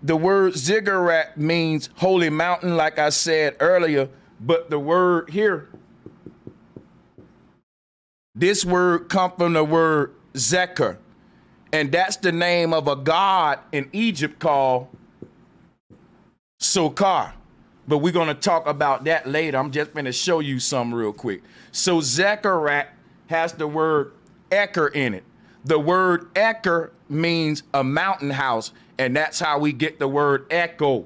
the word ziggurat means holy mountain, like I said earlier, but the word here, this word comes from the word Zeker, and that's the name of a god in Egypt called Saqqara. But we're going to talk about that later. I'm just going to show you some real quick. So Ziggurat has the word Eker in it. The word Eker means a mountain house, and that's how we get the word echo.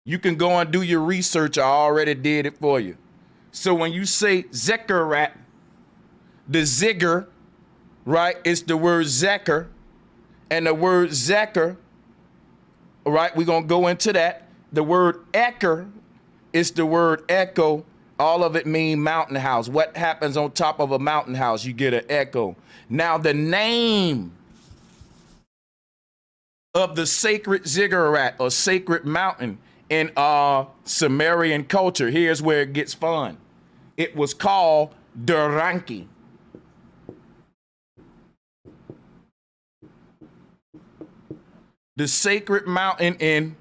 You can go and do your research. I already did it for you. So when you say Ziggurat, the zigger, right, it's the word Zeker, and the word Zeker, all right, we're going to go into that. The word Eker is the word echo. All of it mean mountain house. What happens on top of a mountain house? You get an echo. Now, the name of the sacred ziggurat or sacred mountain in Sumerian culture, here's where it gets fun. It was called Duranki. The sacred mountain in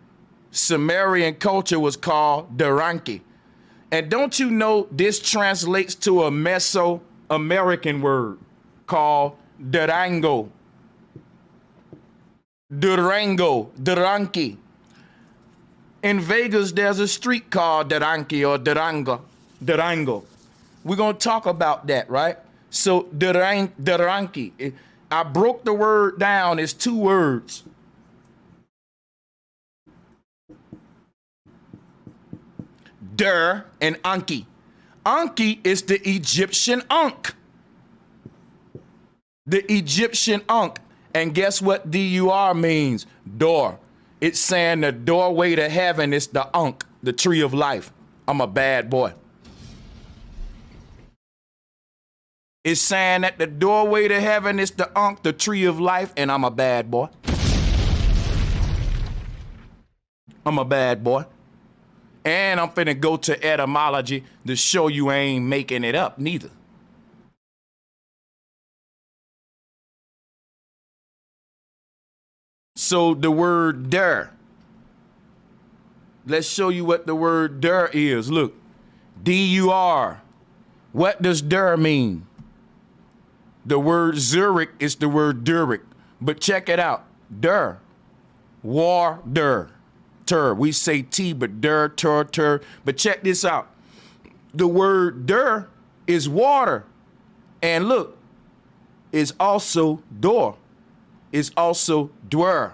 Sumerian culture was called Duranki. And don't you know this translates to a Meso-American word called Durango. Durango, Duranki. In Vegas, there's a street called Duranki or Durango. We're going to talk about that, right? So Duranki, I broke the word down. It's two words. Dur and Anki. Anki is the Egyptian Ankh. The Egyptian Ankh. And guess what D-U-R means? Door. It's saying the doorway to heaven is the Ankh, the tree of life. I'm a bad boy. It's saying that the doorway to heaven is the Ankh, the tree of life, and I'm a bad boy. I'm a bad boy. And I'm finna go to etymology to show you I ain't making it up neither. So the word der. Let's show you what the word der is. Look, D-U-R. What does der mean? The word Zurich is the word Duric. But check it out. Der. War der. Tur. We say T, but der, tur, tur. But check this out. The word der is water. And look, is also door. Is also dwer,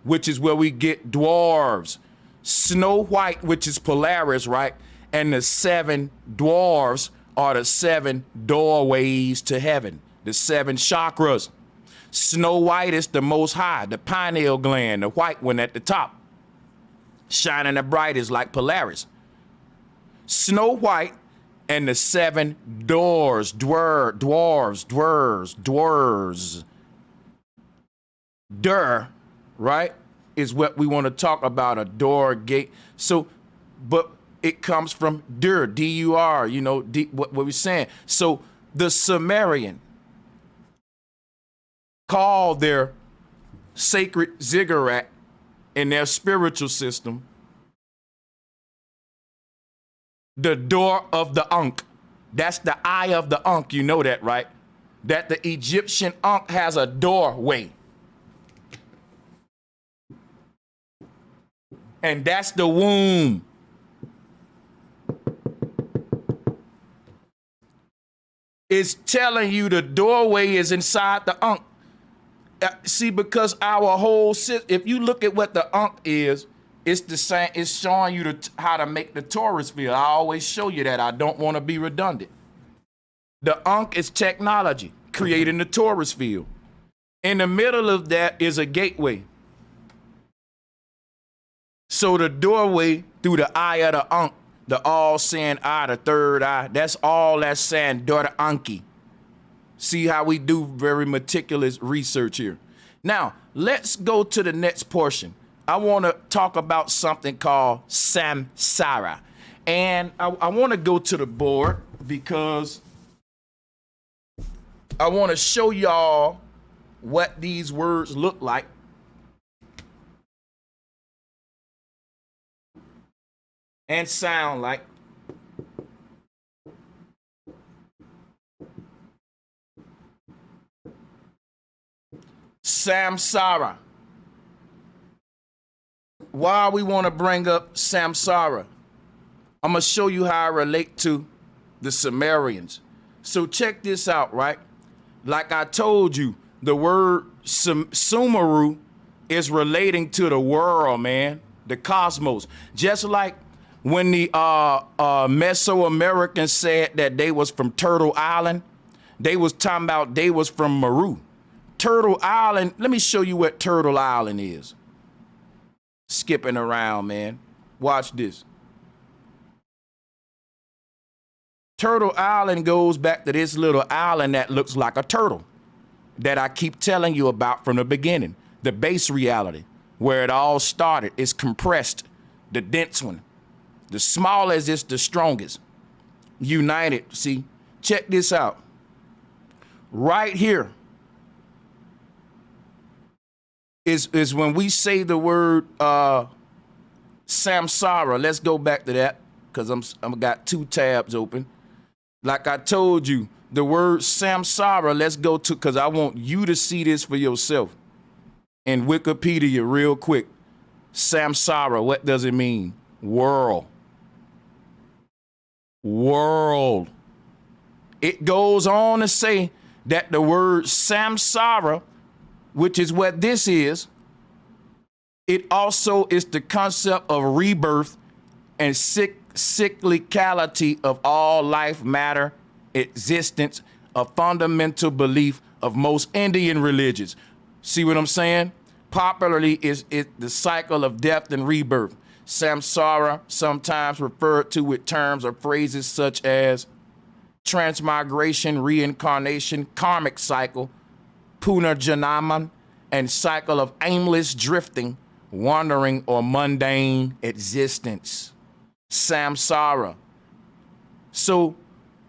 which is where we get dwarves. Snow White, which is Polaris, right? And the 7 dwarves are the 7 doorways to heaven, the 7 chakras. Snow White is the most high, the pineal gland, the white one at the top, shining the brightest like Polaris. Snow White and the 7 doors, dwarves. Der, right, is what we want to talk about, a door, gate. So, but it comes from dur, D-U-R, you know, what we're saying. So the Sumerian called their sacred ziggurat in their spiritual system the door of the Ankh. That's the eye of the Ankh, you know that, right? That the Egyptian Ankh has a doorway. And that's the womb. It's telling you the doorway is inside the Ankh. See, because our whole system, if you look at what the Ankh is, it's the same. It's showing you how to make the torus field. I always show you that. I don't want to be redundant. The Ankh is technology, creating the torus field. In the middle of that is a gateway. So the doorway through the eye of the Ankh, the all-seeing eye, the third eye, that's all that's saying daughter Anki. See how we do very meticulous research here. Now, let's go to the next portion. I want to talk about something called Samsara. And I want to go to the board because I want to show y'all what these words look like. and sound like. Samsara. Why we want to bring up Samsara? I'm going to show you how I relate to the Sumerians. So check this out, right? Like I told you, the word Sumeru is relating to the world, man, the cosmos. Just like when the Mesoamericans said that they was from Turtle Island, they was talking about they was from Meru. Turtle Island, let me show you what Turtle Island is. Skipping around, man. Watch this. Turtle Island goes back to this little island that looks like a turtle that I keep telling you about from the beginning. The base reality, where it all started, is compressed, the dense one. The smallest is the strongest. United, see? Check this out. Right here is when we say the word Samsara. Let's go back to that because I'm got two tabs open. Like I told you, the word Samsara, let's go to, because I want you to see this for yourself. In Wikipedia, real quick. Samsara, what does it mean? World. World. It goes on to say that the word Samsara, which is what this is, it also is the concept of rebirth and cyclicality of all life, matter, existence, a fundamental belief of most Indian religions. See what I'm saying? Popularly is the cycle of death and rebirth. Samsara, sometimes referred to with terms or phrases such as transmigration, reincarnation, karmic cycle, punarjanam, and cycle of aimless drifting, wandering, or mundane existence. Samsara. So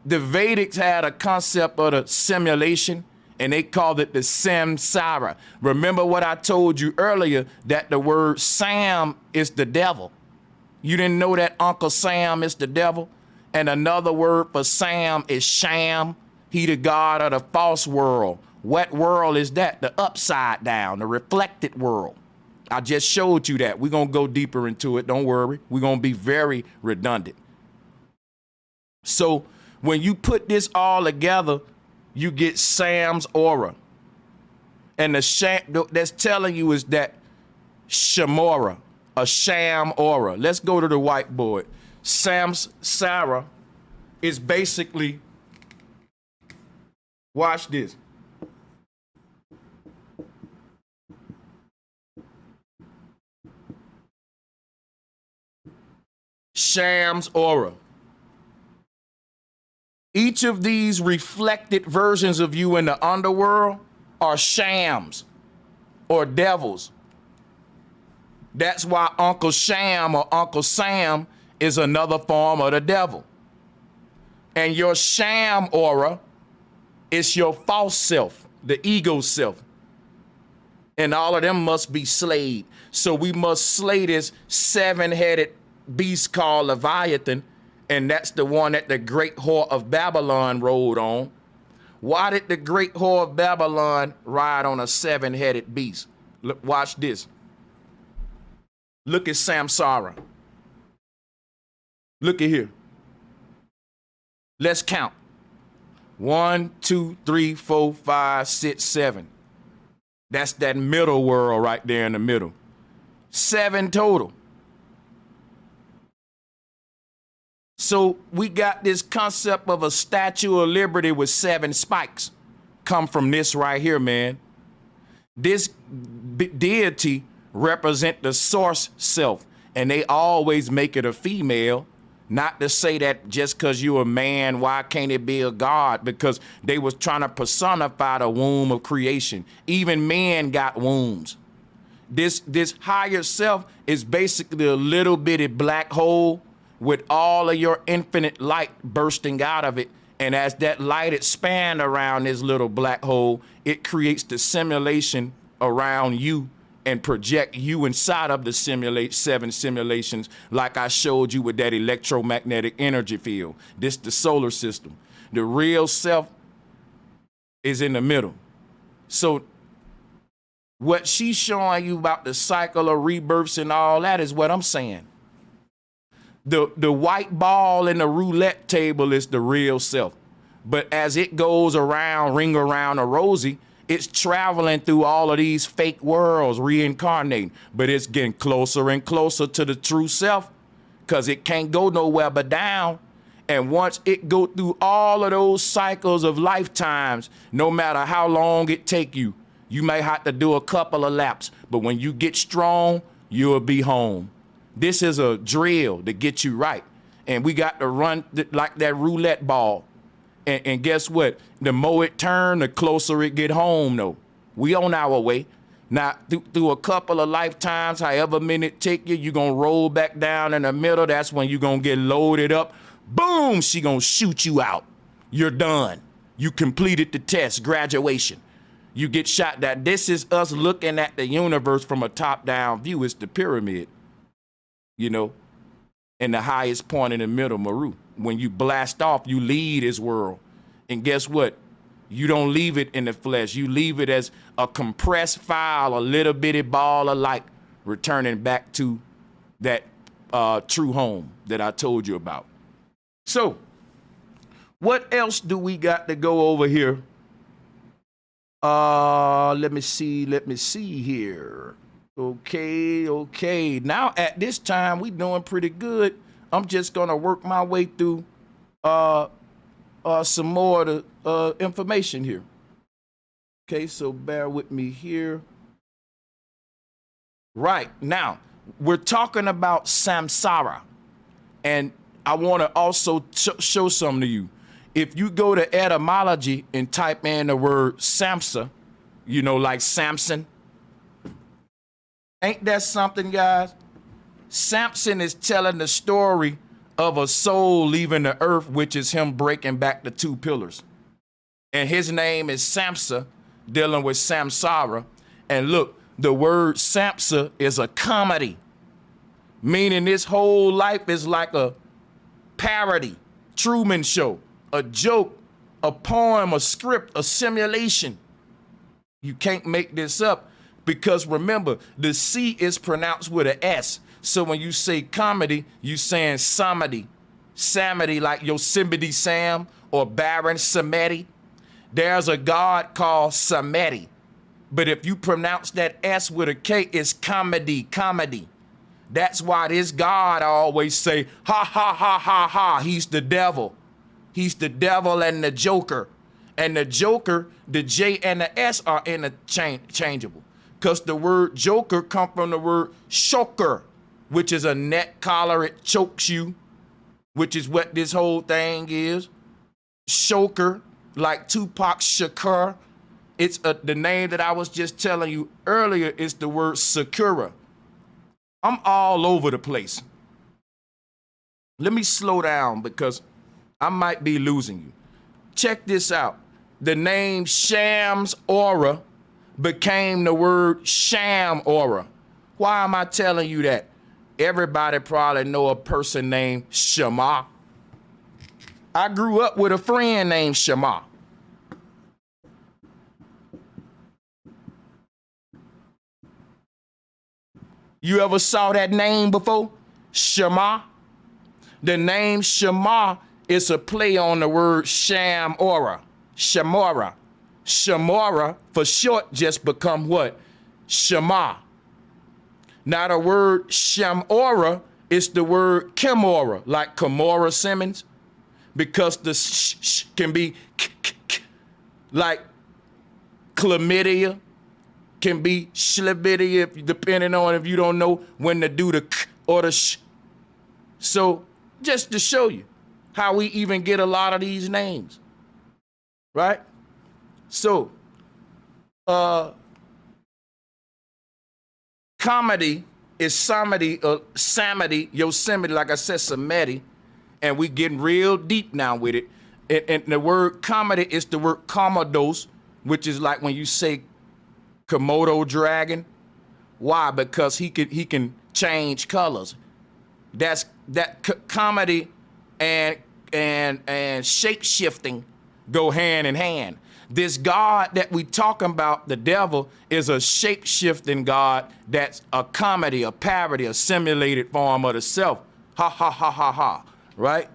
the Vedics had a concept of the simulation, and they called it the Samsara. Remember what I told you earlier, that the word Sam is the devil. You didn't know that Uncle Sam is the devil? And another word for Sam is Sham. He the god of the false world. What world is that? The upside down, the reflected world. I just showed you that. We're going to go deeper into it. Don't worry. We're going to be very redundant. So when you put this all together, you get Sam's aura. And the sham that's telling you is that Shamora, a sham aura. Let's go to the whiteboard. Samsara is basically, watch this. Sham's aura. Each of these reflected versions of you in the underworld are shams or devils. That's why Uncle Sham or Uncle Sam is another form of the devil. And your sham aura is your false self, the ego self. And all of them must be slayed. So we must slay this seven-headed beast called Leviathan, and that's the one that the great whore of Babylon rode on. Why did the great whore of Babylon ride on a seven-headed beast? Look, watch this. Look at Samsara. Look at here. Let's count. 1, 2, 3, 4, 5, 6, 7. That's that middle world right there in the middle. 7 total. So we got this concept of a Statue of Liberty with 7 spikes. Come from this right here, man. This deity represent the source self, and they always make it a female. Not to say that just because you're a man, why can't it be a god? Because they was trying to personify the womb of creation. Even men got wombs. This higher self is basically a little bitty black hole with all of your infinite light bursting out of it. And as that light expands around this little black hole, it creates the simulation around you and project you inside of the seven simulations like I showed you with that electromagnetic energy field. This the solar system. The real self is in the middle. So what she's showing you about the cycle of rebirths and all that is what I'm saying. The white ball in the roulette table is the real self. But as it goes around, ring around a rosy, it's traveling through all of these fake worlds, reincarnating. But it's getting closer and closer to the true self because it can't go nowhere but down. And once it go through all of those cycles of lifetimes, no matter how long it take you, you may have to do a couple of laps. But when you get strong, you'll be home. This is a drill to get you right. And we got to run like that roulette ball. And guess what? The more it turn, the closer it get home, though. We on our way. Now, through a couple of lifetimes, however many it take you, you're going to roll back down in the middle. That's when you're going to get loaded up. Boom, she going to shoot you out. You're done. You completed the test, graduation. You get shot. That this is us looking at the universe from a top-down view. It's the pyramid, you know, and the highest point in the middle, Meru. When you blast off, you leave this world. And guess what? You don't leave it in the flesh. You leave it as a compressed file, a little bitty ball of light, returning back to that true home that I told you about. So, what else do we got to go over here? Let me see here. Okay. Now at this time, we doing pretty good. I'm just gonna work my way through some more of the information here. Okay, so bear with me here. Right, now, we're talking about Samsara. And I wanna also show something to you. If you go to etymology and type in the word Samsa, you know, like Samson, ain't that something, guys? Samson is telling the story of a soul leaving the earth, which is him breaking back the two pillars. And his name is Samsa, dealing with Samsara. And look, the word Samsa is a comedy, meaning this whole life is like a parody, Truman Show, a joke, a poem, a script, a simulation. You can't make this up because remember, the C is pronounced with an S. So when you say comedy, you saying Samedi. Samedi, like Yosemite Sam or Baron Samedi. There's a god called Samedi. But if you pronounce that S with a K, it's comedy. That's why this god always say, ha, ha, ha, ha, ha. He's the devil. He's the devil and the joker. And the joker, the J and the S are interchangeable. Because the word joker come from the word shoker, which is a neck collar, it chokes you, which is what this whole thing is. Shoker, like Tupac Shakur. It's the name that I was just telling you earlier is the word Saqqara. I'm all over the place. Let me slow down because I might be losing you. Check this out. The name Shams Aura became the word Sham Aura. Why am I telling you that? Everybody probably know a person named Shema. I grew up with a friend named Shema. You ever saw that name before? Shema. The name Shema is a play on the word Sham Aura. Shamora. Shamora, for short, just become what? Shema. Now the word Shamora is the word Kimora, like Kimora Simmons, because the sh can be like chlamydia, can be schlemidia, depending on if you don't know when to do the k or the sh. So just to show you how we even get a lot of these names, right? So, comedy is Samedi, Yosemite, like I said, Samedi, and we getting real deep now with it. And the word comedy is the word komodos, which is like when you say Komodo dragon. Why? Because he can change colors. That's comedy and shape shifting go hand in hand. This God that we talking about, the devil, is a shape shifting God that's a comedy, a parody, a simulated form of the self. Ha ha ha ha ha. Right?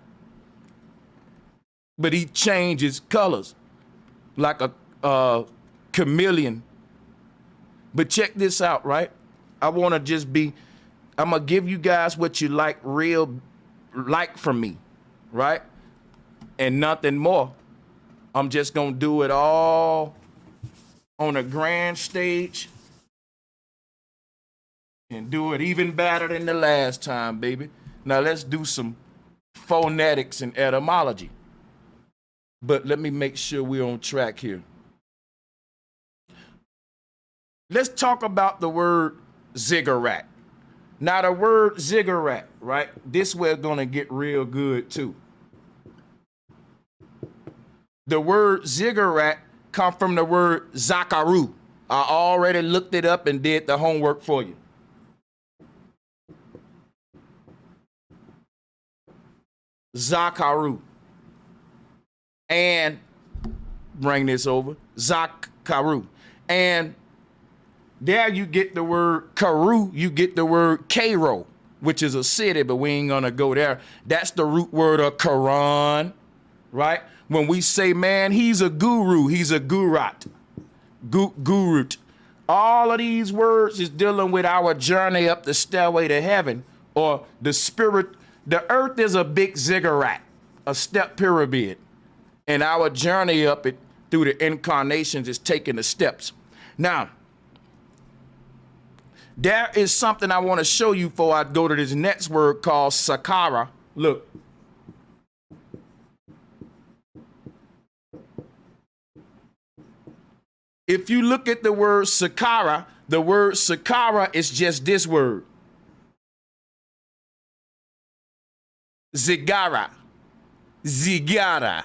But he changes colors like a chameleon. But check this out, right? I want to just be, I'm going to give you guys what you like from me, right? And nothing more. I'm just going to do it all on a grand stage and do it even better than the last time, baby. Now let's do some phonetics and etymology. But let me make sure we're on track here. Let's talk about the word ziggurat. Now the word ziggurat, right? This we're gonna get real good too. The word ziggurat come from the word Saqqara. I already looked it up and did the homework for you. Saqqara. And bring this over. Saqqara. And there you get the word Karu, you get the word Cairo, which is a city, but we ain't gonna go there. That's the root word of Quran, right? When we say, man, he's a guru, he's a gurat, gurut. All of these words is dealing with our journey up the stairway to heaven, or the spirit. The earth is a big ziggurat, a step pyramid, and our journey up it through the incarnations is taking the steps. Now, there is something I want to show you before I go to this next word called Saqqara. Look. If you look at the word Saqqara is just this word. Ziggurats. Ziggurats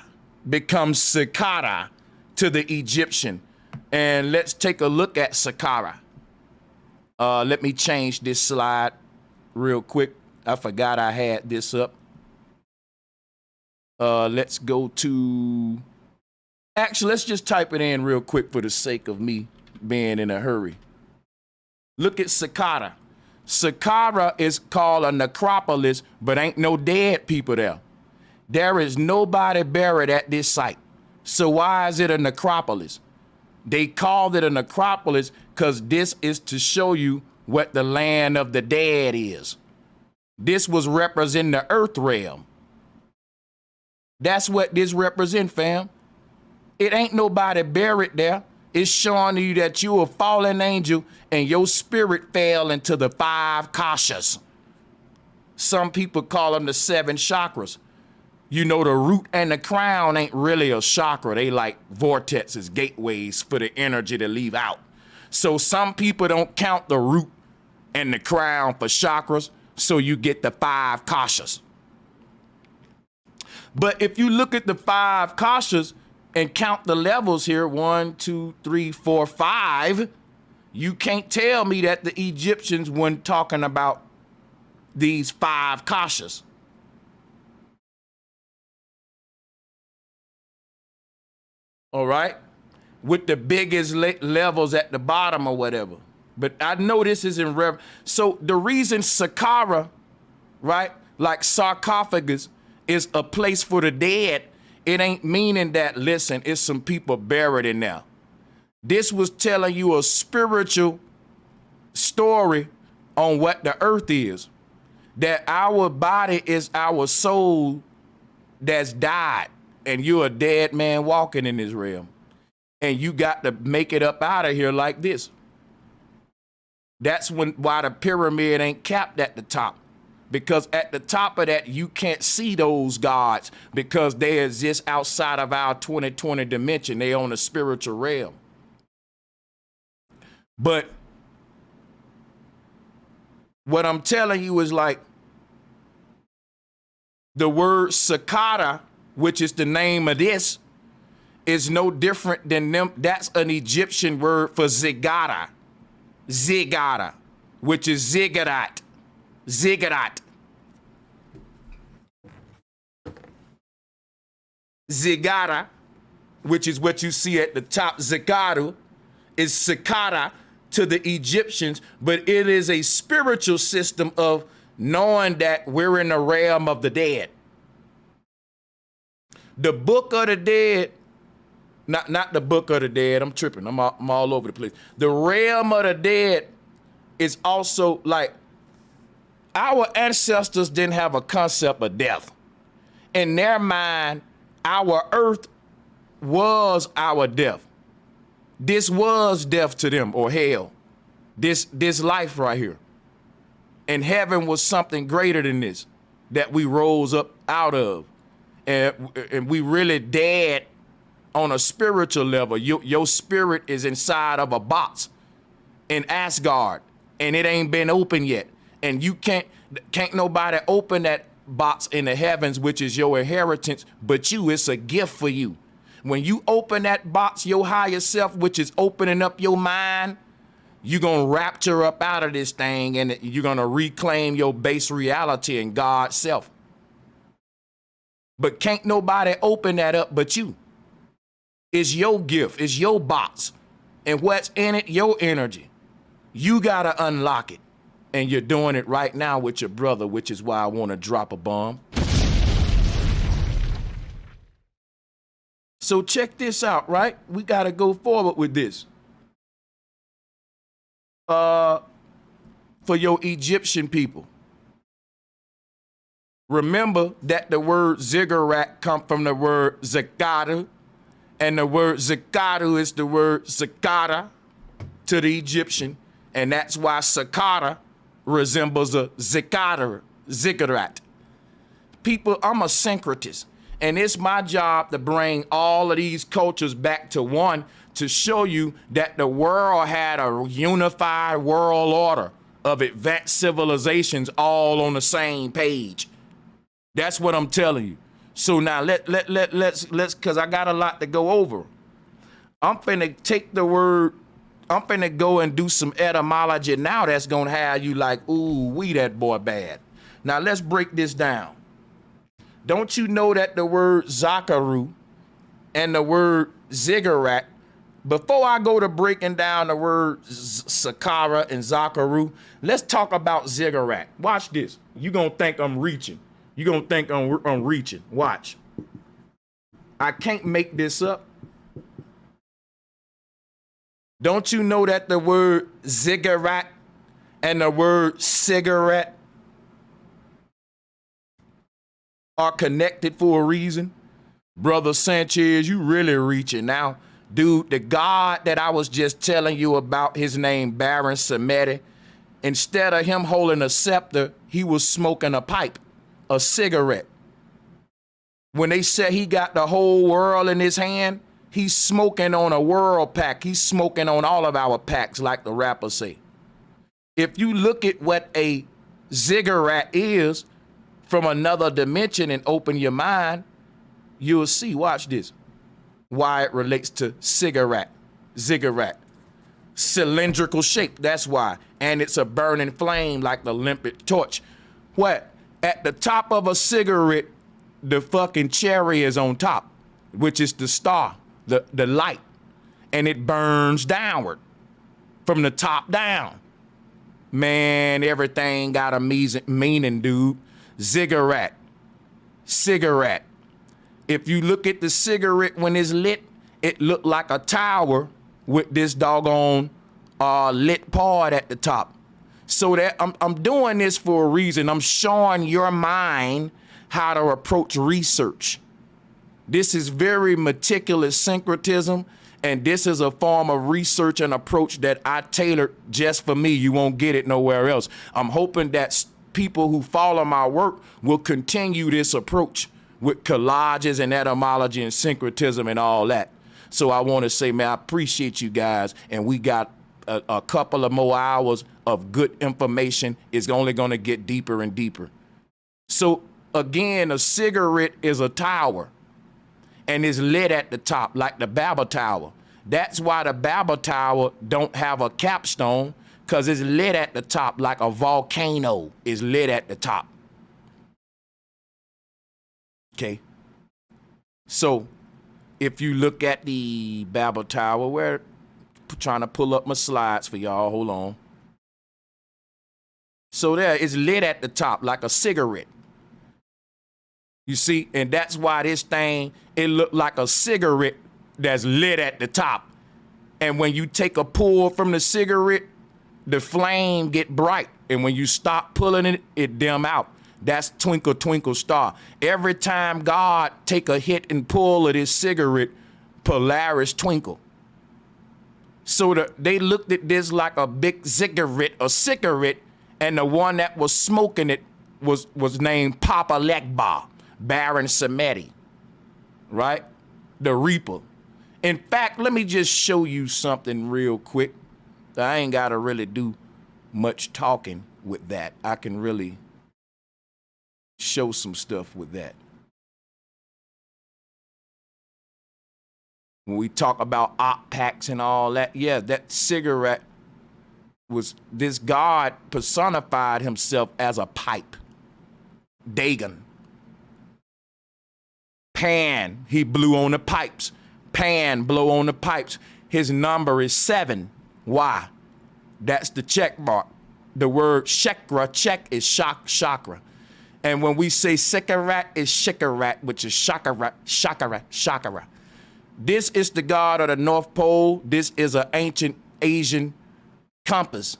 becomes Saqqara to the Egyptian. And let's take a look at Saqqara. Let me change this slide real quick. I forgot I had this up. Let's go to, actually, let's just type it in real quick for the sake of me being in a hurry. Look at Saqqara. Saqqara is called a necropolis, but ain't no dead people there. There is nobody buried at this site. So why is it a necropolis? They called it a necropolis because this is to show you what the land of the dead is. This was representing the earth realm. That's what this represents, fam. It ain't nobody buried there. It's showing you that you a fallen angel and your spirit fell into the 5 kashas. Some people call them the 7 chakras. You know, the root and the crown ain't really a chakra. They like vortexes, gateways for the energy to leave out. So some people don't count the root and the crown for chakras, so you get the 5 kashas. But if you look at the 5 kashas and count the levels here, 1, 2, 3, 4, 5, you can't tell me that the Egyptians weren't talking about these 5 kashas. All right, with the biggest levels at the bottom or whatever. But I know this is in rev. So the reason Saqqara, right, like sarcophagus, is a place for the dead, it ain't meaning that, listen, it's some people buried in there. This was telling you a spiritual story on what the earth is. That our body is our soul that's died. And you're a dead man walking in this realm. And you got to make it up out of here like this. That's why the pyramid ain't capped at the top. Because at the top of that, you can't see those gods because they exist outside of our 2020 dimension. They on the spiritual realm. But what I'm telling you is like the word Saqqara, which is the name of this, is no different than them. That's an Egyptian word for ziggara. Ziggara. which is ziggurat. Ziggurat. Ziggara, which is what you see at the top. Ziggurat is Saqqara to the Egyptians, but it is a spiritual system of knowing that we're in the realm of the dead. The book of the dead, not the book of the dead, I'm tripping, I'm all over the place. The realm of the dead is also like, our ancestors didn't have a concept of death. In their mind, our earth was our death. This was death to them, or hell. This life right here. And heaven was something greater than this that we rose up out of. And we really dead on a spiritual level. Your spirit is inside of a box in Asgard, and it ain't been open yet. And you can't nobody open that box in the heavens, which is your inheritance, but you. It's a gift for you. When you open that box, your higher self, which is opening up your mind, you're going to rapture up out of this thing, and you're going to reclaim your base reality in God's self. But can't nobody open that up but you. It's your gift. It's your box. And what's in it? Your energy. You got to unlock it. And you're doing it right now with your brother, which is why I want to drop a bomb. So check this out, right? We got to go forward with this. For your Egyptian people, remember that the word ziggurat comes from the word Saqqara, and the word Saqqara is the word Saqqara to the Egyptian, and that's why Saqqara resembles a ziggurat. People, I'm a syncretist, and it's my job to bring all of these cultures back to one, to show you that the world had a unified world order of advanced civilizations all on the same page. That's what I'm telling you. So now let's, cause I got a lot to go over. I'm finna take the word, I'm finna go and do some etymology now that's gonna have you like, ooh, that boy bad. Now let's break this down. Don't you know that the word Saqqara and the word ziggurat, before I go to breaking down the word Saqqara and Saqqara, let's talk about ziggurat. Watch this. You're gonna think I'm reaching. You're gonna think I'm reaching. Watch. I can't make this up. Don't you know that the word ziggurat and the word cigarette are connected for a reason? Brother Sanchez, you really reaching now. Dude, the God that I was just telling you about, his name Baron Samedi, instead of him holding a scepter, he was smoking a pipe, a cigarette. When they said he got the whole world in his hand, he's smoking on a world pack. He's smoking on all of our packs, like the rappers say. If you look at what a ziggurat is from another dimension and open your mind, you'll see, watch this, why it relates to ziggurat. Cylindrical shape, that's why. And it's a burning flame like the Olympic torch. What? At the top of a cigarette, the fucking cherry is on top, which is the star, the light. And it burns downward from the top down. Man, everything got a meaning, dude. Ziggurat. Cigarette. If you look at the cigarette when it's lit, it looked like a tower with this doggone lit part at the top. So that I'm doing this for a reason. I'm showing your mind how to approach research. This is very meticulous syncretism, and this is a form of research and approach that I tailored just for me. You won't get it nowhere else. I'm hoping that people who follow my work will continue this approach with collages and etymology and syncretism and all that. So I want to say, man, I appreciate you guys, and we got a couple of more hours of good information. It's only going to get deeper and deeper. So again, a cigarette is a tower, and it's lit at the top like the Babel Tower. That's why the Babel Tower don't have a capstone, because it's lit at the top like a volcano is lit at the top. Okay. So if you look at the Babel Tower, we're trying to pull up my slides for y'all. Hold on. So there, it's lit at the top like a cigarette. You see, and that's why this thing, it looked like a cigarette that's lit at the top. And when you take a pull from the cigarette, the flame get bright. And when you stop pulling it, it dim out. That's twinkle, twinkle star. Every time God take a hit and pull of this cigarette, Polaris twinkle. So they looked at this like a big ziggurat or cigarette, and the one that was smoking it was named Papa Legba, Baron Samedi, right? The Reaper. In fact, let me just show you something real quick. I ain't got to really do much talking with that. I can really show some stuff with that. When we talk about op packs and all that, yeah, that cigarette was, this god personified himself as a pipe. Dagon. Pan, he blew on the pipes. Pan, blow on the pipes. His number is 7. Why? That's the check mark. The word chakra, check is chakra. And when we say Ziggurat, is Shikarat, which is Saqqara. This is the god of the North Pole. This is an ancient Asian compass.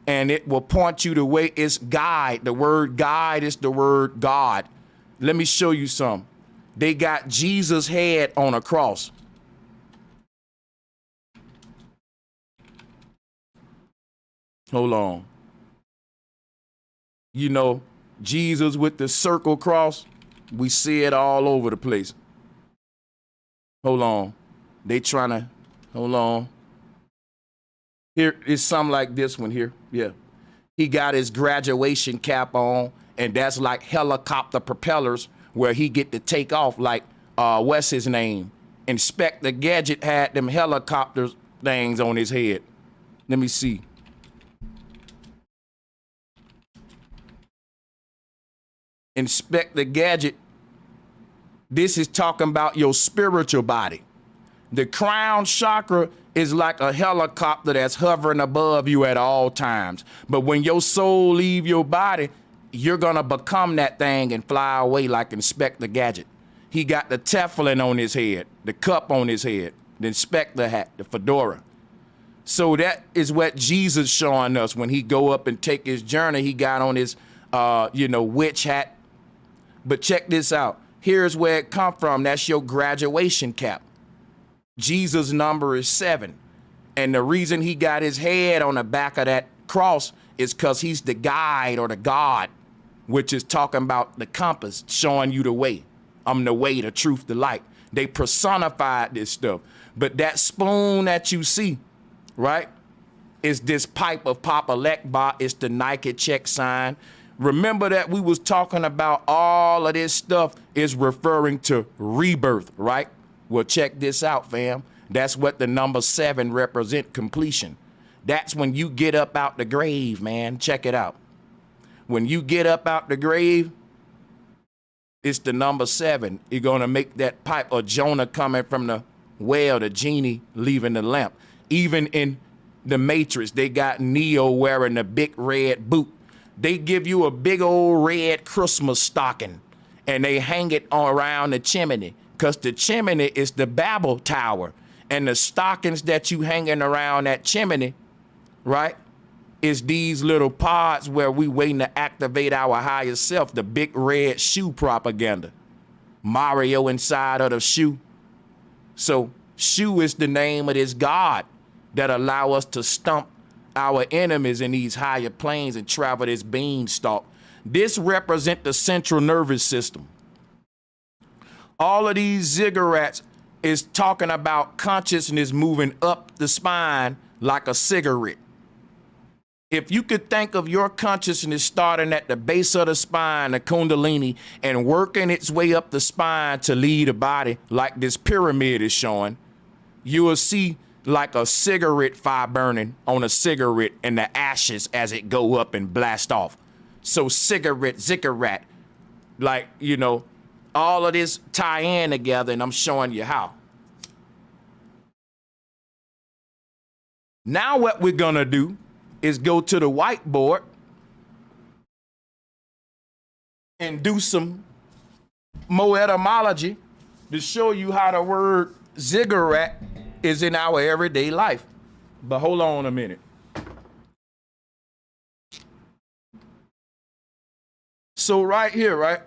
And it will point you the way. It's guide. The word guide is the word God. Let me show you some. They got Jesus' head on a cross. Hold on. You know, Jesus with the circle cross, we see it all over the place. Hold on. They trying to, hold on. Here is something like this one here. Yeah. He got his graduation cap on, and that's like helicopter propellers where he get to take off like, what's his name? Inspector Gadget had them helicopter things on his head. Let me see. Inspector Gadget, this is talking about your spiritual body. The crown chakra is like a helicopter that's hovering above you at all times. But when your soul leave your body, you're gonna become that thing and fly away like Inspector Gadget. He got the Teflon on his head, the cup on his head, the inspector hat, the fedora. So that is what Jesus showing us when he go up and take his journey. He got on his, witch hat. But check this out. Here's where it come from. That's your graduation cap. Jesus' number is 7. And the reason he got his head on the back of that cross is because he's the guide or the God, which is talking about the compass, showing you the way. I'm the way, the truth, the light. They personified this stuff. But that spoon that you see, right, is this pipe of Papa Legba. It's the Nike check sign. Remember that we was talking about all of this stuff is referring to rebirth, right? Well, check this out, fam. That's what the number 7 represent, completion. That's when you get up out the grave, man. Check it out. When you get up out the grave, it's the number 7. You're going to make that pipe, or Jonah coming from the well, the genie leaving the lamp. Even in the Matrix, they got Neo wearing the big red boot. They give you a big old red Christmas stocking and they hang it around the chimney, because the chimney is the Babel Tower. And the stockings that you hanging around that chimney, right, is these little pods where we waiting to activate our higher self, the big red shoe propaganda. Mario inside of the shoe. So shoe is the name of this God that allow us to stump our enemies in these higher planes and travel this beanstalk. This represent the central nervous system. All of these ziggurats is talking about consciousness moving up the spine like a cigarette. If you could think of your consciousness starting at the base of the spine, the kundalini, and working its way up the spine to lead the body like this pyramid is showing, you will see like a cigarette fire burning on a cigarette and the ashes as it go up and blast off. So ziggurat, like, you know, all of this tie in together, and I'm showing you how. Now what we're gonna do is go to the whiteboard and do some more etymology to show you how the word ziggurat is in our everyday life. But hold on a minute. So right here, right?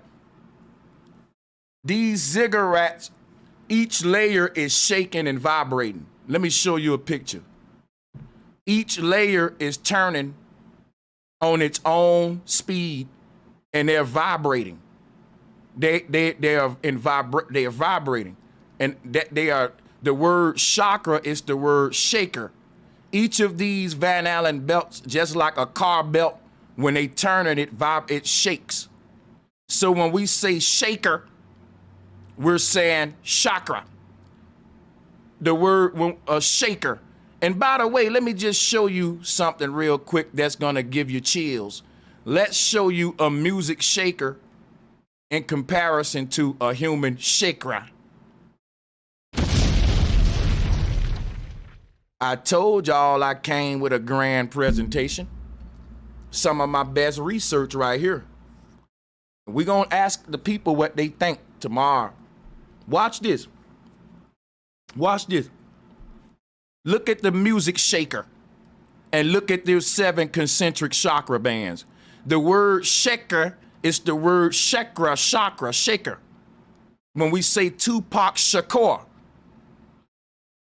These ziggurats, each layer is shaking and vibrating. Let me show you a picture. Each layer is turning on its own speed, and they're vibrating. They are vibrating, and that they are. The word chakra is the word shaker. Each of these Van Allen belts, just like a car belt, when they turn it shakes. So when we say shaker, we're saying chakra. The word a shaker. And by the way, let me just show you something real quick that's gonna give you chills. Let's show you a music shaker in comparison to a human shaker. I told y'all I came with a grand presentation. Some of my best research right here. We're gonna ask the people what they think tomorrow. Watch this. Watch this. Look at the music shaker and look at those 7 concentric chakra bands. The word shaker is the word chakra, shaker. When we say Tupac Shakur,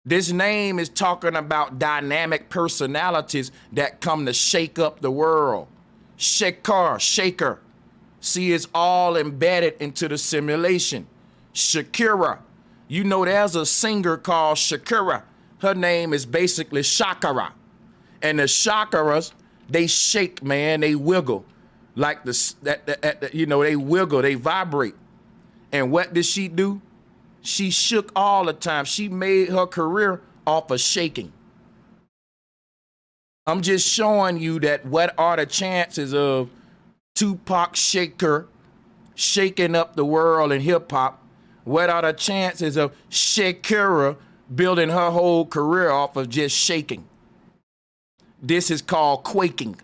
this name is talking about dynamic personalities that come to shake up the world. Shaker. See, it's all embedded into the simulation. Shakira. You know, there's a singer called Shakira. Her name is basically Saqqara. And the Chakras, they shake, man, they wiggle. Like they wiggle, they vibrate. And what did she do? She shook all the time. She made her career off of shaking. I'm just showing you that what are the chances of Tupac Shaker shaking up the world in hip hop? What are the chances of Shakira building her whole career off of just shaking? This is called quaking.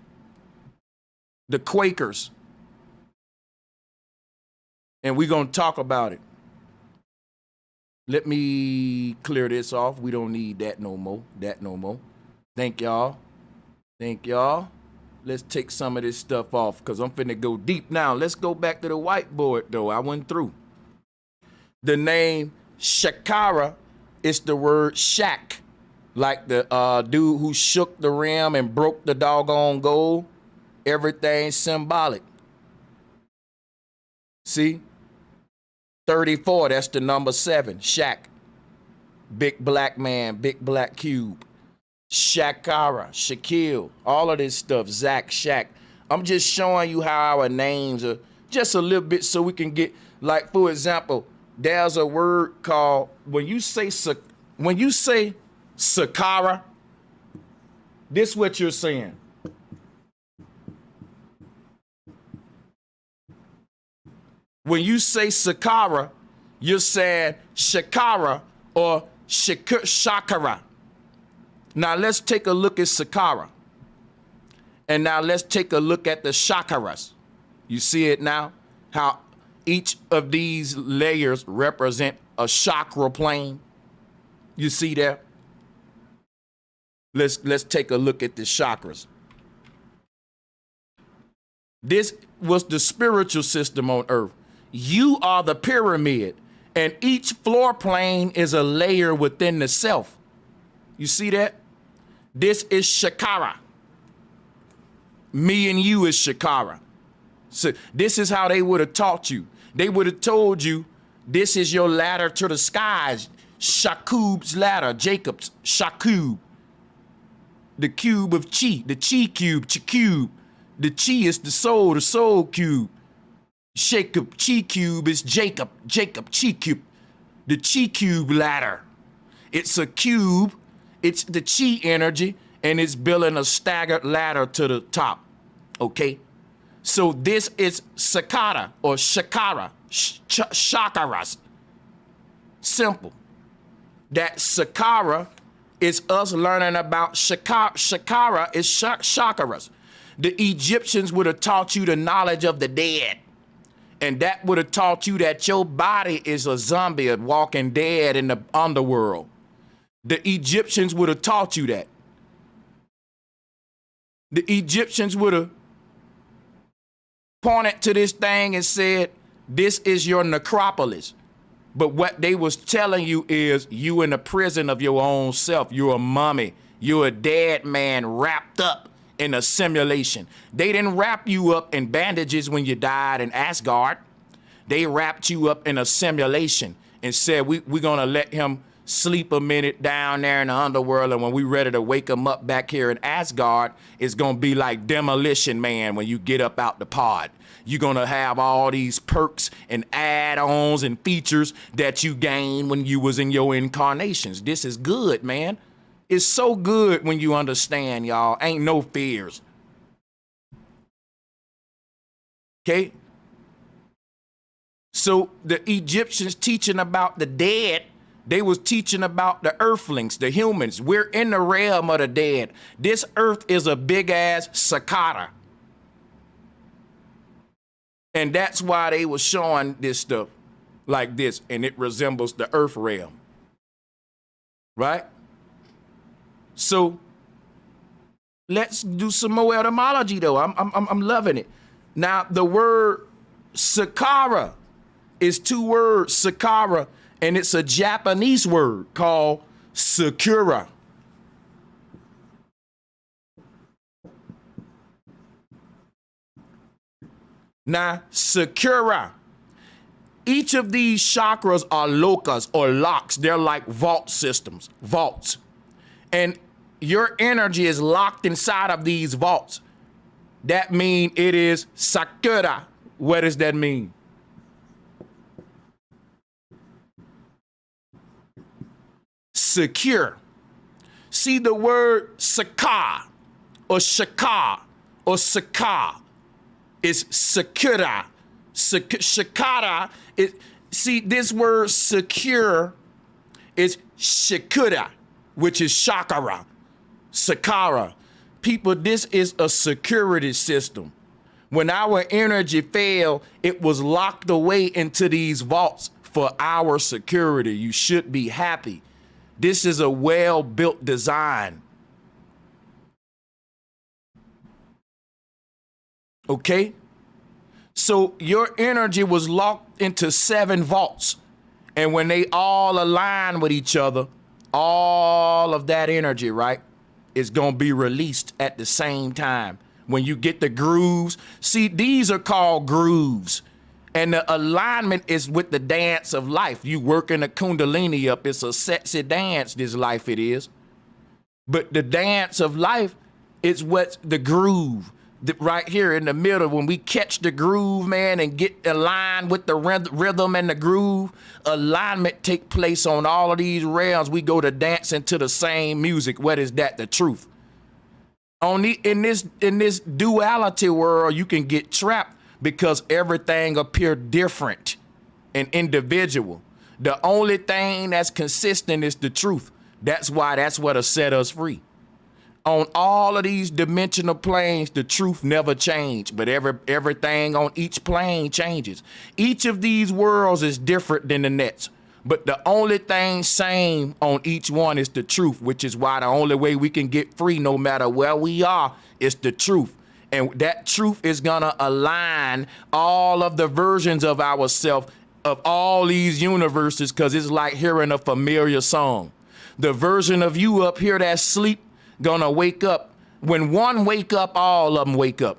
The Quakers. And we're going to talk about it. Let me clear this off. We don't need that no more. Thank y'all. Let's take some of this stuff off because I'm finna go deep now. Let's go back to the whiteboard though. I went through. The name Saqqara is the word shack, like the dude who shook the rim and broke the doggone gold. Everything symbolic. See? 34, that's the number 7, shack. Big black man, big black cube. Saqqara, Shaquille, all of this stuff, Zach, Shaq. I'm just showing you how our names are just a little bit so we can get, like, for example, there's a word called, when you say Saqqara, this is what you're saying. When you say Saqqara, you're saying Saqqara or Chakra. Now let's take a look at Saqqara. And now let's take a look at the Chakras. You see it now? How each of these layers represent a chakra plane. You see that? Let's take a look at the chakras. This was the spiritual system on earth. You are the pyramid, and each floor plane is a layer within the self. You see that? This is Saqqara. Me and you is Saqqara. So this is how they would have taught you. They would have told you, this is your ladder to the skies. Shakub's ladder, Jacob's, Shakub. The cube of Chi, the Chi cube, Chakub. The Chi is the soul cube. Jacob, Chi cube is Jacob, Chi cube. The Chi cube ladder. It's a cube. It's the chi energy, and it's building a staggered ladder to the top. Okay? So this is Saqqara or Chakras. Simple. That Saqqara is us learning about Saqqara is Chakras. The Egyptians would have taught you the knowledge of the dead. And that would have taught you that your body is a zombie walking dead in the underworld. The Egyptians would have taught you that. The Egyptians would have pointed to this thing and said, this is your necropolis. But what they was telling you is you in the prison of your own self. You're a mummy. You're a dead man wrapped up in a simulation. They didn't wrap you up in bandages when you died in Asgard. They wrapped you up in a simulation and said, we're going to let him sleep a minute down there in the underworld, and when we ready to wake him up back here in Asgard, it's going to be like Demolition Man when you get up out the pod. You're going to have all these perks and add-ons and features that you gained when you was in your incarnations. This is good, man. It's so good when you understand, y'all. Ain't no fears. Okay? So the Egyptians teaching about the dead, they was teaching about the earthlings, the humans. We're in the realm of the dead. This earth is a big-ass Saqqara. And that's why they was showing this stuff like this, and it resembles the earth realm. Right? So let's do some more etymology, though. I'm loving it. Now, the word Saqqara is two words, Saqqara, and it's a Japanese word called Saqqara. Now, Saqqara, each of these chakras are lokas or locks. They're like vault systems, vaults. And your energy is locked inside of these vaults. That means it is Saqqara. What does that mean? Secure. See the word Saqqara or Shaka or Saqqara is Saqqara. Saqqara is, see this word secure is Saqqara, which is Chakra. Saqqara. People, this is a security system. When our energy failed, it was locked away into these vaults for our security. You should be happy. This is a well-built design. Okay? So your energy was locked into 7 vaults. And when they all align with each other, all of that energy, right, is going to be released at the same time. When you get the grooves, see, these are called grooves. And the alignment is with the dance of life. You working the kundalini up. It's a sexy dance, this life it is. But the dance of life is what's the groove. Right here in the middle, when we catch the groove, man, and get aligned with the rhythm and the groove, alignment take place on all of these realms. We go to dancing to the same music. What is that? The truth. In this duality world, you can get trapped because everything appears different and individual. The only thing that's consistent is the truth. That's why that's what'll set us free. On all of these dimensional planes, the truth never changed, but everything on each plane changes. Each of these worlds is different than the next, but the only thing same on each one is the truth, which is why the only way we can get free no matter where we are is the truth. And that truth is gonna align all of the versions of ourselves of all these universes, because it's like hearing a familiar song. The version of you up here that's asleep gonna wake up. When one wake up, all of them wake up.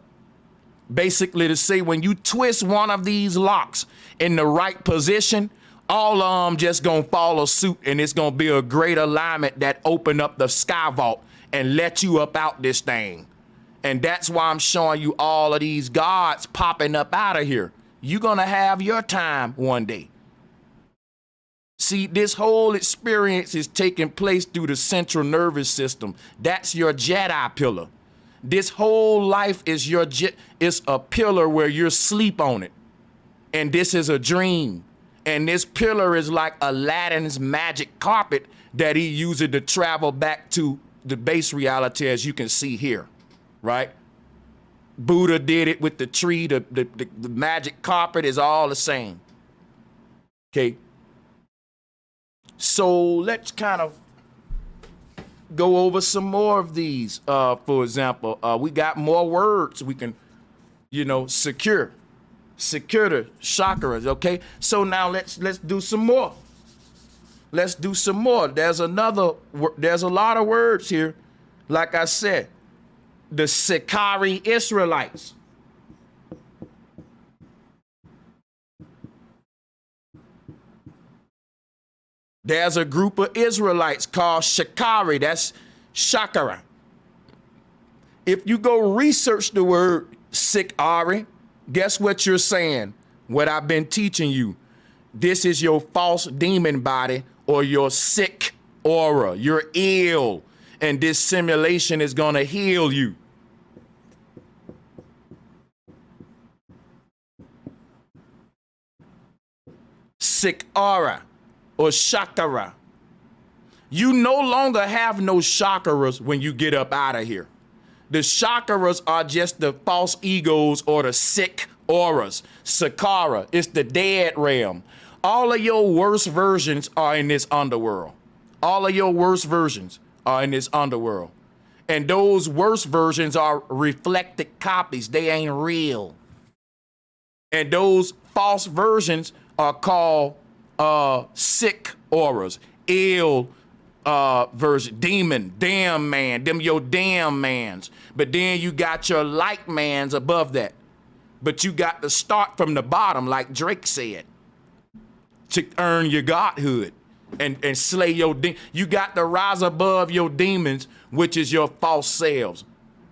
Basically to say, when you twist one of these locks in the right position, all of them just gonna follow suit, and it's gonna be a great alignment that open up the sky vault and let you up out this thing. And that's why I'm showing you all of these gods popping up out of here. You're gonna have your time one day. See, this whole experience is taking place through the central nervous system. That's your Jedi pillar. This whole life is it's a pillar where you're asleep on it. And this is a dream. And this pillar is like Aladdin's magic carpet that he uses to travel back to the base reality, as you can see here, right? Buddha did it with the tree. The magic carpet is all the same. Okay. So let's kind of go over some more of these. For example, we got more words we can, secure the chakras. Okay. So now let's do some more. Let's do some more. There's a lot of words here. Like I said, the Saqqara Israelites. There's a group of Israelites called Saqqara. That's Saqqara. If you go research the word Saqqara, guess what you're saying? What I've been teaching you. This is your false demon body or your sick aura. You're ill, and this simulation is going to heal you. Saqqara or Saqqara. You no longer have no chakras when you get up out of here. The chakras are just the false egos or the sick auras. Saqqara, it's the dead realm. All of your worst versions are in this underworld. All of your worst versions are in this underworld. And those worst versions are reflected copies. They ain't real. And those false versions are called sick auras, ill version, demon, damn man, them your damn mans. But then you got your light mans above that. But you got to start from the bottom, like Drake said, to earn your godhood and slay your demons. You got to rise above your demons, which is your false selves.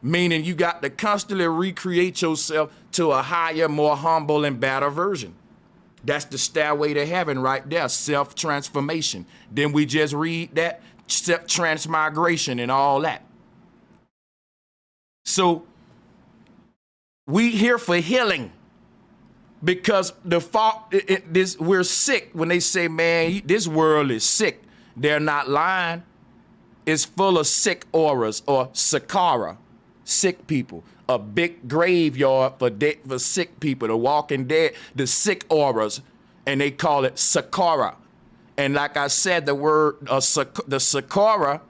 Meaning you got to constantly recreate yourself to a higher, more humble and better version. That's the stairway to heaven right there, self-transformation. Then we just read that, self-transmigration and all that. So we here for healing because we're sick. When they say, man, this world is sick, they're not lying. It's full of sick auras or Saqqara, sick people. A big graveyard for sick people, the walking dead, the sick auras, and they call it Saqqara. And like I said, the word the Saqqara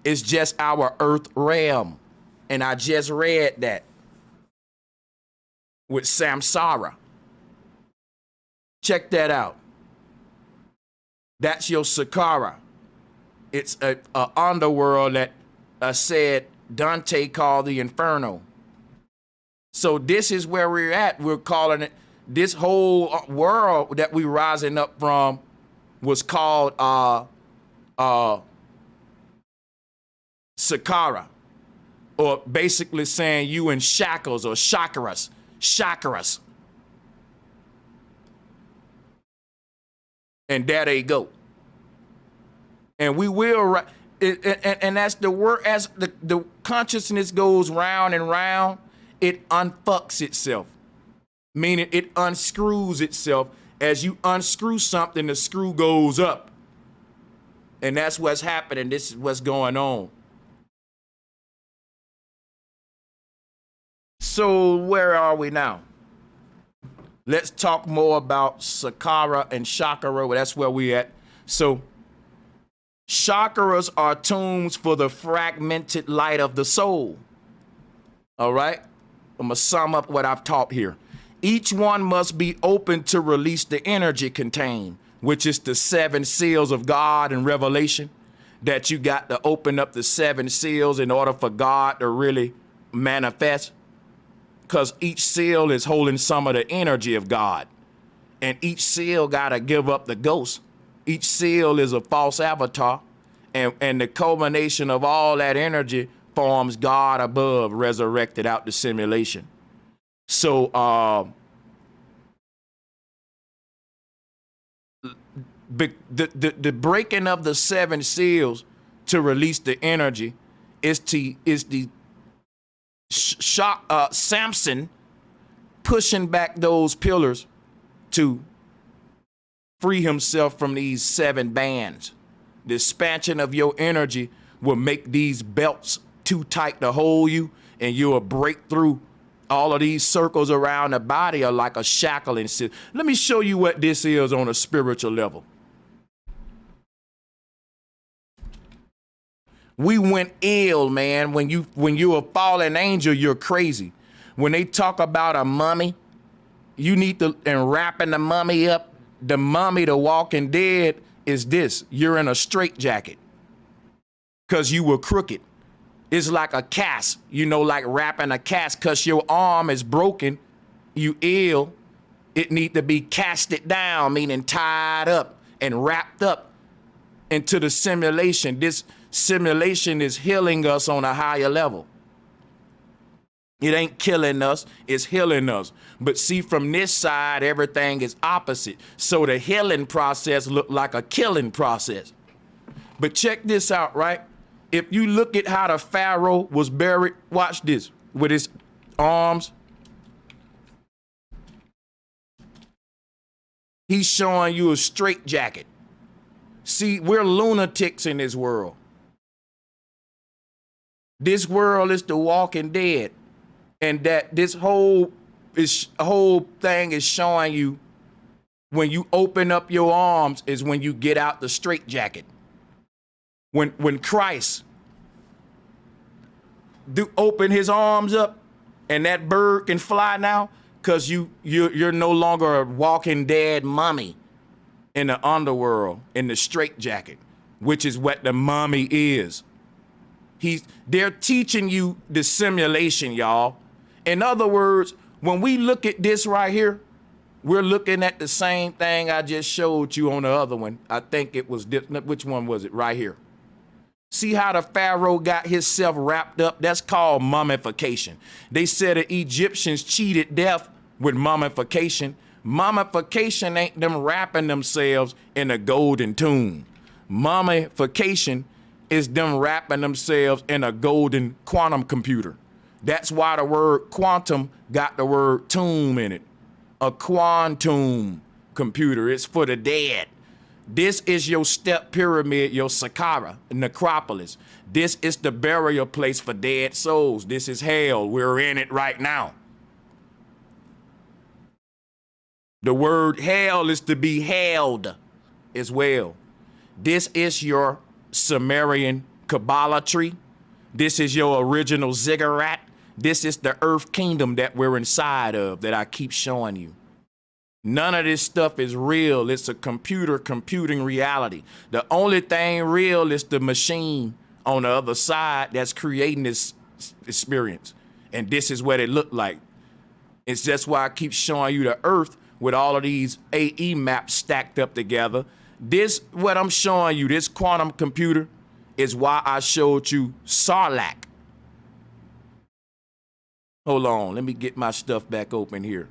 is just our earth realm. And I just read that with Samsara. Check that out. That's your Saqqara. It's a underworld that I said Dante called the Inferno. So this is where we're at. We're calling it, this whole world that we're rising up from was called Saqqara, or basically saying you in shackles or chakras. And there they go. And we will, and that's the word, as the consciousness goes round and round, it unfucks itself, meaning it unscrews itself. As you unscrew something, the screw goes up. And that's what's happening. This is what's going on. So where are we now? Let's talk more about Saqqara and Chakra. That's where we at. So chakras are tombs for the fragmented light of the soul. All right? I'm going to sum up what I've taught here. Each one must be open to release the energy contained, which is the 7 seals of God and Revelation, that you got to open up the 7 seals in order for God to really manifest. Because each seal is holding some of the energy of God. And each seal got to give up the ghost. Each seal is a false avatar. And the culmination of all that energy forms God above, resurrected out the simulation. So The breaking of the 7 seals to release the energy is the Samson pushing back those pillars to free himself from these 7 bands. The expansion of your energy will make these belts too tight to hold you, and you'll break through. All of these circles around the body are like a shackling system. Let me show you what this is on a spiritual level. We went ill, man. When you're a fallen angel, you're crazy. When they talk about a mummy, you need to, and wrapping the mummy up, the mummy, the walking dead, is this. You're in a straitjacket because you were crooked. It's like a cast, like wrapping a cast because your arm is broken, you ill. It need to be casted down, meaning tied up and wrapped up into the simulation. This simulation is healing us on a higher level. It ain't killing us, it's healing us. But see, from this side, everything is opposite. So the healing process look like a killing process. But check this out, right? If you look at how the Pharaoh was buried, watch this, with his arms. He's showing you a straitjacket. See, we're lunatics in this world. This world is the walking dead. And that this whole thing is showing you when you open up your arms is when you get out the straitjacket. When Christ open his arms up and that bird can fly now, because you're no longer a walking dead mummy in the underworld, in the straitjacket, which is what the mummy is. They're teaching you the simulation, y'all. In other words, when we look at this right here, we're looking at the same thing I just showed you on the other one. I think it was, which one was it? Right here. See how the Pharaoh got himself wrapped up? That's called mummification. They said the Egyptians cheated death with mummification. Mummification ain't them wrapping themselves in a golden tomb. Mummification is them wrapping themselves in a golden quantum computer. That's why the word quantum got the word tomb in it. A quantum computer. It's for the dead. This is your step pyramid, your Saqqara, Necropolis. This is the burial place for dead souls. This is hell. We're in it right now. The word hell is to be held as well. This is your Sumerian Kabbalah. This is your original Ziggurat. This is the earth kingdom that we're inside of that I keep showing you. None of this stuff is real. It's a computing reality. The only thing real is the machine on the other side that's creating this experience. And this is what it looked like. It's just why I keep showing you the earth with all of these AE maps stacked up together. This, what I'm showing you, this quantum computer, is why I showed you Sarlacc. Hold on, let me get my stuff back open here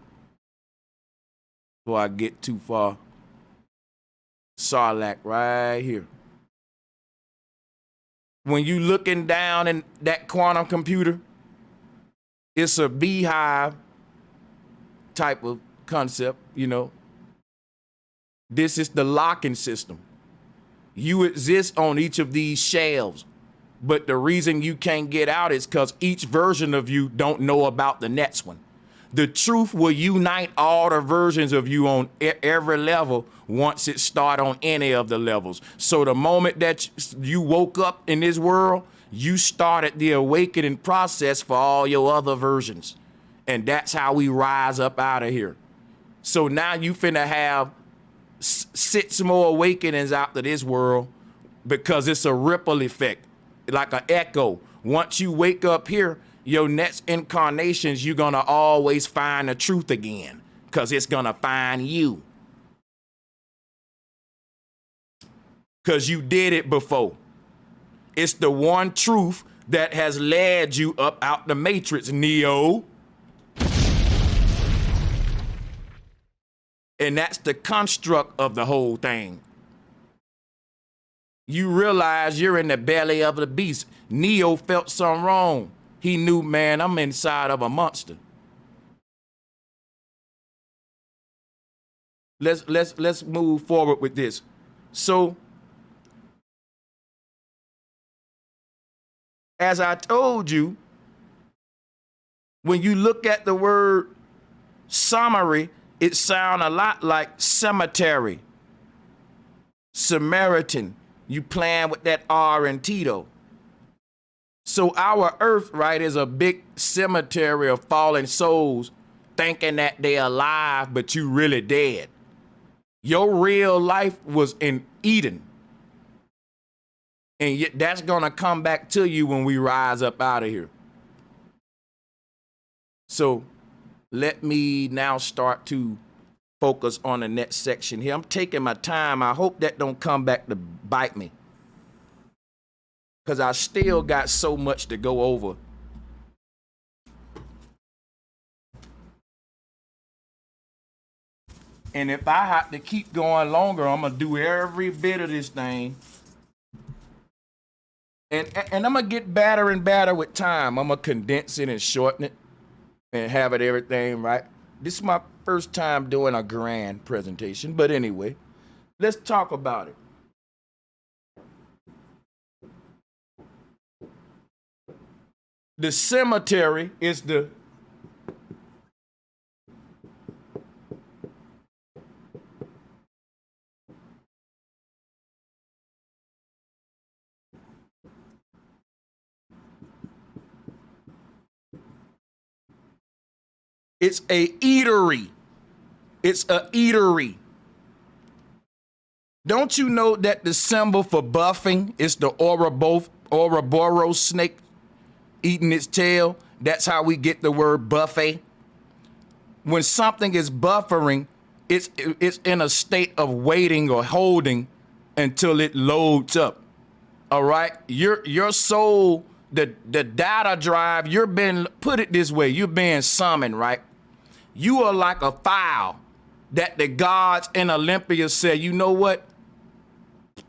before I get too far. Sarlacc right here. When you looking down in that quantum computer, it's a beehive type of concept, This is the locking system. You exist on each of these shelves, but the reason you can't get out is because each version of you don't know about the next one. The truth will unite all the versions of you on every level once it starts on any of the levels. So the moment that you woke up in this world, you started the awakening process for all your other versions. And that's how we rise up out of here. So now you finna have 6 more awakenings out of this world because it's a ripple effect, like an echo. Once you wake up here, your next incarnations, you're gonna always find the truth again because it's gonna find you. Because you did it before. It's the one truth that has led you up out the matrix, Neo. And that's the construct of the whole thing. You realize you're in the belly of the beast. Neo felt something wrong. He knew, man, I'm inside of a monster. Let's move forward with this. So, as I told you, when you look at the word summary, it sounds a lot like cemetery, Samaritan. You playing with that R and T though. So our earth, right, is a big cemetery of fallen souls thinking that they're alive, but you really dead. Your real life was in Eden. And yet that's going to come back to you when we rise up out of here. So let me now start to focus on the next section here. I'm taking my time. I hope that don't come back to bite me, because I still got so much to go over. And if I have to keep going longer, I'm going to do every bit of this thing. And I'm going to get better and better with time. I'm going to condense it and shorten it and have it everything right. This is my first time doing a grand presentation. But anyway, let's talk about it. The cemetery is the it's a eatery. It's a eatery. Don't you know that the symbol for buffing is the Ouroboros snake eating its tail? That's how we get the word buffet. When something is buffering, it's in a state of waiting or holding until it loads up. All right? Your soul, the data drive, put it this way, you're being summoned, right? You are like a file that the gods in Olympia said, you know what?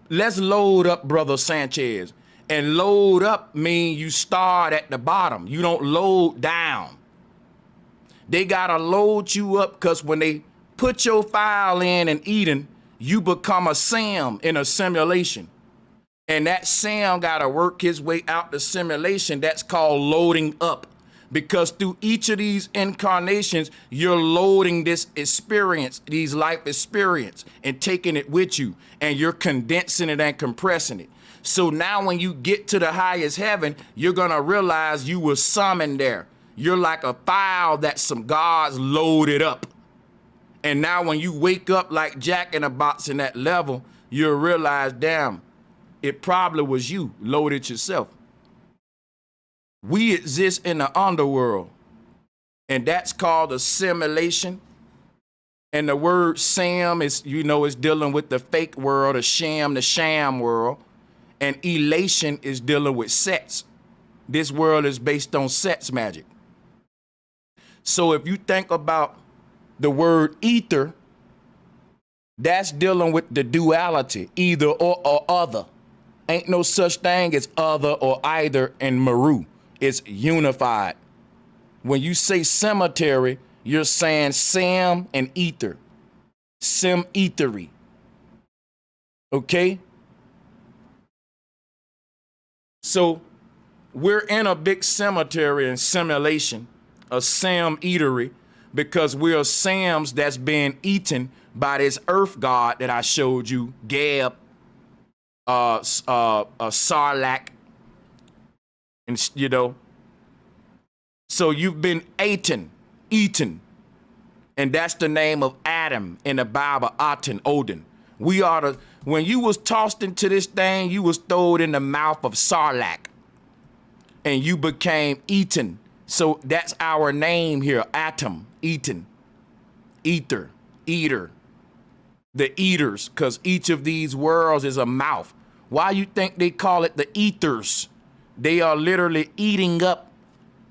Let's load up, brother Sanchez. And load up means you start at the bottom. You don't load down. They gotta load you up, because when they put your file in Eden, you become a sim in a simulation. And that sim gotta work his way out the simulation. That's called loading up. Because through each of these incarnations, you're loading this experience, these life experience, and taking it with you, and you're condensing it and compressing it. So now when you get to the highest heaven, you're gonna realize you were summoned there. You're like a file that some gods loaded up. And now when you wake up like Jack in a Box in that level, you'll realize, damn, it probably was you loaded yourself. We exist in the underworld, and that's called a simulation. And the word Sam is, is dealing with the fake world, the sham world. And elation is dealing with sets. This world is based on sets magic. So if you think about the word ether, that's dealing with the duality, either or other. Ain't no such thing as other or either in Meru. It's unified. When you say cemetery, you're saying Sam and ether. Sim-ethery. Okay? So we're in a big cemetery and simulation, a Sam eatery, because we're Sams that's being eaten by this earth god that I showed you, Geb, Sarlacc, and So you've been eaten, and that's the name of Adam in the Bible, Aten, Odin. When you was tossed into this thing, you was thrown in the mouth of Sarlacc, and you became eaten. So that's our name here, Atom, Eaten, Ether, Eater, the eaters, because each of these worlds is a mouth. Why you think they call it the ethers? They are literally eating up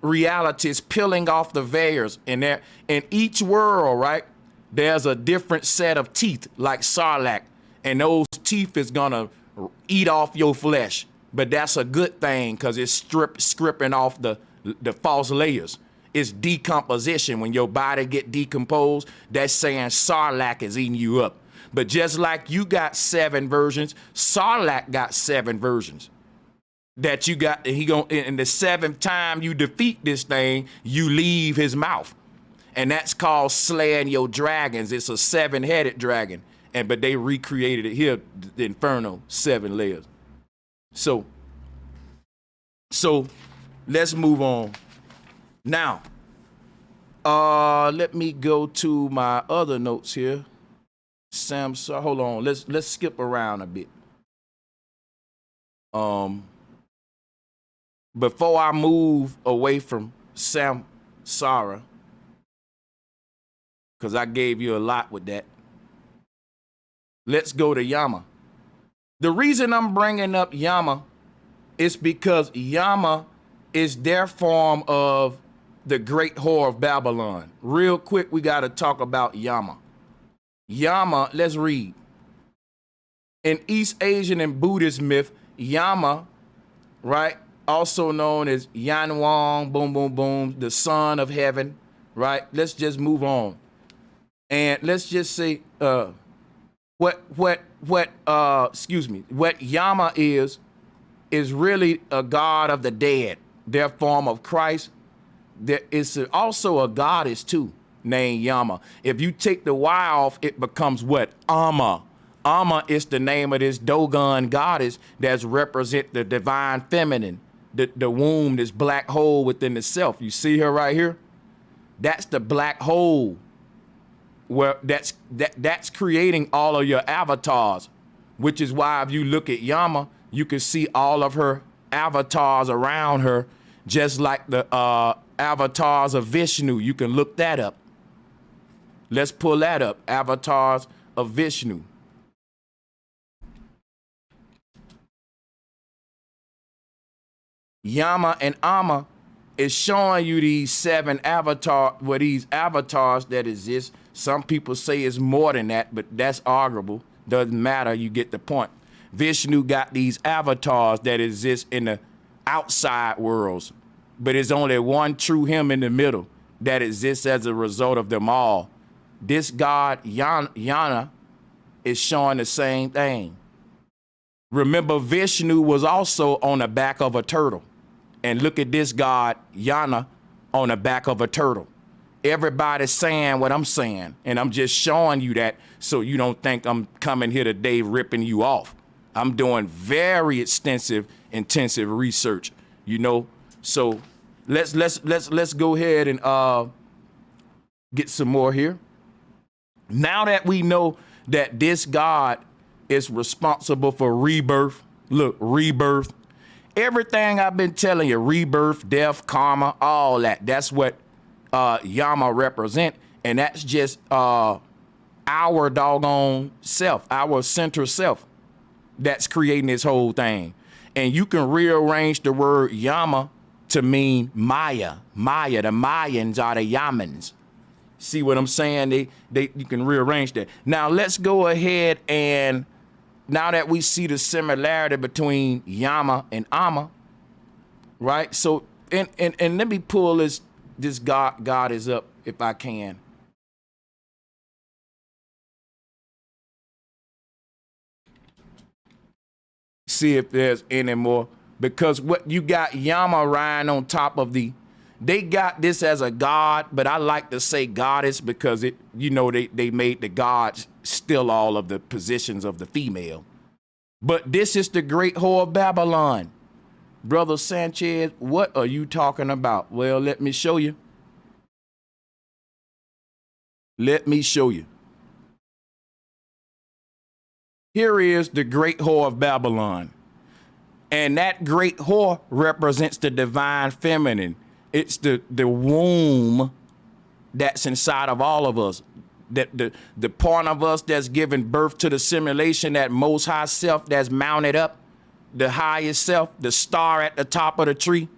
realities, peeling off the veils. And in each world, right, there's a different set of teeth, like Sarlacc. And those teeth is gonna eat off your flesh. But that's a good thing because it's stripping off the false layers. It's decomposition. When your body get decomposed, that's saying Sarlacc is eating you up. But just like you got 7 versions, Sarlacc got 7 versions. That you got, he going in the 7th time you defeat this thing, you leave his mouth. And that's called slaying your dragons. It's a 7-headed dragon. But they recreated it here, the Inferno, 7 layers. So let's move on. Now, let me go to my other notes here. Samsara, hold on. Let's skip around a bit. Before I move away from Samsara, because I gave you a lot with that, let's go to Yama. The reason I'm bringing up Yama is because Yama is their form of the great whore of Babylon. Real quick, we got to talk about Yama. Yama, let's read. In East Asian and Buddhist myth, Yama, right, also known as Yanwang, boom, boom, boom, the son of heaven, right? Let's just move on. And let's just say, what Yama is really a god of the dead, their form of Christ. There is also a goddess too, named Yama. If you take the Y off, it becomes what? Amma. Amma is the name of this Dogon goddess that's represent the divine feminine, the womb, this black hole within the self. You see her right here? That's the black hole. Where that's creating all of your avatars, which is why if you look at Yama, you can see all of her avatars around her, just like the avatars of Vishnu. You can look that up. Let's pull that up. Avatars of Vishnu. Yama and Amma is showing you these 7 these avatars that exist. Some people say it's more than that, but that's arguable. Doesn't matter, you get the point. Vishnu got these avatars that exist in the outside worlds, but it's only one true him in the middle that exists as a result of them all. This god, Yana, is showing the same thing. Remember, Vishnu was also on the back of a turtle. And look at this god, Yana, on the back of a turtle. Everybody's saying what I'm saying, and I'm just showing you that so you don't think I'm coming here today ripping you off. I'm doing very extensive, intensive research, you know. So let's go ahead and get some more here. Now that we know that this God is responsible for rebirth, look, rebirth, everything I've been telling you, rebirth, death, karma, all that, that's what Yama represent, and that's just our doggone self, our center self that's creating this whole thing. And you can rearrange the word Yama to mean Maya. Maya, the Mayans are the Yamans. See what I'm saying? You can rearrange that. Now let's go ahead and now that we see the similarity between Yama and Amma, right? So and let me pull this God is up if I can. See if there's any more, because what you got Yama riding on top of they got this as a god, but I like to say goddess because it, you know, they made the gods still all of the positions of the female. But this is the great whore of Babylon. Brother Sanchez, what are you talking about? Well, let me show you. Let me show you. Here is the great whore of Babylon. And that great whore represents the divine feminine. It's the womb that's inside of all of us. That the part of us that's giving birth to the simulation, that most high self that's mounted up, the highest self, the star at the top of the tree.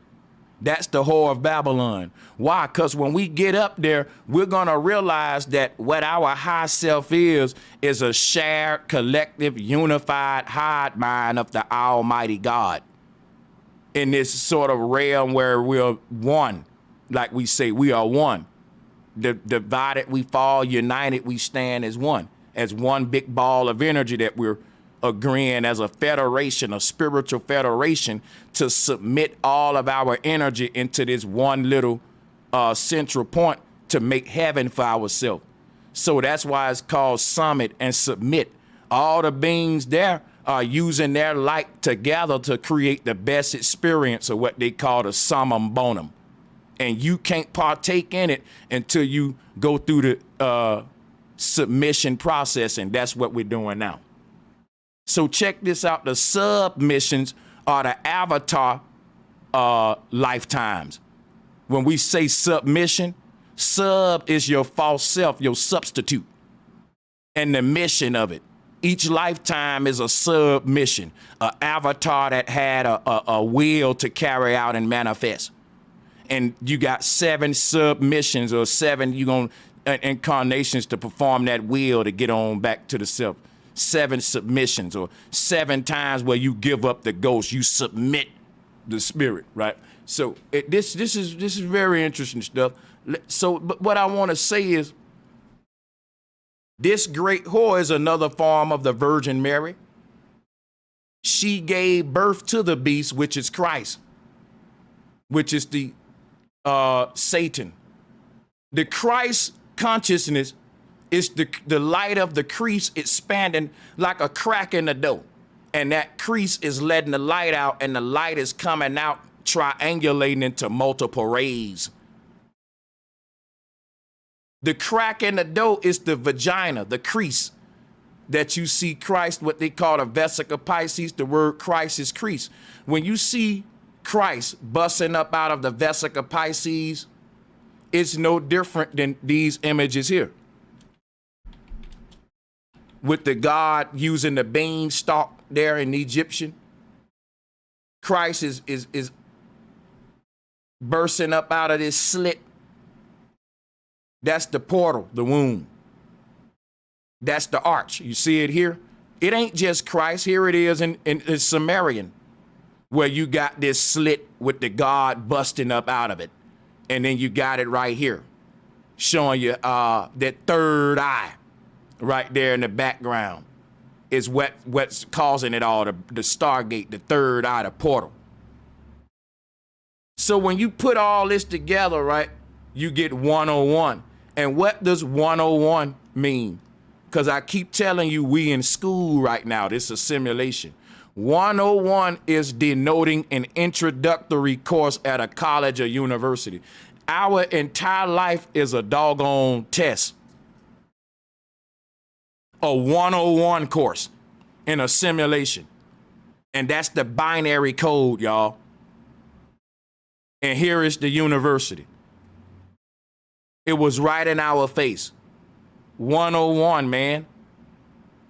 That's the whore of Babylon. Why? Because when we get up there, we're going to realize that what our high self is a shared, collective, unified hive mind of the Almighty God. In this sort of realm where we're one, like we say, we are one. Divided we fall, united we stand as one big ball of energy that we're agreeing as a federation, a spiritual federation, to submit all of our energy into this one little central point to make heaven for ourselves. So that's why it's called summit and submit. All the beings there are using their light together to create the best experience of what they call the summum bonum. And you can't partake in it until you go through the submission process, and that's what we're doing now. So check this out. The submissions are the avatar lifetimes. When we say submission, sub is your false self, your substitute, and the mission of it. Each lifetime is a submission, an avatar that had a will to carry out and manifest. And you got 7 submissions or 7 incarnations to perform that will to get on back to the self. 7 submissions, or 7 times where you give up the ghost, you submit the spirit, right? So this is very interesting stuff. So, but what I want to say is, this great whore is another form of the Virgin Mary. She gave birth to the beast, which is Christ, which is the Satan. The Christ consciousness is the light of the crease expanding like a crack in the dough. And that crease is letting the light out, and the light is coming out, triangulating into multiple rays. The crack in the dough is the vagina, the crease that you see Christ, what they call the vesica Pisces. The word Christ is crease. When you see Christ busting up out of the vesica Pisces, it's no different than these images here. With the God using the beanstalk there in the Egyptian, Christ is bursting up out of this slit. That's the portal, the womb. That's the arch. You see it here? It ain't just Christ. Here it is in Sumerian, where you got this slit with the God busting up out of it. And then you got it right here, showing you that third eye right there in the background is what's causing it all, the Stargate, the third eye, the portal. So when you put all this together, right, you get 101. And what does 101 mean? Because I keep telling you, we in school right now. This is a simulation. 101 is denoting an introductory course at a college or university. Our entire life is a doggone test. A 101 course in a simulation. And that's the binary code, y'all. And here is the university. It was right in our face. 101, man.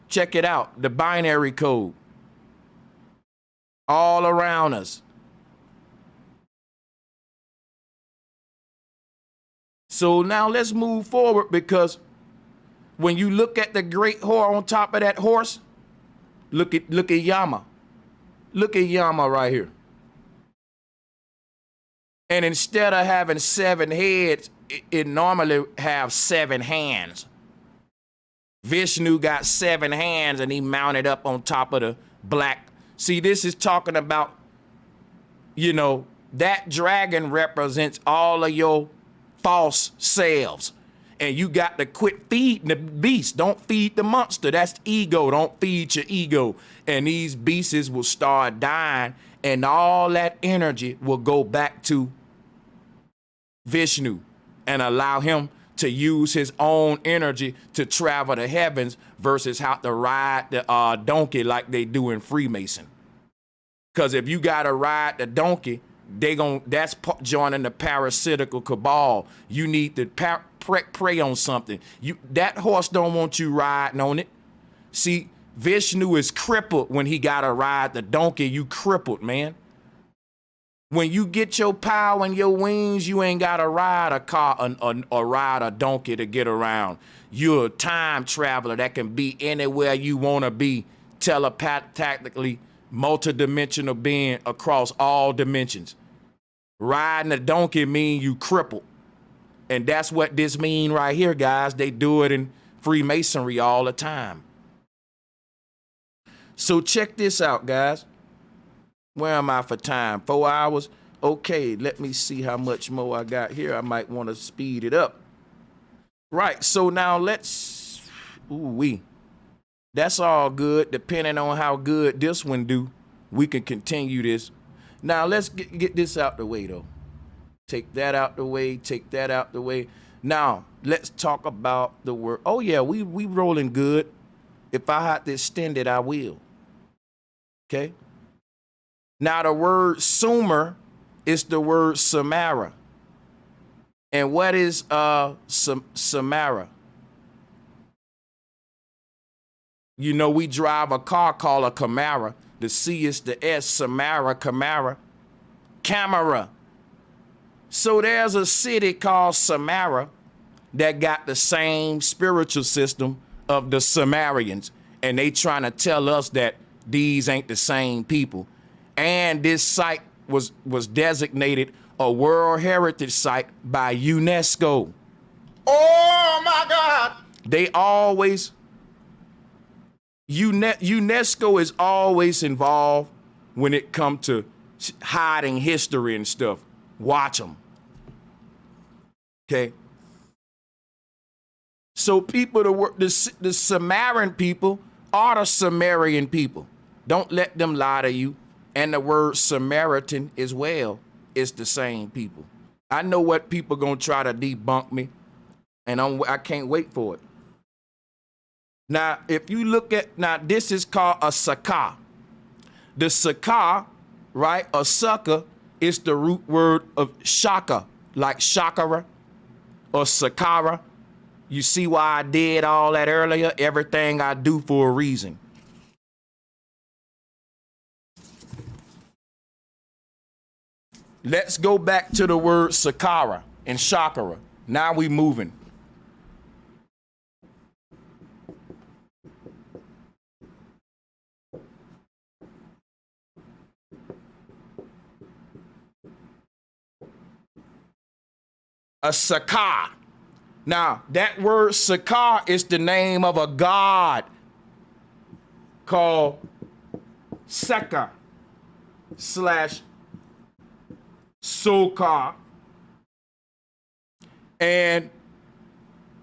Check it out. The binary code. All around us. So now let's move forward, because when you look at the great whore on top of that horse, look at Yama. Look at Yama right here. And instead of having 7 heads, it normally have 7 hands. Vishnu got 7 hands, and he mounted up on top of the black. See, this is talking about, that dragon represents all of your false selves. And you got to quit feeding the beast. Don't feed the monster. That's ego. Don't feed your ego. And these beasts will start dying, and all that energy will go back to Vishnu and allow him to use his own energy to travel the heavens versus how to ride the donkey like they do in Freemason. Because if you got to ride the donkey, that's joining the parasitical cabal. You need to prey on something. That horse don't want you riding on it. See, Vishnu is crippled when he got to ride the donkey. You crippled, man. When you get your power and your wings, you ain't got to ride a car or ride a donkey to get around. You're a time traveler that can be anywhere you want to be, telepathically, multidimensional being across all dimensions. Riding a donkey mean you crippled. And that's what this mean right here, guys. They do it in Freemasonry all the time. So check this out, guys. Where am I for time? 4 hours? Okay, let me see how much more I got here. I might want to speed it up. Right, so now let's, that's all good. Depending on how good this one do, we can continue this. Now let's get this out the way though. Take that out the way, take that out the way. Now, let's talk about the word. Oh yeah, we rolling good. If I had to extend it, I will. Okay? Now the word Sumer is the word Samara. And what is Samara? You know, we drive a car called a Camara. The C is the S, Samara, Camera. So there's a city called Samara that got the same spiritual system of the Sumerians. And they trying to tell us that these ain't the same people. And this site was designated a World Heritage Site by UNESCO. Oh my God! They always, UNESCO is always involved when it comes to hiding history and stuff. Watch them. Okay. So people, the Sumerian people are the Sumerian people. Don't let them lie to you. And the word Samaritan as well is the same people. I know what people gonna try to debunk me, and I can't wait for it. Now, if you look at, now this is called a Saqqara. The Saqqara, right, a sucker is the root word of shaka, like Chakra or Saqqara. You see why I did all that earlier? Everything I do for a reason. Let's go back to the word Saqqara and Chakra. Now we moving. A Saqqara. Now, that word Saqqara is the name of a god called Saqqara / Sokar. And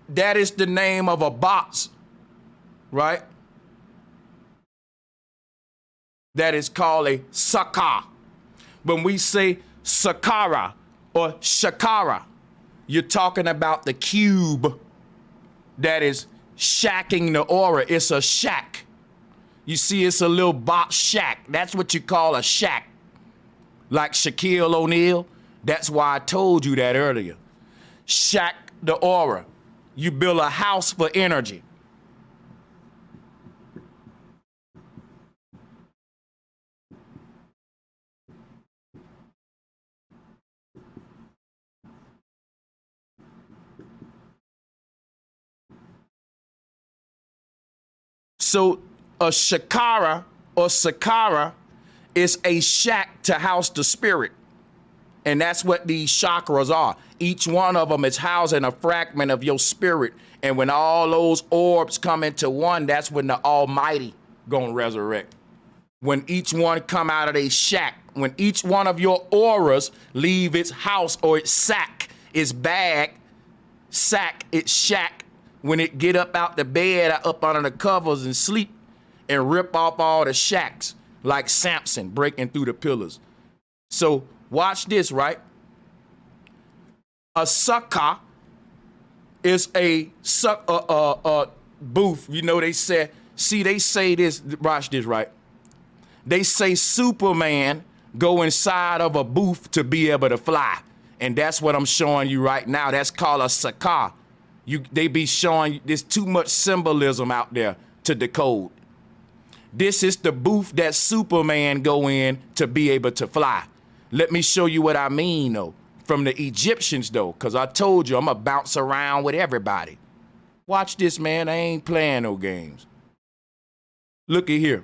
that is the name of a box, right? That is called a Saqqara. When we say Saqqara or Chakra, you're talking about the cube that is shacking the aura. It's a shack. You see, it's a little box shack. That's what you call a shack. Like Shaquille O'Neal. That's why I told you that earlier. Shack the aura. You build a house for energy. So a Chakra or Saqqara is a shack to house the spirit. And that's what these chakras are. Each one of them is housing a fragment of your spirit. And when all those orbs come into one, that's when the Almighty gonna resurrect. When each one come out of a shack, when each one of your auras leave its house or its sack, its bag, sack, its shack, when it get up out the bed, up under the covers and sleep and rip off all the shacks like Samson breaking through the pillars. So watch this, right? A Saqqara is a booth. You know, they say this, watch this, right? They say Superman go inside of a booth to be able to fly. And that's what I'm showing you right now. That's called a Saqqara. They be showing you, there's too much symbolism out there to decode. This is the booth that Superman go in to be able to fly. Let me show you what I mean, though, from the Egyptians, though, because I told you I'm going to bounce around with everybody. Watch this, man. I ain't playing no games. Look at here.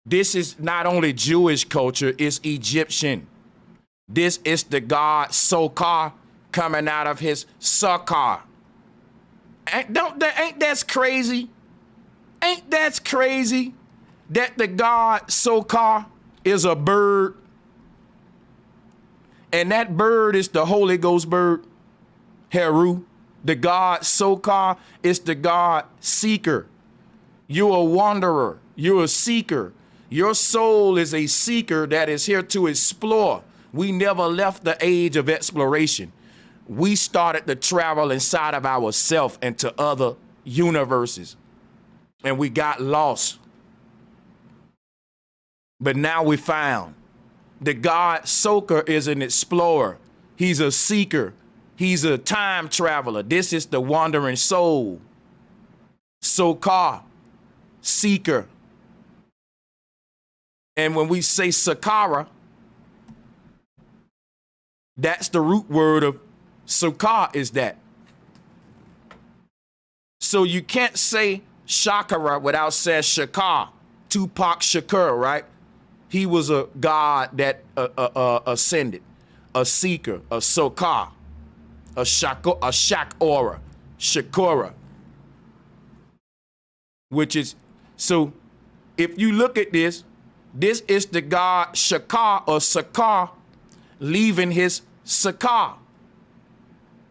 This is not only Jewish culture, it's Egyptian. This is the god Saqqara coming out of his Saqqara. Ain't that crazy? Ain't that crazy that the god Saqqara is a bird? And that bird is the Holy Ghost bird, Heru. The god Saqqara is the god seeker. You're a wanderer. You're a seeker. Your soul is a seeker that is here to explore. We never left the age of exploration. We started to travel inside of ourselves into other universes. And we got lost. But now we found. The god Saqqara is an explorer. He's a seeker. He's a time traveler. This is the wandering soul. Saqqara, seeker. And when we say Saqqara, that's the root word of Saqqara is that. So you can't say Chakra without saying Saqqara. Tupac Shakur, right? He was a god that ascended, a seeker, a Saqqara, a Shaqqara, Shakura. Which is, so if you look at this is the god Shakar or Saqqara leaving his Saqqara.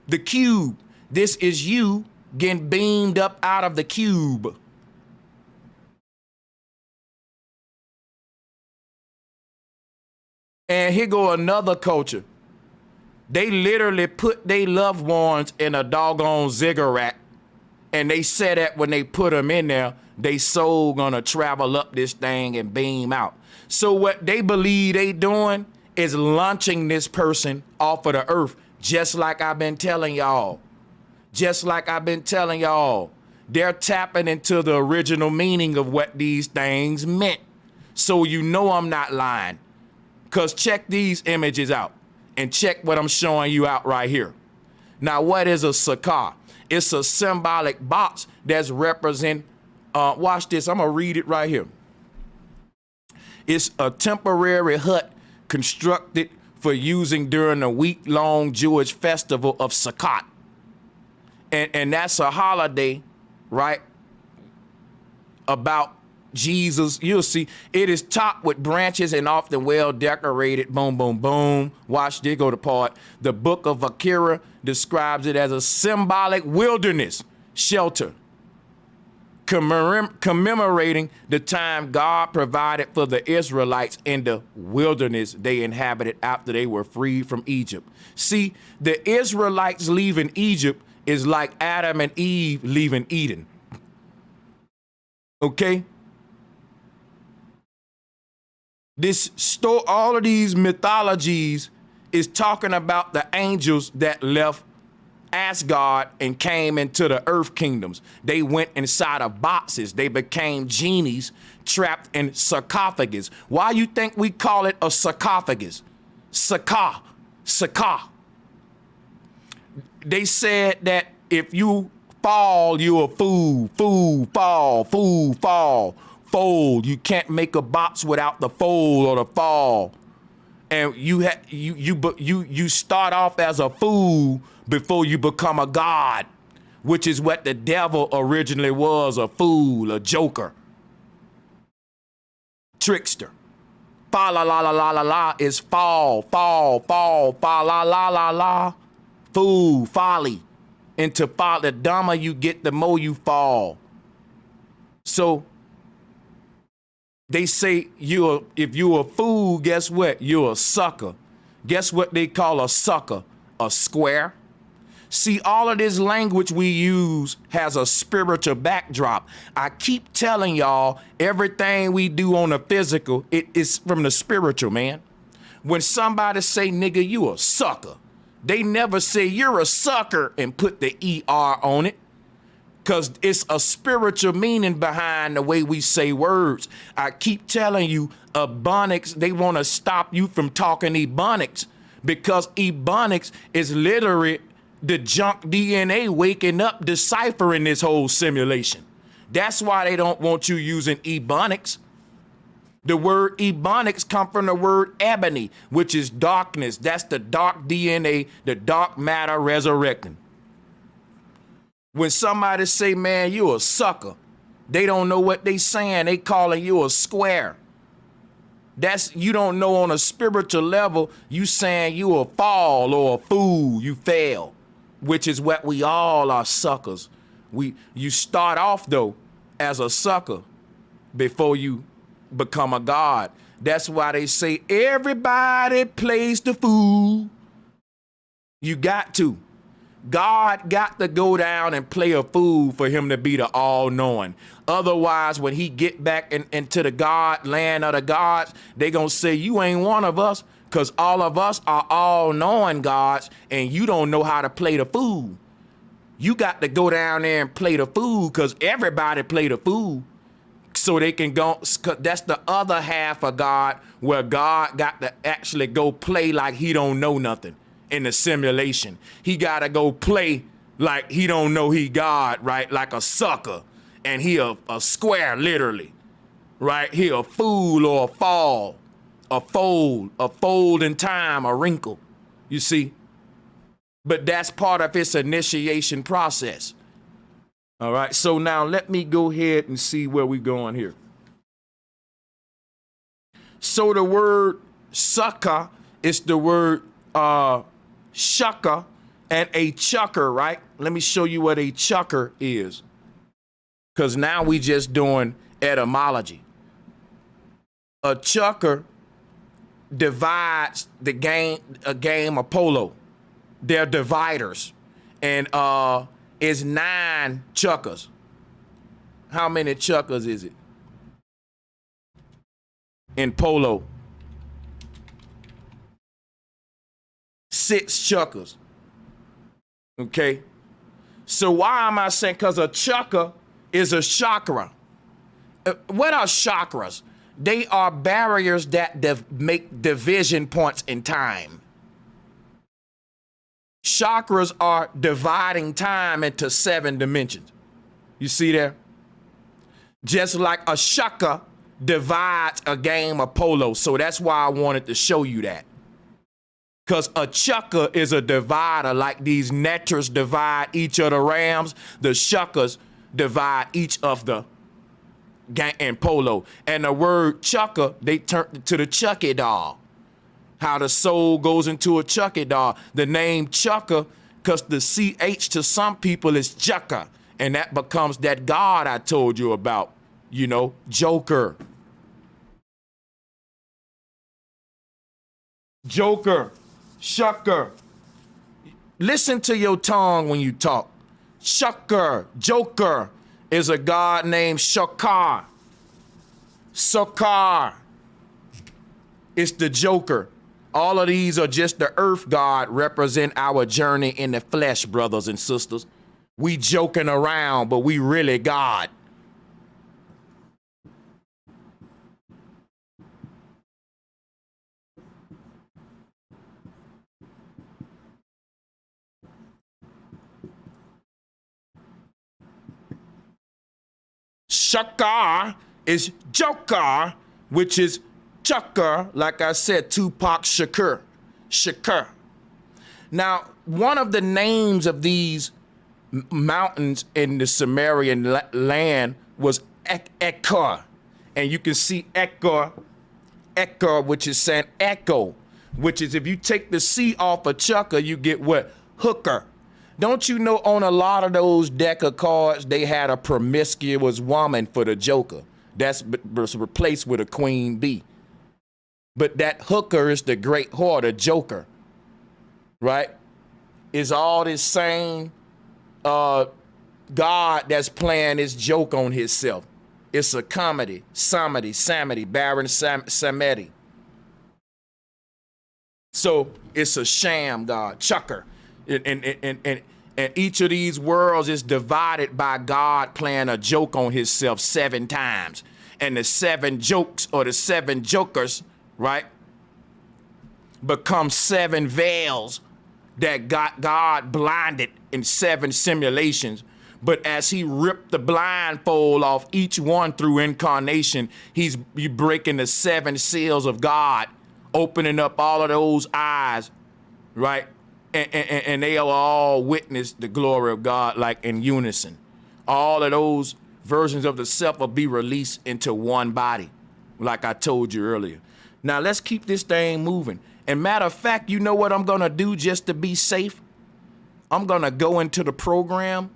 The cube. This is you getting beamed up out of the cube. And here go another culture. They literally put their loved ones in a doggone ziggurat. And they said that when they put them in there, they soul gonna travel up this thing and beam out. So what they believe they doing is launching this person off of the earth, just like I've been telling y'all. Just like I've been telling y'all. They're tapping into the original meaning of what these things meant. So you know I'm not lying. Because check these images out and check what I'm showing you out right here. Now, what is a Saqqara? It's a symbolic box that's represent, watch this, I'm gonna read it right here. It's a temporary hut constructed for using during a week-long Jewish festival of Sukkot. And that's a holiday, right, about Jesus. You'll see it is topped with branches and often well decorated. Boom, boom, boom. Watch this, go to part. The book of Saqqara describes it as a symbolic wilderness shelter, commemorating the time God provided for the Israelites in the wilderness they inhabited after they were freed from Egypt. See, the Israelites leaving Egypt is like Adam and Eve leaving Eden. Okay? All of these mythologies is talking about the angels that left Asgard and came into the earth kingdoms. They went inside of boxes. They became genies trapped in sarcophagus. Why you think we call it a sarcophagus? Saqqara. They said that if you fall, you're a fool. Fall. Fold. You can't make a box without the fold or the fall. And you start off as a fool before you become a god, which is what the devil originally was, a fool, a joker, trickster. Fa la la la la la la is fall, fa la la la la, fool, folly. Into fall, the dumber you get, the more you fall. So they say if you're a fool, guess what? You're a sucker. Guess what they call a sucker? A square. See, all of this language we use has a spiritual backdrop. I keep telling y'all, everything we do on the physical, it is from the spiritual, man. When somebody say, nigga, you a sucker, they never say you're a sucker and put the ER on it. because it's a spiritual meaning behind the way we say words. I keep telling you, Ebonics, they want to stop you from talking Ebonics, because Ebonics is literally the junk DNA waking up, deciphering this whole simulation. That's why they don't want you using Ebonics. The word Ebonics come from the word ebony, which is darkness. That's the dark DNA, the dark matter resurrecting. When somebody say, man, you a sucker, they don't know what they saying. They calling you a square. That's, you don't know on a spiritual level, you saying you a fall or a fool, you fail, which is what we all are, suckers. You start off though as a sucker before you become a god. That's why they say everybody plays the fool. You got to. God got to go down and play a fool for him to be the all-knowing. Otherwise, when he get back into the God land of the gods, they gonna say you ain't one of us, because all of us are all-knowing gods, and you don't know how to play the fool. You got to go down there and play the fool, because everybody play the fool. So they can go, that's the other half of God, where God got to actually go play like he don't know nothing in the simulation. He got to go play like he don't know he God, right? Like a sucker. And he a square, literally, right? He a fool or a fall, a fold in time, a wrinkle, you see? But that's part of its initiation process. All right, so now let me go ahead and see where we're going here. So the word sucker is the word shucker and a chucker, right? Let me show you what a chucker is, because now we just doing etymology. A chucker divides a game of polo. They're dividers, and is 9 chuckers. How many chuckers is it in polo? 6 chuckers. Okay. So why am I saying? Because a chucker is a chakra. What are chakras? They are barriers that make division points in time. Chakras are dividing time into 7 dimensions. You see there? Just like a shaka divides a game of polo. So that's why I wanted to show you that. Because a chukka is a divider, like these netters divide each of the rams. The shuckers divide each of the game in polo. And the word chukka, they turned to the chucky doll. How the soul goes into a chucky doll. The name chukka, because the CH to some people is chukka. And that becomes that god I told you about, you know, Joker. Joker, shucker. Listen to your tongue when you talk. Shucker, Joker is a god named Saqqara. Saqqara. It's the Joker. All of these are just the earth god represent our journey in the flesh, brothers and sisters. We joking around, but we really God. Shakar is Joker, which is Chucker, like I said, Tupac Shakur. Shakur. Now, one of the names of these mountains in the Sumerian land was Ekkar. And you can see Ekkar, which is saying echo, which is if you take the C off a chucker, you get what? Hooker. Don't you know on a lot of those deck of cards, they had a promiscuous woman for the Joker. That's replaced with a queen bee. But that hooker is the great whore, the Joker, right? Is all this same God that's playing this joke on himself. It's a comedy, Samedi, Baron Samedi. So it's a sham God, Chucker. And And each of these worlds is divided by God playing a joke on himself 7 times. And the 7 jokes or the 7 jokers, right, become 7 veils that got God blinded in 7 simulations. But as he ripped the blindfold off each one through incarnation, he's breaking the 7 seals of God, opening up all of those eyes, right? And they will all witness the glory of God like in unison. All of those versions of the self will be released into one body, like I told you earlier. Now let's keep this thing moving. And matter of fact, you know what I'm gonna do just to be safe? I'm gonna go into the program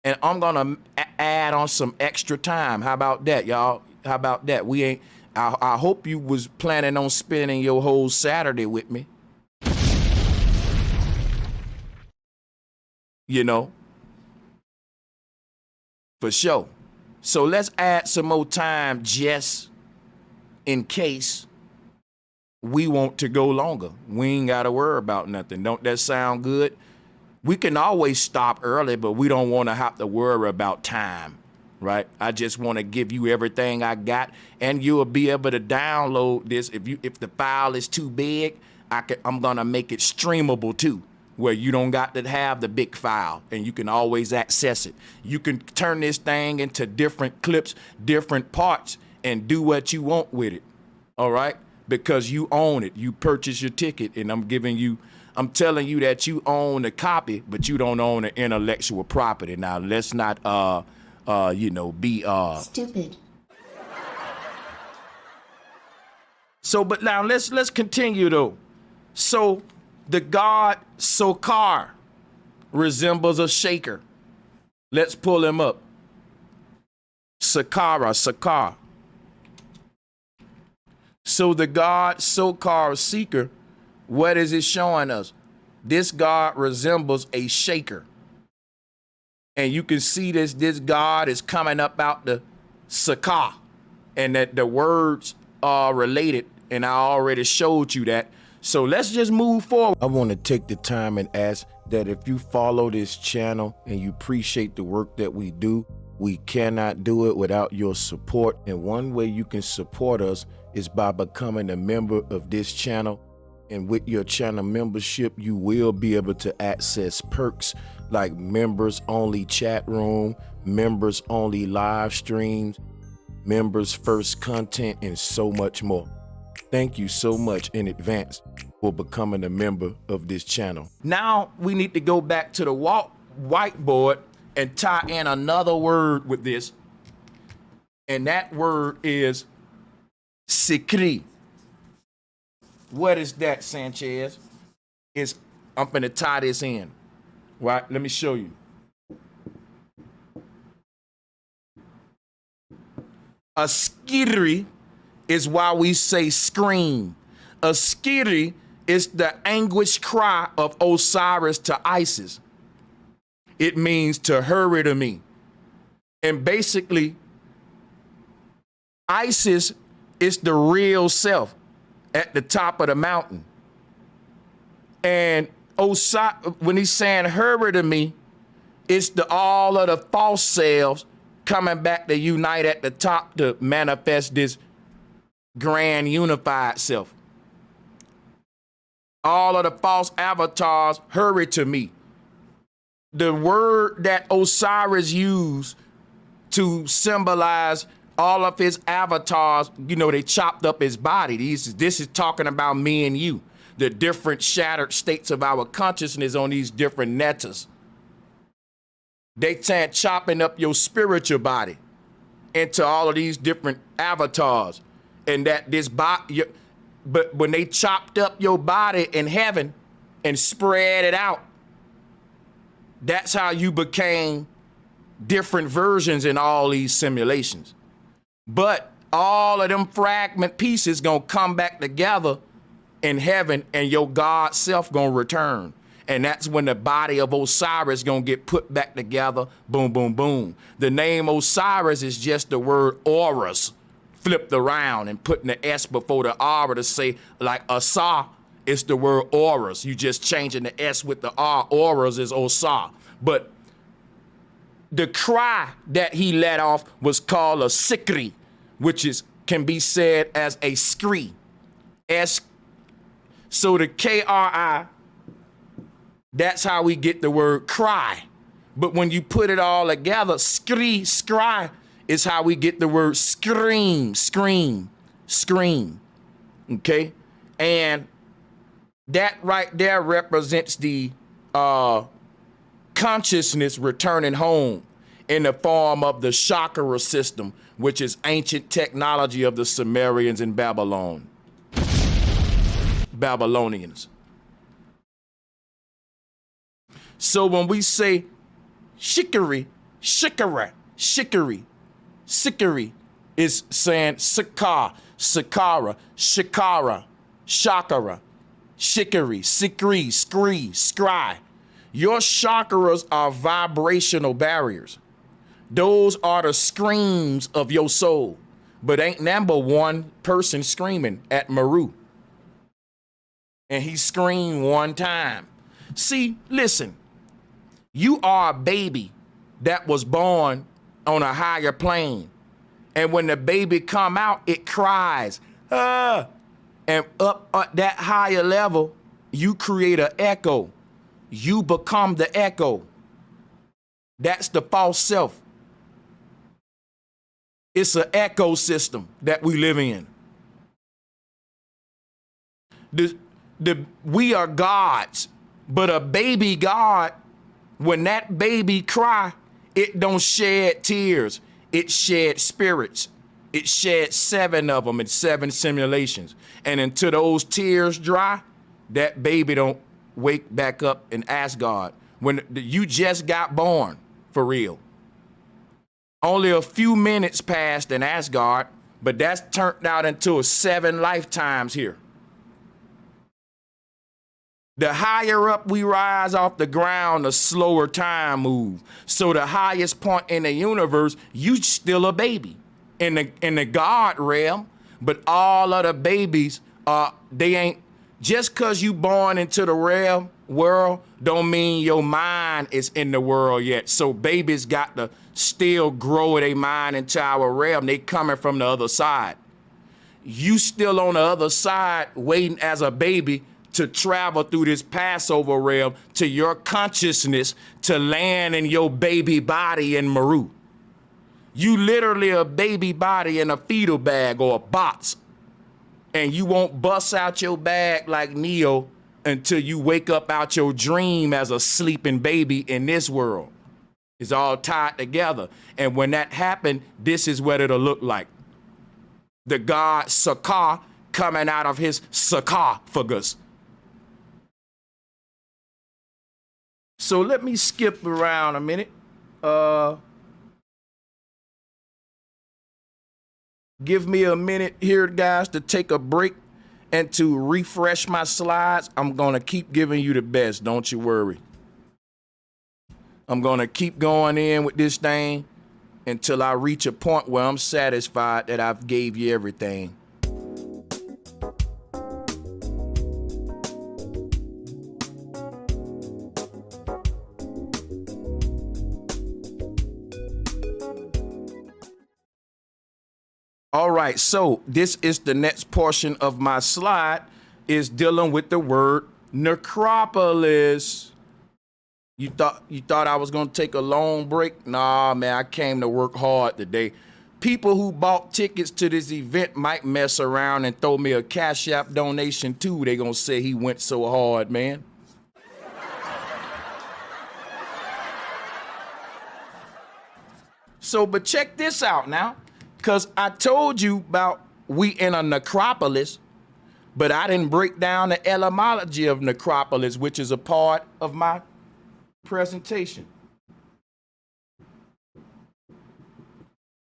and I'm gonna add on some extra time. How about that, y'all? How about that? I hope you was planning on spending your whole Saturday with me. You know, for sure. So let's add some more time just in case we want to go longer. We ain't got to worry about nothing. Don't that sound good? We can always stop early, but we don't want to have to worry about time, right? I just want to give you everything I got, and you'll be able to download this. If the file is too big, I'm gonna make it streamable too, where you don't got to have the big file and you can always access it. You can turn this thing into different clips, different parts, and do what you want with it, all right? Because you own it. You purchase your ticket, and I'm telling you that you own the copy, but you don't own the intellectual property. Now, let's not, be stupid. So, but now let's continue though. So, the god Saqqara resembles a shaker. Let's pull him up. Saqqara. So the god Saqqara seeker, what is it showing us? This god resembles a shaker. And you can see this god is coming up out the Saqqara, and that the words are related, and I already showed you that. So let's just move forward. I want to take the time and ask that if you follow this channel and you appreciate the work that we do, we cannot do it without your support. And one way you can support us is by becoming a member of this channel. And with your channel membership, you will be able to access perks like members only chat room, members only live streams, members first content, and so much more. Thank you so much in advance for becoming a member of this channel. Now we need to go back to the whiteboard and tie in another word with this. And that word is syncretic. What is that, Sanchez? I'm finna tie this in. Right? Let me show you. A skiri is why we say scream. A skiri is the anguished cry of Osiris to Isis. It means to hurry to me. And basically, Isis is the real self at the top of the mountain. And Osiris, when he's saying hurry to me, it's all of the false selves coming back to unite at the top to manifest this grand unified self. All of the false avatars hurry to me. The word that Osiris used to symbolize all of his avatars, they chopped up his body. This is talking about me and you, the different shattered states of our consciousness on these different netas. They saying chopping up your spiritual body into all of these different avatars. And that this body, but when they chopped up your body in heaven and spread it out, that's how you became different versions in all these simulations. But all of them fragment pieces gonna come back together in heaven, and your God self gonna return. And that's when the body of Osiris gonna get put back together. Boom, boom, boom. The name Osiris is just the word auras flipped around and putting the S before the R to say like Asa is the word auras. You just changing the S with the R. Auras is Osa. But the cry that he let off was called a sikri, which can be said as a scree. So the K-R-I, that's how we get the word cry. But when you put it all together, scry is how we get the word scream. Okay? And that right there represents the consciousness returning home in the form of the Chakra system, which is ancient technology of the Sumerians and Babylonians. So when we say shikari is saying Saqqara, Chakra, shikari, scry. Your chakras are vibrational barriers. Those are the screams of your soul. But ain't number one person screaming at Meru. And he screamed one time. See, listen, you are a baby that was born on a higher plane. And when the baby come out, it cries, ah. And up at that higher level, you create an echo. You become the echo. That's the false self. It's an ecosystem that we live in. We are gods, but a baby God, when that baby cry, it don't shed tears. It sheds spirits. It sheds 7 of them in 7 simulations. And until those tears dry, that baby don't wake back up in Asgard. When you just got born, for real. Only a few minutes passed in Asgard, but that's turned out into 7 lifetimes here. The higher up we rise off the ground, the slower time moves. So the highest point in the universe, you still a baby in the God realm, but all of the babies they ain't, just cause you born into the realm world don't mean your mind is in the world yet. So babies got to still grow their mind into our realm. They coming from the other side. You still on the other side waiting as a baby to travel through this Passover realm to your consciousness to land in your baby body in Meru. You literally a baby body in a fetal bag or a box. And you won't bust out your bag like Neo until you wake up out your dream as a sleeping baby in this world. It's all tied together. And when that happened, this is what it'll look like. The god Saqqara coming out of his sarcophagus. So let me skip around a minute. Give me a minute here, guys, to take a break and to refresh my slides. I'm going to keep giving you the best. Don't you worry. I'm going to keep going in with this thing until I reach a point where I'm satisfied that I've gave you everything. All right, so this is the next portion of my slide, is dealing with the word necropolis. You thought I was gonna take a long break? Nah, man, I came to work hard today. People who bought tickets to this event might mess around and throw me a Cash App donation too. They gonna say he went so hard, man. So, but check this out now. Because I told you about we in a necropolis, but I didn't break down the etymology of necropolis, which is a part of my presentation.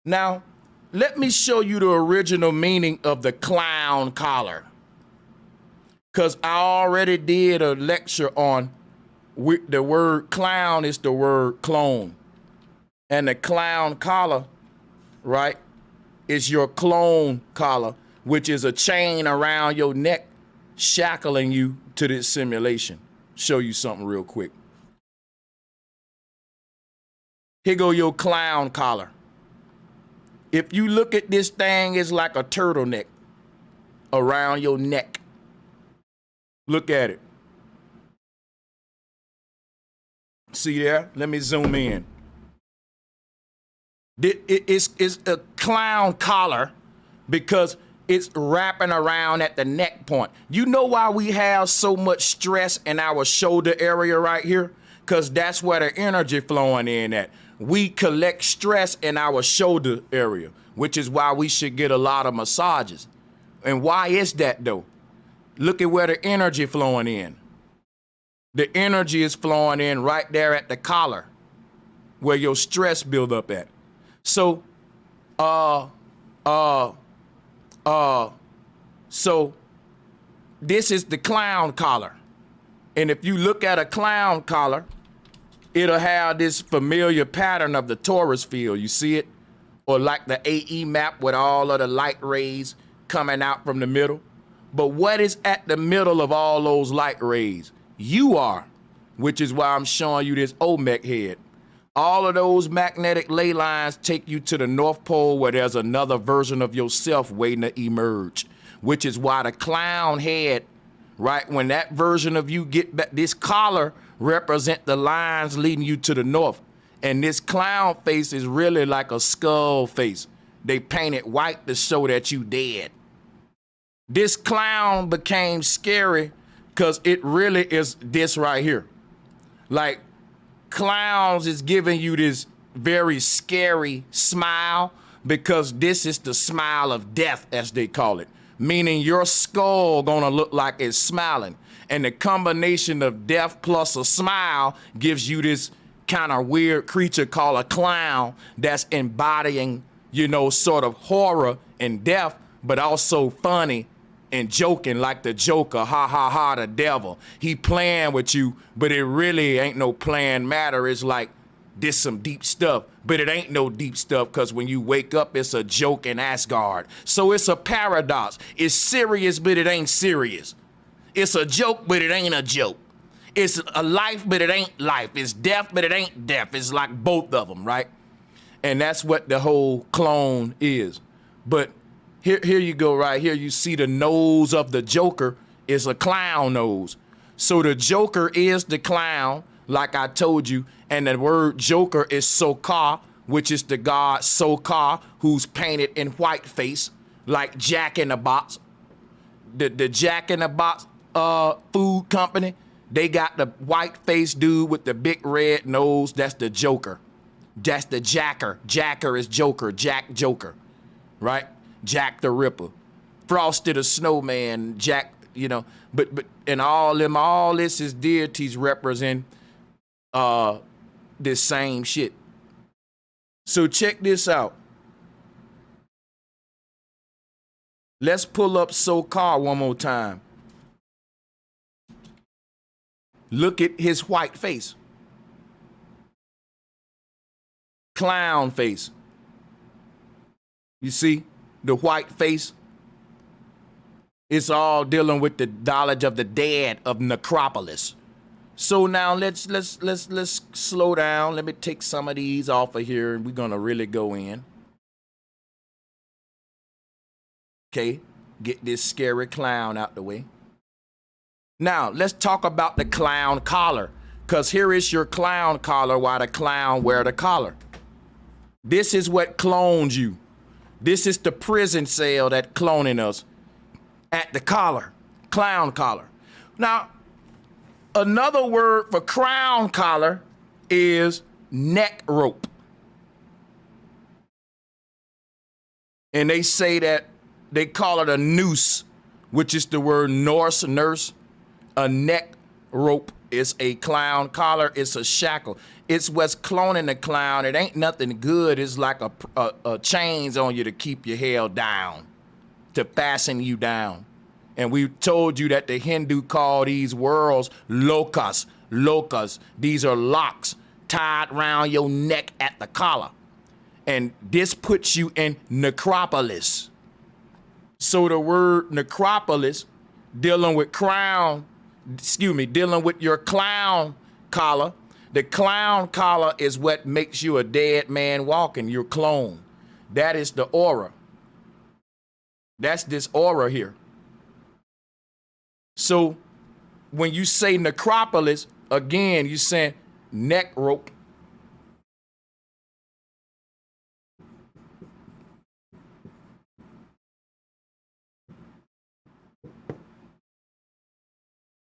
Now, let me show you the original meaning of the clown collar. Because I already did a lecture on the word clown is the word clone. And the clown collar, right, is your clone collar, which is a chain around your neck shackling you to this simulation. Show you something real quick. Here go your clown collar. If you look at this thing, it's like a turtleneck around your neck. Look at it. See there? Let me zoom in. It's a clown collar because it's wrapping around at the neck point. You know why we have so much stress in our shoulder area right here? Because that's where the energy flowing in at. We collect stress in our shoulder area, which is why we should get a lot of massages. And why is that though? Look at where the energy flowing in. The energy is flowing in right there at the collar, where your stress build up at. So, so this is the clown collar. And if you look at a clown collar, it'll have this familiar pattern of the torus field. You see it? Or like the AE map with all of the light rays coming out from the middle. But what is at the middle of all those light rays? You are, which is why I'm showing you this Olmec head. All of those magnetic ley lines take you to the North Pole where there's another version of yourself waiting to emerge, which is why the clown head, right, when that version of you get back, this collar represent the lines leading you to the north. And this clown face is really like a skull face. They paint it white to show that you dead. This clown became scary because it really is this right here. Like, clowns is giving you this very scary smile because this is the smile of death, as they call it. Meaning your skull gonna look like it's smiling. And the combination of death plus a smile gives you this kind of weird creature called a clown that's embodying, you know, sort of horror and death, but also funny and joking like the Joker, ha ha ha, the devil. He playing with you, but it really ain't no playing matter. It's like this some deep stuff, but it ain't no deep stuff because when you wake up, it's a joke in Asgard. So it's a paradox. It's serious, but it ain't serious. It's a joke, but it ain't a joke. It's a life, but it ain't life. It's death, but it ain't death. It's like both of them, right? And that's what the whole clone is. But here you go right here. You see the nose of the Joker is a clown nose. So the Joker is the clown, like I told you. And the word Joker is Saqqara, which is the god Saqqara, who's painted in white face, like Jack in the Box. The Jack in the Box food company, they got the white face dude with the big red nose. That's the Joker. That's the Jacker. Jacker is Joker. Jack Joker, right? Jack the Ripper, Frosty the Snowman, Jack, you know, but and all this is deities represent this same shit. So check this out. Let's pull up Saqqara one more time. Look at his white face. Clown face. You see? The white face, it's all dealing with the knowledge of the dead of Necropolis. So now let's slow down. Let me take some of these off of here and we're gonna really go in. Okay, get this scary clown out the way. Now let's talk about the clown collar, because here is your clown collar while the clown wear the collar. This is what clones you. This is the prison cell that cloning us at the collar, clown collar. Now, another word for crown collar is neck rope. And they say that they call it a noose, which is the word Norse, nurse. A neck rope is a clown collar. It's a shackle. It's what's cloning the clown. It ain't nothing good. It's like a chains on you to keep you held down, to fasten you down. And we told you that the Hindu call these worlds lokas, lokas. These are locks tied around your neck at the collar. And this puts you in necropolis. So the word necropolis, dealing with your clown collar, The clown collar is what makes you a dead man walking, your clone. That is the aura. That's this aura here. So when you say necropolis, again, you're saying neck rope.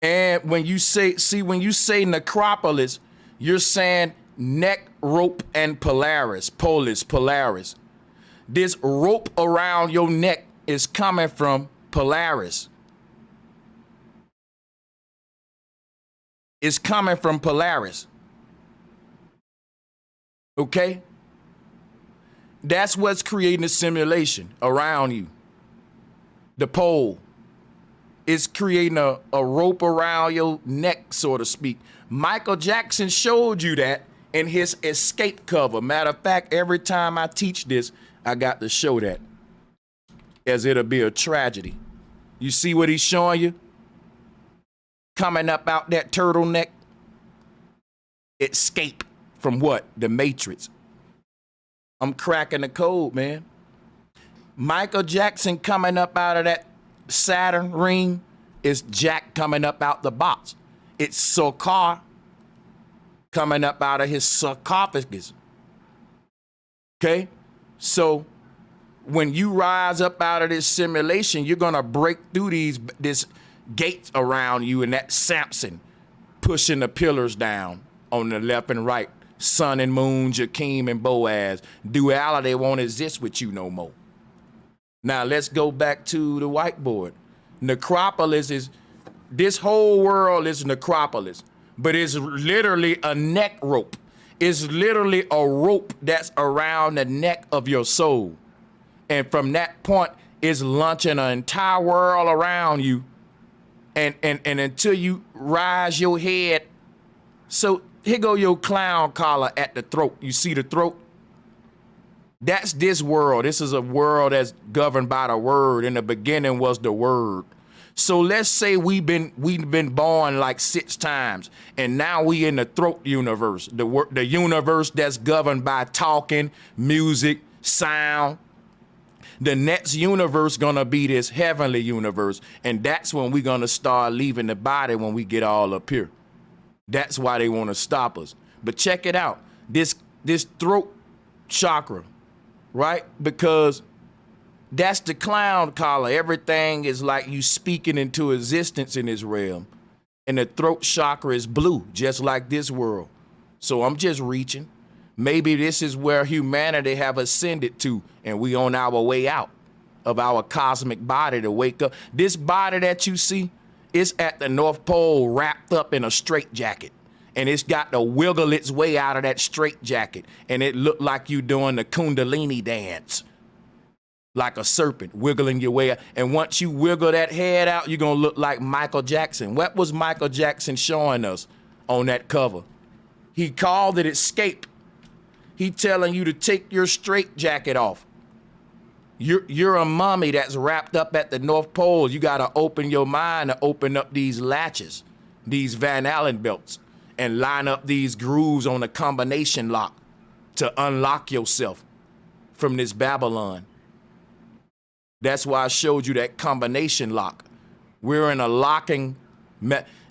And when you say, when you say necropolis, you're saying neck rope and Polaris. This rope around your neck is coming from Polaris. It's coming from Polaris. Okay? That's what's creating the simulation around you. The pole. It's creating a rope around your neck, so to speak. Michael Jackson showed you that in his escape cover. Matter of fact, every time I teach this, I got to show that, as it'll be a tragedy. You see what he's showing you? Coming up out that turtleneck. Escape from what? The Matrix. I'm cracking the code, man. Michael Jackson coming up out of that Saturn ring is Jack coming up out the box. It's Saqqara coming up out of his sarcophagus. Okay? So when you rise up out of this simulation, you're gonna break through this gates around you, and that Samson pushing the pillars down on the left and right. Sun and moon, Jakim and Boaz. Duality won't exist with you no more. Now let's go back to the whiteboard. Necropolis is, this whole world is necropolis, but it's literally a neck rope. It's literally a rope that's around the neck of your soul. And from that point, it's launching an entire world around you. And until you rise your head. So here go your clown collar at the throat. You see the throat? That's this world. This is a world that's governed by the word. In the beginning was the word. So let's say we've been born like 6 times, and now we in the throat universe, the universe that's governed by talking, music, sound. The next universe gonna be this heavenly universe, and that's when we gonna start leaving the body when we get all up here. That's why they want to stop us. But check it out. This throat chakra, right? Because that's the clown collar. Everything is like you speaking into existence in this realm. And the throat chakra is blue, just like this world. So I'm just reaching. Maybe this is where humanity have ascended to, and we on our way out of our cosmic body to wake up. This body that you see, it's at the North Pole wrapped up in a straitjacket. And it's got to wiggle its way out of that straitjacket. And it looked like you doing the Kundalini dance. Like a serpent, wiggling your way out. And once you wiggle that head out, you're going to look like Michael Jackson. What was Michael Jackson showing us on that cover? He called it escape. He telling you to take your straitjacket off. You're a mummy that's wrapped up at the North Pole. You got to open your mind to open up these latches, these Van Allen belts, and line up these grooves on a combination lock to unlock yourself from this Babylon. That's why I showed you that combination lock. We're in a locking.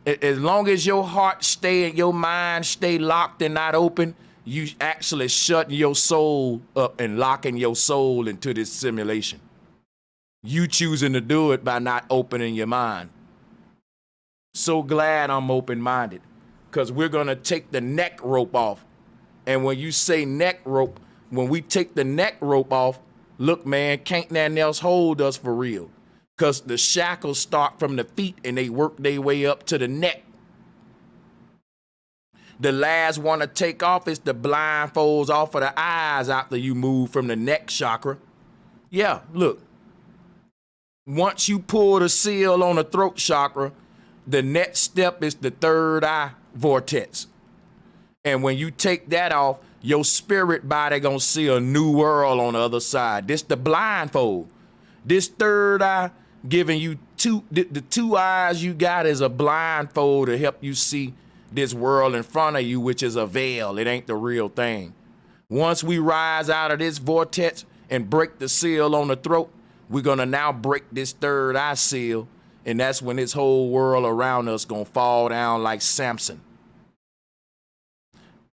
As long as your heart stay and your mind stay locked and not open, you actually shutting your soul up and locking your soul into this simulation. You choosing to do it by not opening your mind. So glad I'm open-minded, because we're going to take the neck rope off. And when you say neck rope, when we take the neck rope off, look, man, can't nothing else hold us for real. Because the shackles start from the feet and they work their way up to the neck. The last one to take off is the blindfolds off of the eyes after you move from the neck chakra. Yeah, look. Once you pull the seal on the throat chakra, the next step is the third eye vortex. And when you take that off, your spirit body gonna see a new world on the other side. This the blindfold. This third eye giving you the two eyes you got is a blindfold to help you see this world in front of you, which is a veil. It ain't the real thing. Once we rise out of this vortex and break the seal on the throat, we're going to now break this third eye seal. And that's when this whole world around us going to fall down like Samson.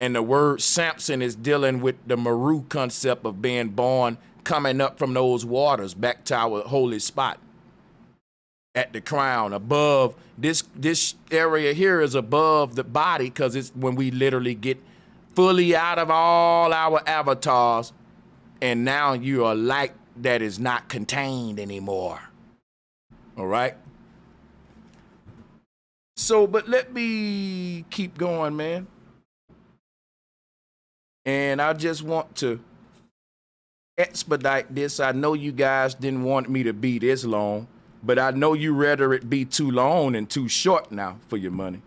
And the word Samson is dealing with the Meru concept of being born, coming up from those waters back to our holy spot at the crown. Above, this area here is above the body, because it's when we literally get fully out of all our avatars, and now you are light that is not contained anymore. All right? So, but let me keep going, man. And I just want to expedite this. I know you guys didn't want me to be this long, but I know you rather it be too long and too short now for your money.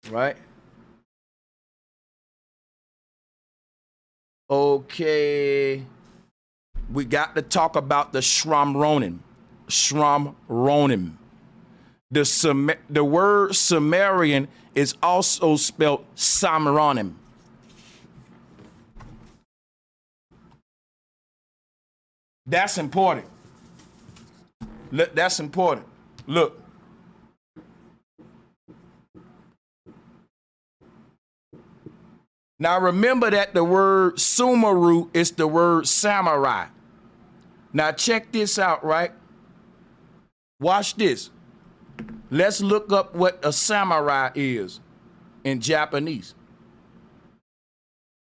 Right? Okay. We got to talk about the Shramronim. Shramronim. The word Sumerian is also spelled Samronim. That's important. That's important. Look. Now remember that the word Sumeru is the word samurai. Now check this out, right? Watch this. Let's look up what a samurai is in Japanese.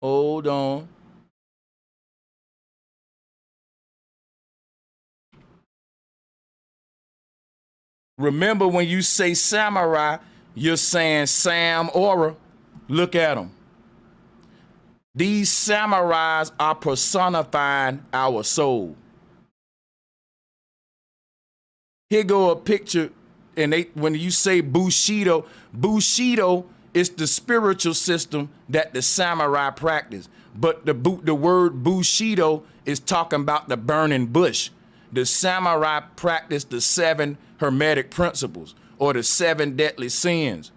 Hold on. Remember, when you say samurai, you're saying Sam Aura. Look at them. These samurais are personifying our soul. Here go a picture, and when you say Bushido, Bushido is the spiritual system that the samurai practice. But the word Bushido is talking about the burning bush. The samurai practice the 7 hermetic principles, or the 7 deadly sins.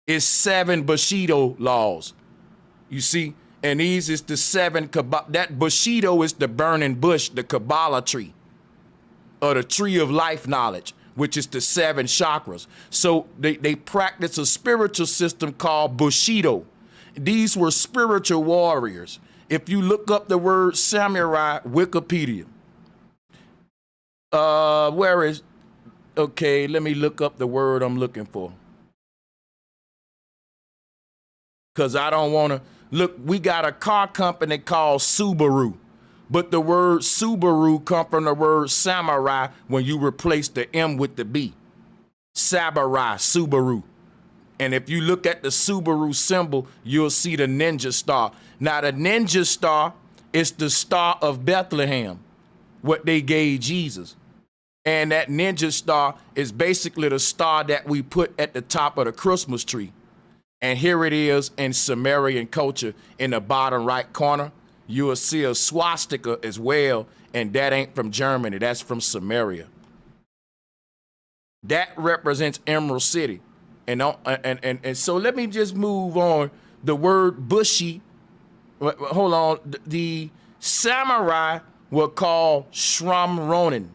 It's 7 Bushido laws. You see? And these is the 7 that Bushido is the burning bush, the Kabbalah tree, or the tree of life knowledge, which is the 7 chakras. So they practice a spiritual system called Bushido. These were spiritual warriors. If you look up the word samurai, Wikipedia. Where is, okay, let me look up the word I'm looking for. Because I don't want to, look, we got a car company called Subaru. But the word Subaru comes from the word samurai when you replace the M with the B. Samurai, Subaru. And if you look at the Subaru symbol, you'll see the ninja star. Now, the ninja star is the star of Bethlehem, what they gave Jesus. And that ninja star is basically the star that we put at the top of the Christmas tree. And here it is in Sumerian culture in the bottom right corner. You will see a swastika as well, and that ain't from Germany. That's from Sumeria. That represents Emerald City. And so let me just move on. The word Bushi, hold on. The samurai were called Shramronin.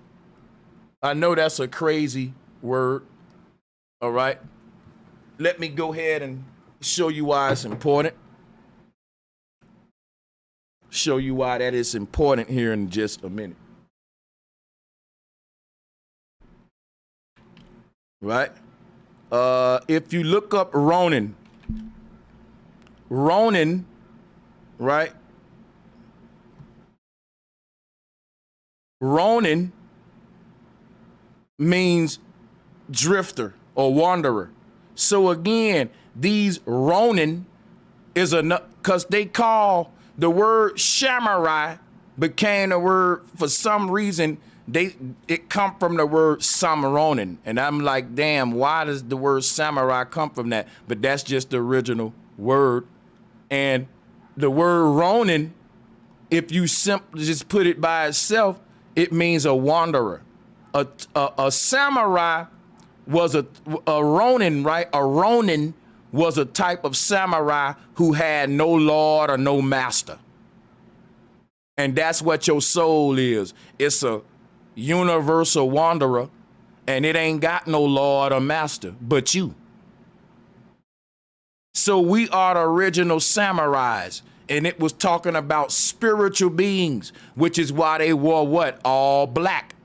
I know that's a crazy word. All right. Let me go ahead and show you why it's important. Show you why that is important here in just a minute. Right? If you look up Ronin, right? Ronin means drifter or wanderer. So again, these Ronin is enough, because they call the word samurai became a word for some reason. It come from the word Samronin, and I'm like, damn, why does the word samurai come from that? But that's just the original word. And the word Ronin, if you simply just put it by itself, it means a wanderer. A samurai was a Ronin, right? A Ronin was a type of samurai who had no lord or no master. And that's what your soul is. It's a universal wanderer, and it ain't got no lord or master but you. So we are the original samurais, and it was talking about spiritual beings, which is why they wore what? All black.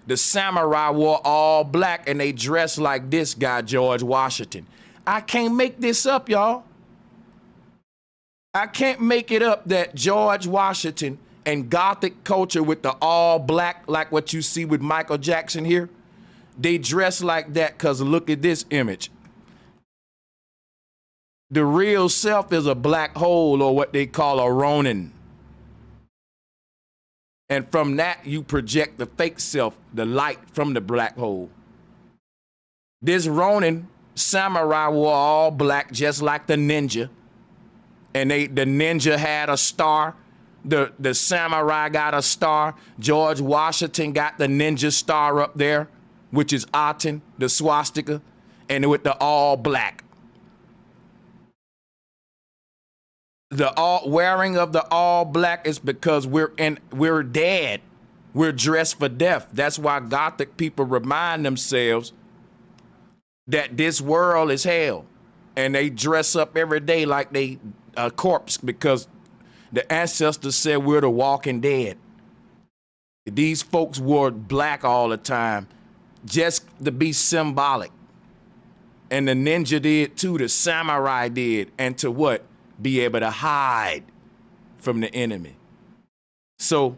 The samurai wore all black, and they dressed like this guy, George Washington. I can't make this up, y'all. I can't make it up that George Washington and Gothic culture with the all black, like what you see with Michael Jackson here, they dress like that because look at this image. The real self is a black hole, or what they call a Ronin. And from that, you project the fake self, the light from the black hole. This Ronin samurai wore all black, just like the ninja. And the ninja had a star. The samurai got a star. George Washington got the ninja star up there, which is Aten, the swastika, and with the all black. The all wearing of the all black is because we're dead. We're dressed for death. That's why Gothic people remind themselves that this world is hell, and they dress up every day like they a corpse because the ancestors said we're the walking dead. These folks wore black all the time just to be symbolic. And the ninja did too, the samurai did, and to what? Be able to hide from the enemy. So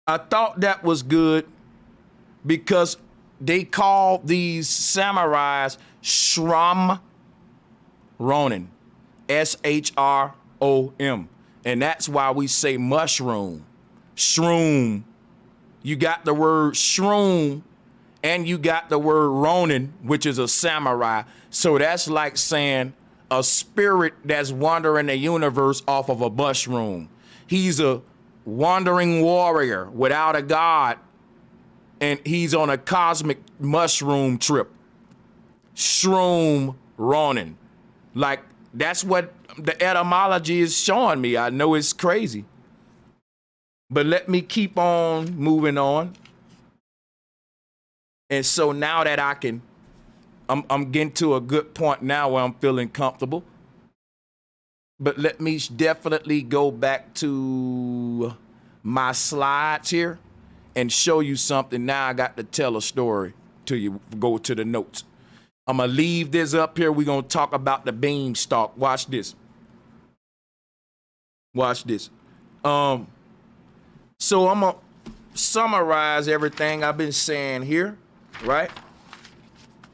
I thought that was good because they call these samurais Shram Ronin, S-H-R-O-M. And that's why we say mushroom, shroom. You got the word shroom and you got the word Ronin, which is a samurai. So that's like saying a spirit that's wandering the universe off of a mushroom. He's a wandering warrior without a god, and he's on a cosmic mushroom trip. Shroom Ronin. Like, that's what the etymology is showing me. I know it's crazy. But let me keep on moving on. And so now that I'm getting to a good point now where I'm feeling comfortable. But let me definitely go back to my slides here and show you something. Now I got to tell a story to you. Go to the notes. I'm going to leave this up here. We're going to talk about the beanstalk. Watch this. Watch this. So I'm going to summarize everything I've been saying here, right?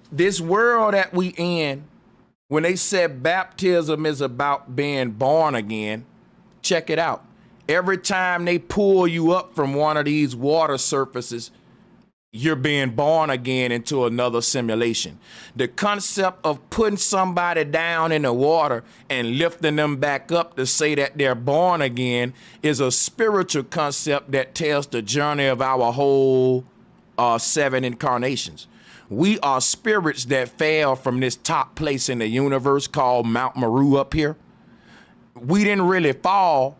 This world that we in, when they said baptism is about being born again, check it out. Every time they pull you up from one of these water surfaces, you're being born again into another simulation. The concept of putting somebody down in the water and lifting them back up to say that they're born again is a spiritual concept that tells the journey of our whole 7 incarnations. We are spirits that fell from this top place in the universe called Mount Meru up here. We didn't really fall.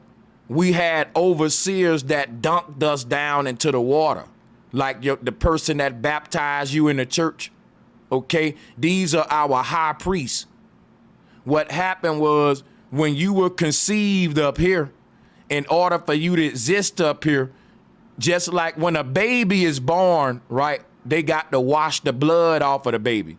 We had overseers that dunked us down into the water. Like the person that baptized you in the church, okay? These are our high priests. What happened was when you were conceived up here, in order for you to exist up here, just like when a baby is born, right? They got to wash the blood off of the baby.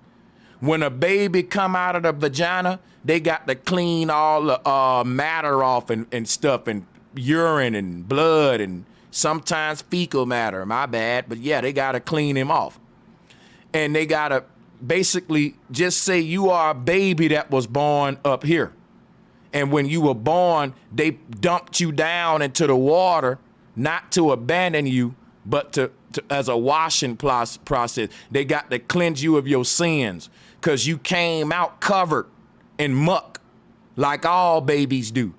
When a baby come out of the vagina, they got to clean all the matter off and stuff, and urine and blood and sometimes fecal matter, my bad, but yeah, they got to clean him off. And they got to basically just say you are a baby that was born up here. And when you were born, they dumped you down into the water, not to abandon you, but to as a washing process. They got to cleanse you of your sins because you came out covered in muck like all babies do.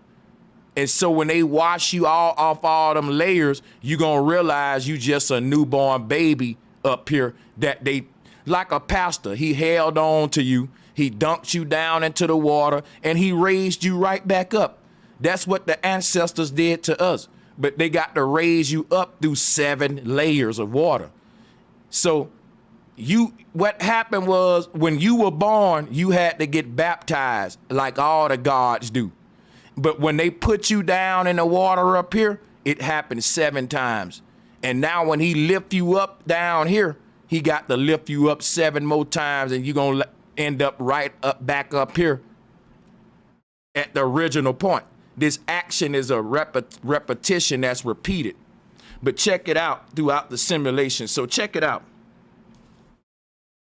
And so when they wash you all off all them layers, you're going to realize you just a newborn baby up here that they, like a pastor, he held on to you, he dunked you down into the water, and he raised you right back up. That's what the ancestors did to us. But they got to raise you up through 7 layers of water. So what happened was when you were born, you had to get baptized like all the gods do. But when they put you down in the water up here, it happened 7 times. And now when he lift you up down here, he got to lift you up 7 more times, and you're going to end up right up back up here at the original point. This action is a repetition that's repeated. But check it out throughout the simulation. So check it out.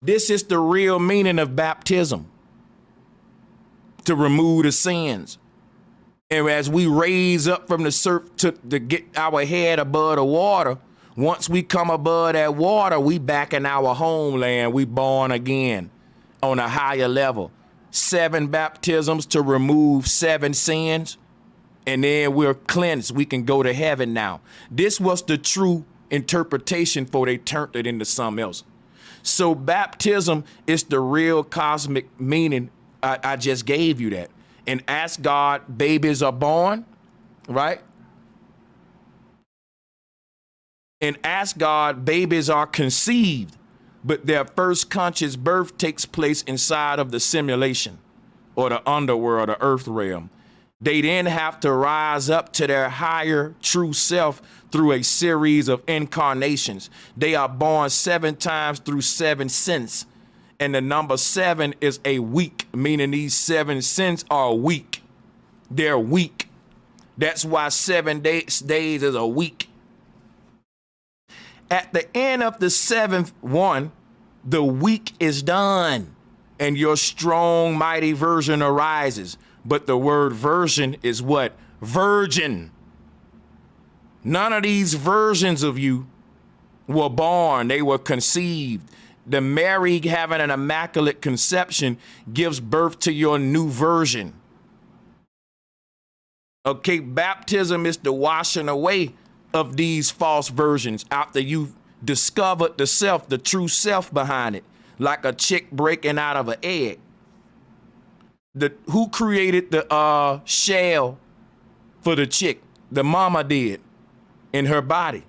This is the real meaning of baptism, to remove the sins. And as we raise up from the surf to get our head above the water, once we come above that water, we back in our homeland. We born again on a higher level. 7 baptisms to remove 7 sins. And then we're cleansed. We can go to heaven now. This was the true interpretation for they turned it into something else. So baptism is the real cosmic meaning. I just gave you that. In Asgard, babies are born, right? In Asgard, babies are conceived, but their first conscious birth takes place inside of the simulation or the underworld, the earth realm. They then have to rise up to their higher true self through a series of incarnations. They are born 7 times through 7 synths. And the number 7 is a week, meaning these 7 synths are weak. They're weak. That's why 7 days is a week. At the end of the 7th one, the week is done and your strong, mighty version arises. But the word version is what? Virgin. None of these versions of you were born. They were conceived. The Mary having an immaculate conception gives birth to your new version. Okay, baptism is the washing away of these false versions after you've discovered the self, the true self behind it, like a chick breaking out of an egg. Who created the shell for the chick? The mama did in her body.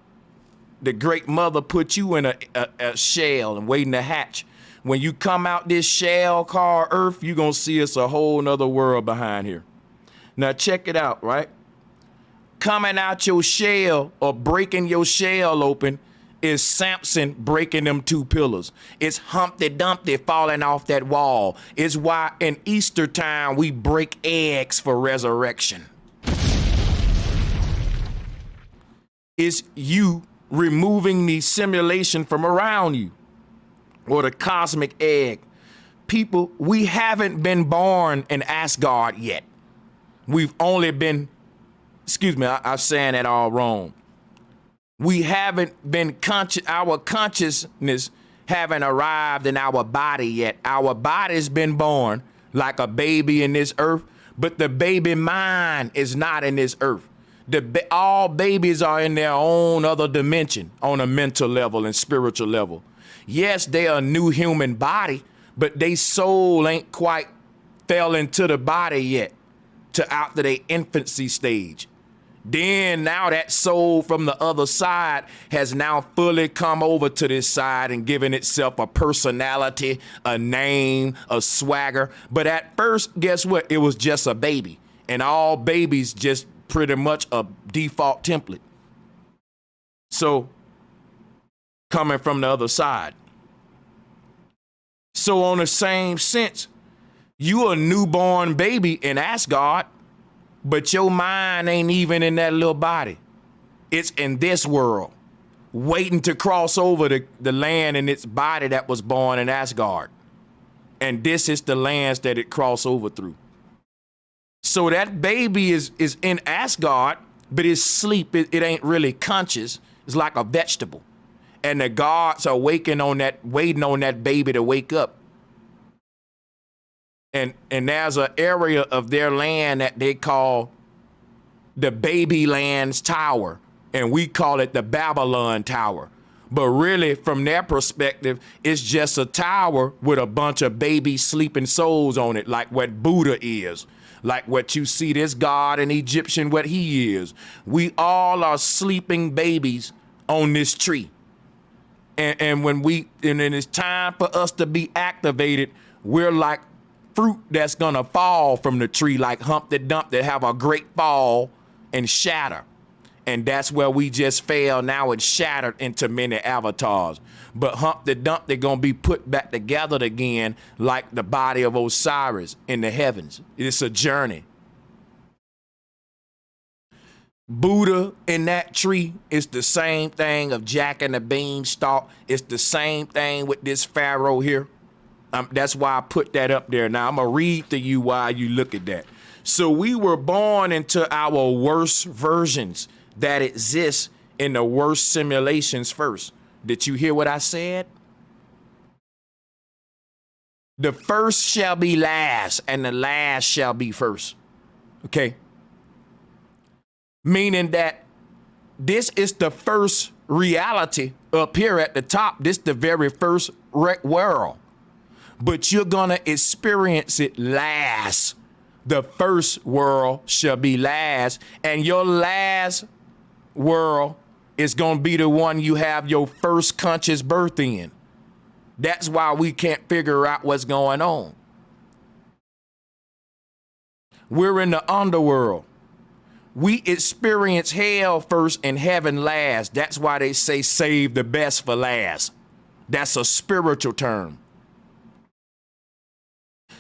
The great mother put you in a shell and waiting to hatch. When you come out this shell called Earth, you're going to see it's a whole nother world behind here. Now check it out, right? Coming out your shell or breaking your shell open is Samson breaking them 2 pillars. It's Humpty Dumpty falling off that wall. It's why in Easter time we break eggs for resurrection. It's you removing the simulation from around you, or the cosmic egg. People, we haven't been born in Asgard yet. We've only been, excuse me, I'm saying that all wrong. We haven't been our consciousness haven't arrived in our body yet. Our body's been born like a baby in this earth, but the baby mind is not in this earth. All babies are in their own other dimension on a mental level and spiritual level. Yes, they are a new human body, but their soul ain't quite fell into the body yet to after their infancy stage. Then now that soul from the other side has now fully come over to this side and given itself a personality, a name, a swagger. But at first, guess what? It was just a baby. And all babies just pretty much a default template. So coming from the other side. So on the same sense, you a newborn baby in Asgard, but your mind ain't even in that little body. It's in this world, waiting to cross over the land in its body that was born in Asgard. And this is the lands that it crossed over through. So that baby is in Asgard, but it's sleep. It ain't really conscious. It's like a vegetable. And the gods are waiting on that baby to wake up. And there's an area of their land that they call the Baby Land's Tower. And we call it the Babylon Tower. But really, from their perspective, it's just a tower with a bunch of baby sleeping souls on it, like what Buddha is, like what you see this god in Egyptian, what he is. We all are sleeping babies on this tree. And when it's time for us to be activated, we're like fruit that's gonna fall from the tree, like Humpty Dumpty, have a great fall and shatter. And that's where we just fell now and shattered into many avatars. But Humpty Dumpty gonna be put back together again like the body of Osiris in the heavens. It's a journey. Buddha in that tree is the same thing of Jack and the Beanstalk. It's the same thing with this pharaoh here. That's why I put that up there. Now I'm gonna read to you while you look at that. So we were born into our worst versions that exist in the worst simulations first. Did you hear what I said? The first shall be last and the last shall be first. Okay? Meaning that this is the first reality up here at the top. This is the very first world. But you're going to experience it last. The first world shall be last. And your last world is going to be the one you have your first conscious birth in. That's why we can't figure out what's going on. We're in the underworld. We experience hell first and heaven last. That's why they say save the best for last. That's a spiritual term.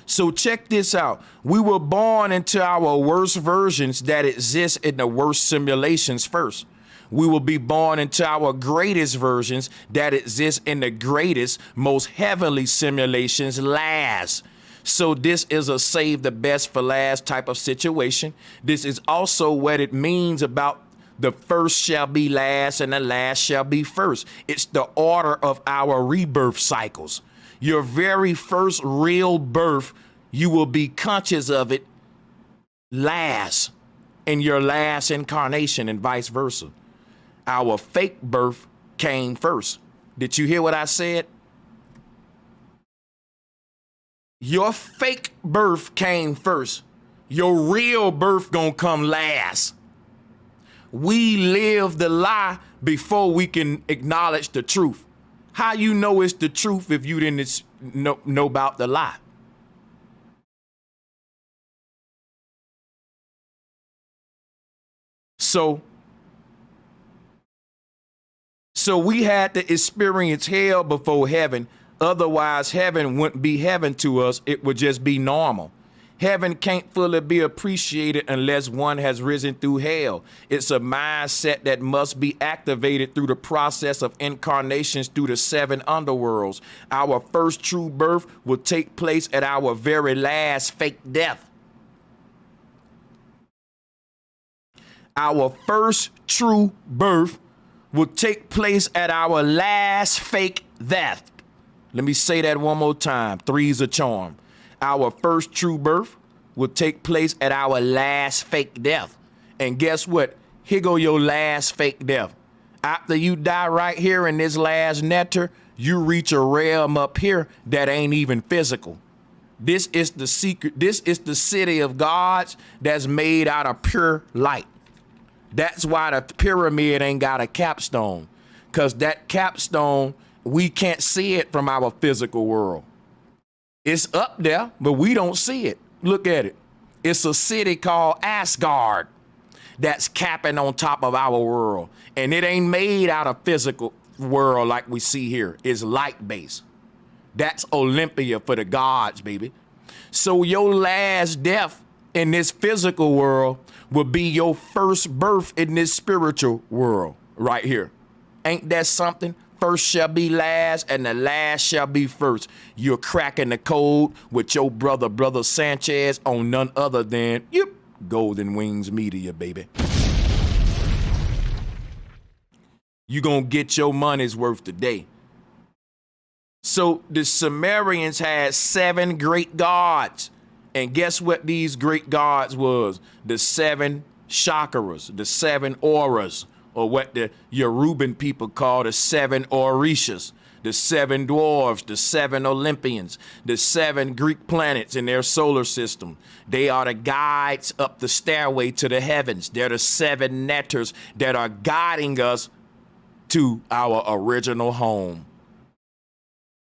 So check this out. We were born into our worst versions that exist in the worst simulations first. We will be born into our greatest versions that exist in the greatest, most heavenly simulations last. So this is a save the best for last type of situation. This is also what it means about the first shall be last and the last shall be first. It's the order of our rebirth cycles. Your very first real birth, you will be conscious of it last in your last incarnation and vice versa. Our fake birth came first. Did you hear what I said? Your fake birth came first. Your real birth gonna come last. We live the lie before we can acknowledge the truth. How you know it's the truth if you didn't know about the lie? So we had to experience hell before heaven. Otherwise, heaven wouldn't be heaven to us. It would just be normal. Heaven can't fully be appreciated unless one has risen through hell. It's a mindset that must be activated through the process of incarnations through the 7 underworlds. Our first true birth will take place at our very last fake death. Our first true birth will take place at our last fake death. Let me say that one more time. 3's a charm. Our first true birth will take place at our last fake death. And guess what? Here go your last fake death. After you die right here in this last nectar, you reach a realm up here that ain't even physical. This is the secret. This is the city of gods that's made out of pure light. That's why the pyramid ain't got a capstone, because that capstone, we can't see it from our physical world. It's up there, but we don't see it. Look at it. It's a city called Asgard that's capping on top of our world. And it ain't made out of physical world like we see here. It's light-based. That's Olympia for the gods, baby. So your last death in this physical world will be your first birth in this spiritual world right here. Ain't that something? First shall be last and the last shall be first. You're cracking the code with your brother Sanchez on none other than Golden Wings Media, baby. You gonna get your money's worth today. So the Sumerians had 7 great gods. And guess what these great gods was? The 7 chakras, the 7 auras, or what the Yoruban people call the 7 Orishas, the 7 dwarves, the 7 Olympians, the 7 Greek planets in their solar system. They are the guides up the stairway to the heavens. They're the 7 netters that are guiding us to our original home.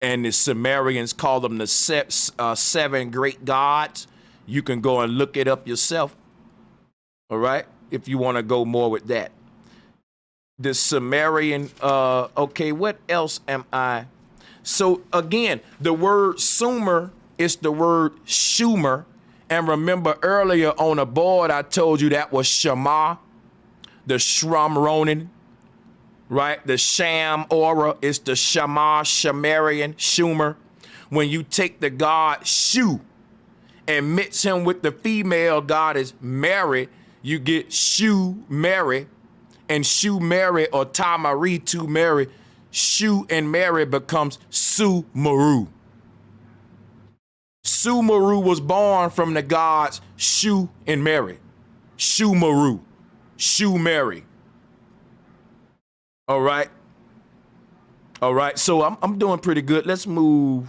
And the Sumerians call them the 7 great gods. You can go and look it up yourself, all right, if you want to go more with that. The Sumerian, okay, what else am I? So again, the word Sumer is the word Shumer. And remember earlier on the board, I told you that was Shema, the Shrum Ronin, right? The Sham Aura is the Shema, Sumerian, Shumer. When you take the god Shu and mix him with the female goddess Mary, you get Shu Mary. And Shu Mary or Tamari to Mary, Shu and Mary becomes Su Meru. Su Meru was born from the gods Shu and Mary. Shu Meru, Shu Mary. All right. All right. So I'm doing pretty good. Let's move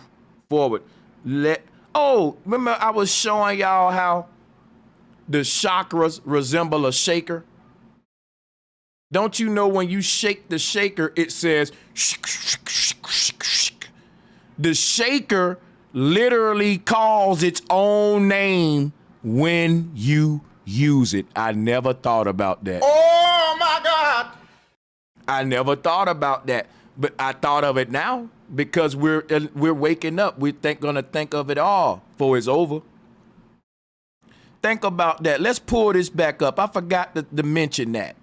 forward. Remember I was showing y'all how the chakras resemble a shaker? Don't you know when you shake the shaker, it says, the shaker literally calls its own name when you use it. I never thought about that. Oh my God. I never thought about that, but I thought of it now because we're waking up. We're gonna think of it all before it's over. Think about that. Let's pull this back up. I forgot to mention that.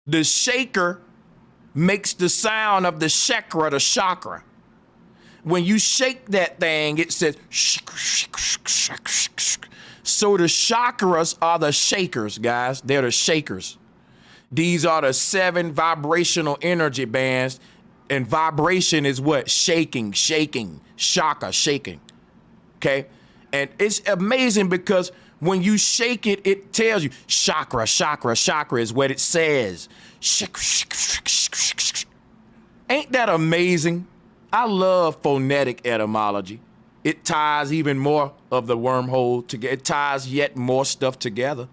The shaker makes the sound of the chakra, the chakra. When you shake that thing, it says, so the chakras are the shakers, guys. They're the shakers. These are the 7 vibrational energy bands, and vibration is what? Shaking, shaka, shaking, okay? And it's amazing because when you shake it, it tells you chakra is what it says. Ain't that amazing? I love phonetic etymology. It ties even more of the wormhole together. It ties yet more stuff together,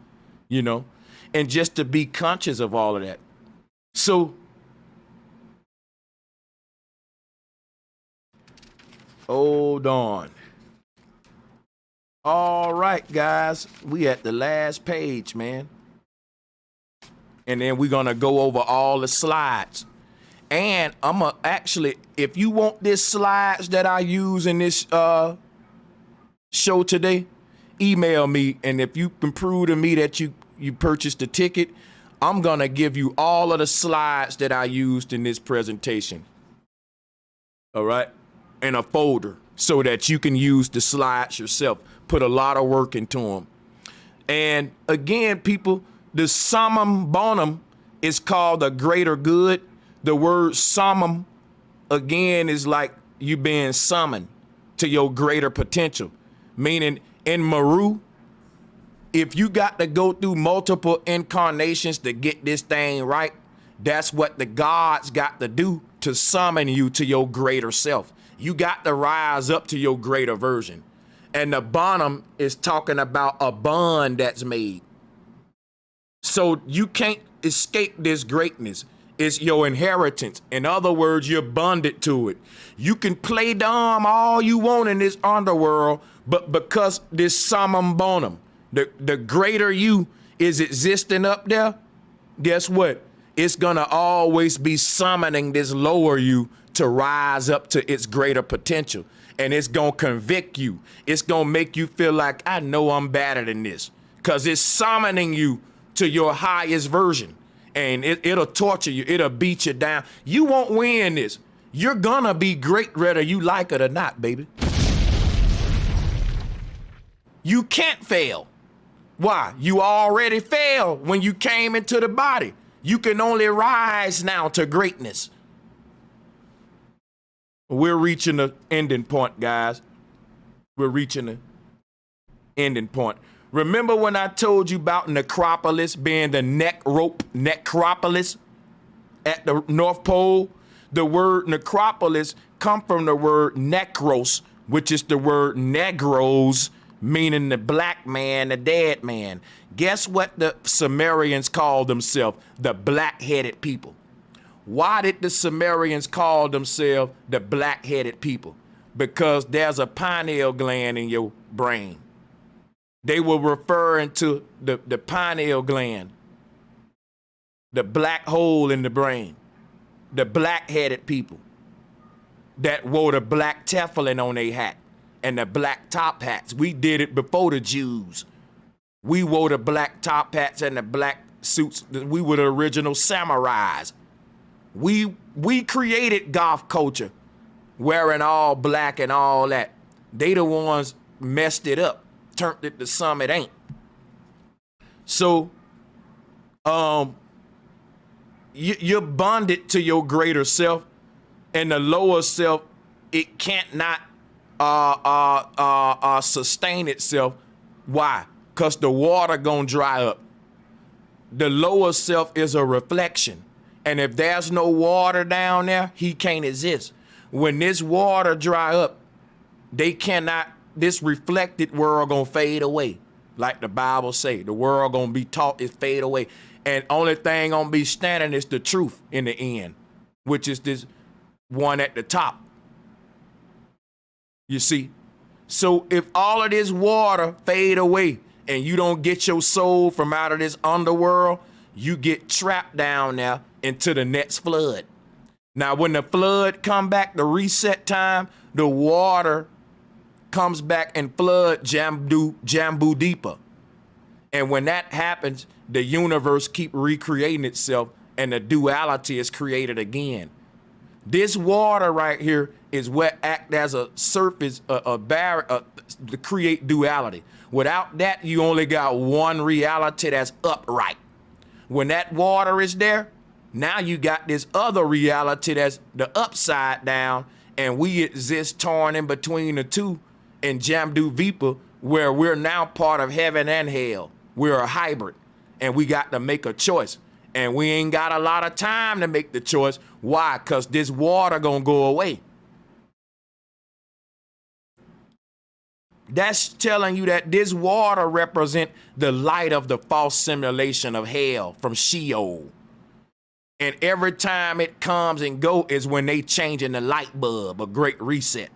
you know, and just to be conscious of all of that. So, hold on. All right, guys, we at the last page, man. And then we're going to go over all the slides. And I'm going to actually, if you want this slides that I use in this show today, email me. And if you can prove to me that you purchased the ticket, I'm going to give you all of the slides that I used in this presentation. All right? In a folder so that you can use the slides yourself. Put a lot of work into them. And again, people, the summum bonum is called a greater good. The word summum, again, is like you being summoned to your greater potential. Meaning in Meru, if you got to go through multiple incarnations to get this thing right, that's what the gods got to do to summon you to your greater self. You got to rise up to your greater version. And the bonum is talking about a bond that's made. So you can't escape this greatness. It's your inheritance. In other words, you're bonded to it. You can play dumb all you want in this underworld, but because this summum bonum, the greater you is existing up there, guess what? It's gonna always be summoning this lower you to rise up to its greater potential. And it's gonna convict you. It's gonna make you feel like, I know I'm better than this. Cause it's summoning you to your highest version. And it'll torture you, it'll beat you down. You won't win this. You're gonna be great whether you like it or not, baby. You can't fail. Why? You already failed when you came into the body. You can only rise now to greatness. We're reaching the ending point, guys. We're reaching the ending point. Remember when I told you about Necropolis being the necropolis at the North Pole? The word necropolis come from the word necros, which is the word negros, meaning the black man, the dead man. Guess what the Sumerians called themselves? The black-headed people. Why did the Sumerians call themselves the black-headed people? Because there's a pineal gland in your brain. They were referring to the pineal gland, the black hole in the brain, the black-headed people that wore the black tefillin on their hat and the black top hats. We did it before the Jews. We wore the black top hats and the black suits. We were the original samurais. We created goth culture, wearing all black and all that. They the ones messed it up, turned it to something it ain't. So, you're bonded to your greater self, and the lower self, it can't not sustain itself. Why? Because the water gonna dry up. The lower self is a reflection. And if there's no water down there, he can't exist. When this water dry up, this reflected world gonna fade away. Like the Bible say, the world gonna be taught is fade away. And only thing gonna be standing is the truth in the end, which is this one at the top. You see? So if all of this water fade away and you don't get your soul from out of this underworld, you get trapped down there into the next flood. Now, when the flood come back, the reset time, the water comes back and flood Jambu Deepa. And when that happens, the universe keep recreating itself and the duality is created again. This water right here is what act as a surface, a barrier to create duality. Without that, you only got one reality that's upright. When that water is there, now you got this other reality that's the upside down, and we exist torn in between the two in Jamdu Vipa, where we're now part of heaven and hell. We're a hybrid, and we got to make a choice. And we ain't got a lot of time to make the choice. Why? Because this water gonna go away. That's telling you that this water represent the light of the false simulation of hell from Sheol. And every time it comes and go is when they changing the light bulb, a great reset.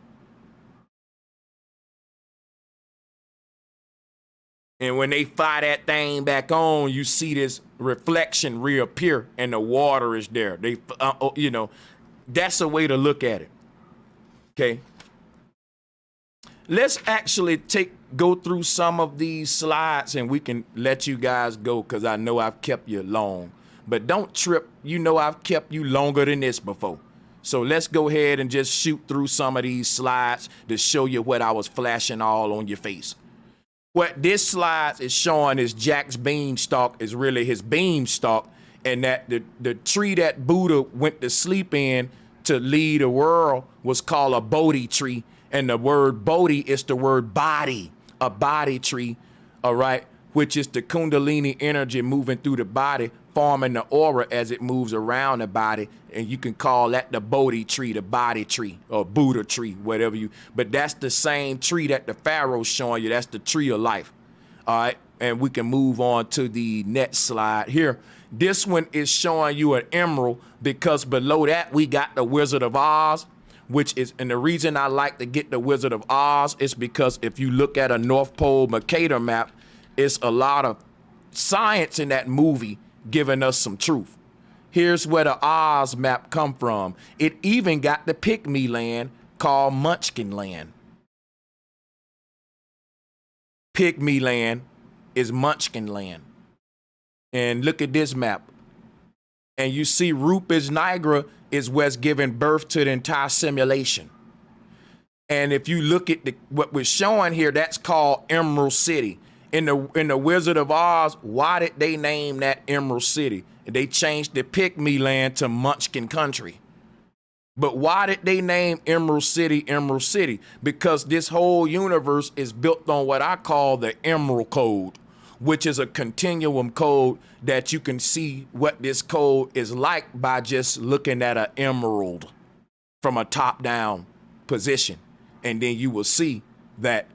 And when they fire that thing back on, you see this reflection reappear and the water is there. That's a way to look at it. Okay. Let's actually go through some of these slides and we can let you guys go, because I know I've kept you long. But don't trip. You know I've kept you longer than this before. So let's go ahead and just shoot through some of these slides to show you what I was flashing all on your face. What this slide is showing is Jack's beanstalk is really his beanstalk, and that the tree that Buddha went to sleep in to lead the world was called a Bodhi tree. And the word Bodhi is the word body, a body tree, all right, which is the Kundalini energy moving through the body, forming the aura as it moves around the body. And you can call that the Bodhi tree, the body tree, or Buddha tree, whatever but that's the same tree that the Pharaoh's showing you. That's the tree of life. All right. And we can move on to the next slide here. This one is showing you an emerald, because below that we got the Wizard of Oz, and the reason I like to get the Wizard of Oz is because if you look at a North Pole Mercator map, it's a lot of science in that movie giving us some truth. Here's where the Oz map come from. It even got the Pygmy land called Munchkin land. Pygmy land is Munchkin land. And look at this map. And you see Rupes Nigra is what's giving birth to the entire simulation. And if you look at what we're showing here, that's called Emerald City. In the Wizard of Oz, why did they name that Emerald City? They changed the Pygmy land to Munchkin country, But why did they name Emerald City Emerald City? Because this whole universe is built on what I call the Emerald Code, which is a continuum code that you can see what this code is like by just looking at an emerald from a top-down position. And then you will see that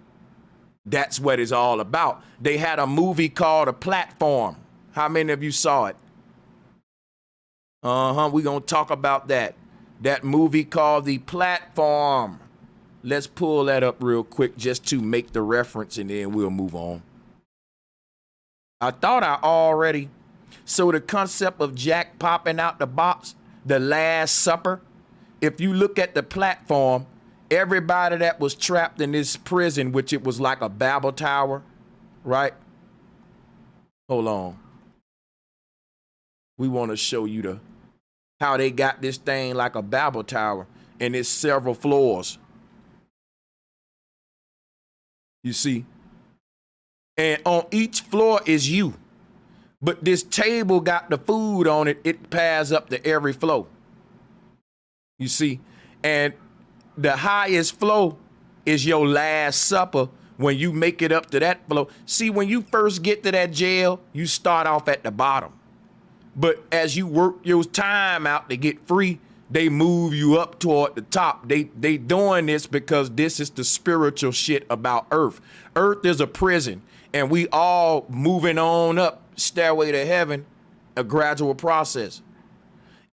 that's what it's all about. They had a movie called A Platform. How many of you saw it? We're going to talk about that. That movie called The Platform. Let's pull that up real quick just to make the reference, and then we'll move on. I thought I already. So the concept of Jack popping out the box, the Last Supper, if you look at the platform, everybody that was trapped in this prison, which it was like a Babel Tower, right? Hold on. We want to show you how they got this thing like a Babel Tower, and it's several floors. You see? And on each floor is you. But this table got the food on it. It passes up to every floor. You see? And the highest floor is your Last Supper when you make it up to that floor. See, when you first get to that jail, you start off at the bottom. But as you work your time out to get free, they move you up toward the top. They doing this because this is the spiritual shit about Earth. Earth is a prison, and we all moving on up, stairway to heaven, a gradual process.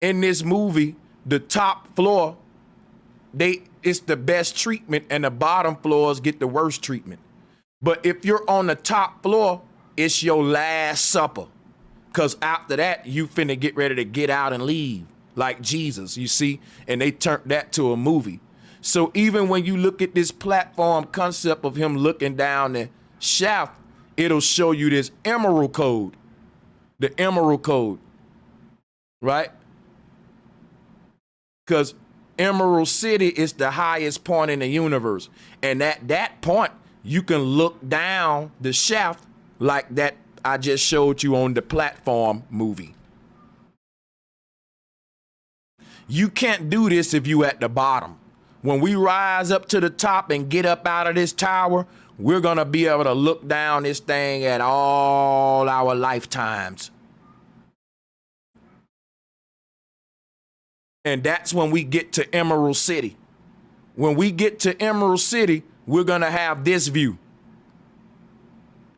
In this movie, the top floor, it's the best treatment, and the bottom floors get the worst treatment. But if you're on the top floor, it's your Last Supper. Because after that, you finna get ready to get out and leave, like Jesus, you see? And they turned that to a movie. So even when you look at this platform concept of him looking down the shaft, it'll show you this emerald code, the emerald code, right? Because Emerald City is the highest point in the universe. And at that point, you can look down the shaft like that I just showed you on the platform movie. You can't do this if you at the bottom. When we rise up to the top and get up out of this tower, we're going to be able to look down this thing at all our lifetimes. And that's when we get to Emerald City. When we get to Emerald City, we're going to have this view.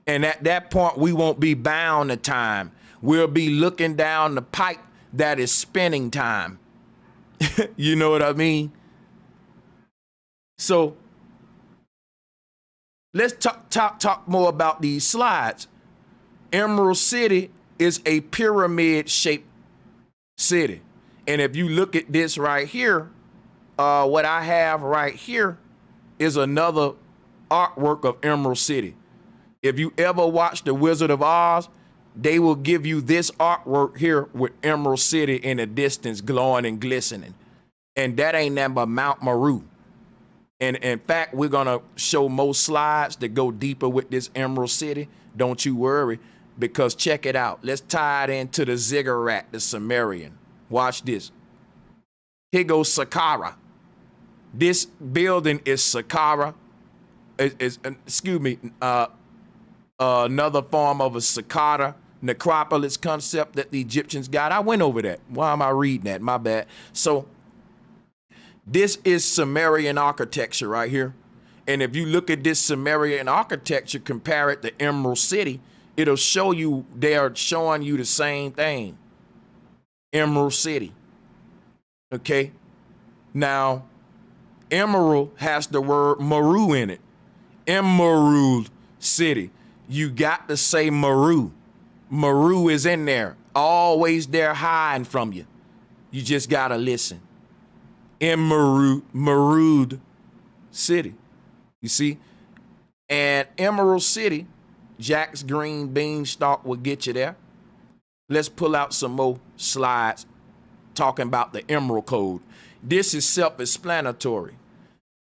And at that point, we won't be bound to time. We'll be looking down the pipe that is spinning time. You know what I mean? So let's talk more about these slides. Emerald City is a pyramid-shaped city. And if you look at this right here, what I have right here is another artwork of Emerald City. If you ever watch The Wizard of Oz, they will give you this artwork here with Emerald City in the distance glowing and glistening. And that ain't nothing but Mount Meru. And in fact, we're going to show more slides that go deeper with this Emerald City. Don't you worry, because check it out. Let's tie it into the Ziggurat, the Sumerian. Watch this. Here goes Saqqara. This building is Saqqara. Another form of a Saqqara, Necropolis concept that the Egyptians got. I went over that. Why am I reading that? My bad. So this is Sumerian architecture right here. And if you look at this Sumerian architecture, compare it to Emerald City, it'll show you, they are showing you the same thing. Emerald City. Okay? Now, emerald has the word Meru in it. Emerald City. You got to say Meru. Meru is in there, always there hiding from you. You just got to listen. Emerald City. You see? And Emerald City, Jack's green beanstalk will get you there. Let's pull out some more slides talking about the Emerald Code. This is self-explanatory.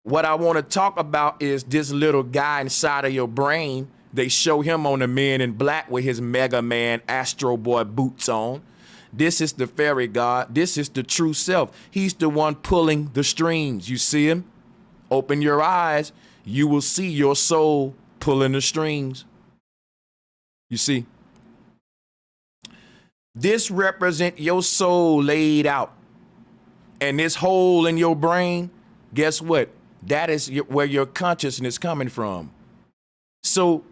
What I want to talk about is this little guy inside of your brain. They show him on the Men in Black with his Mega Man Astro Boy boots on. This is the fairy god. This is the true self. He's the one pulling the strings. You see him? Open your eyes. You will see your soul pulling the strings. You see? This represents your soul laid out. And this hole in your brain, guess what? That is where your consciousness is coming from. So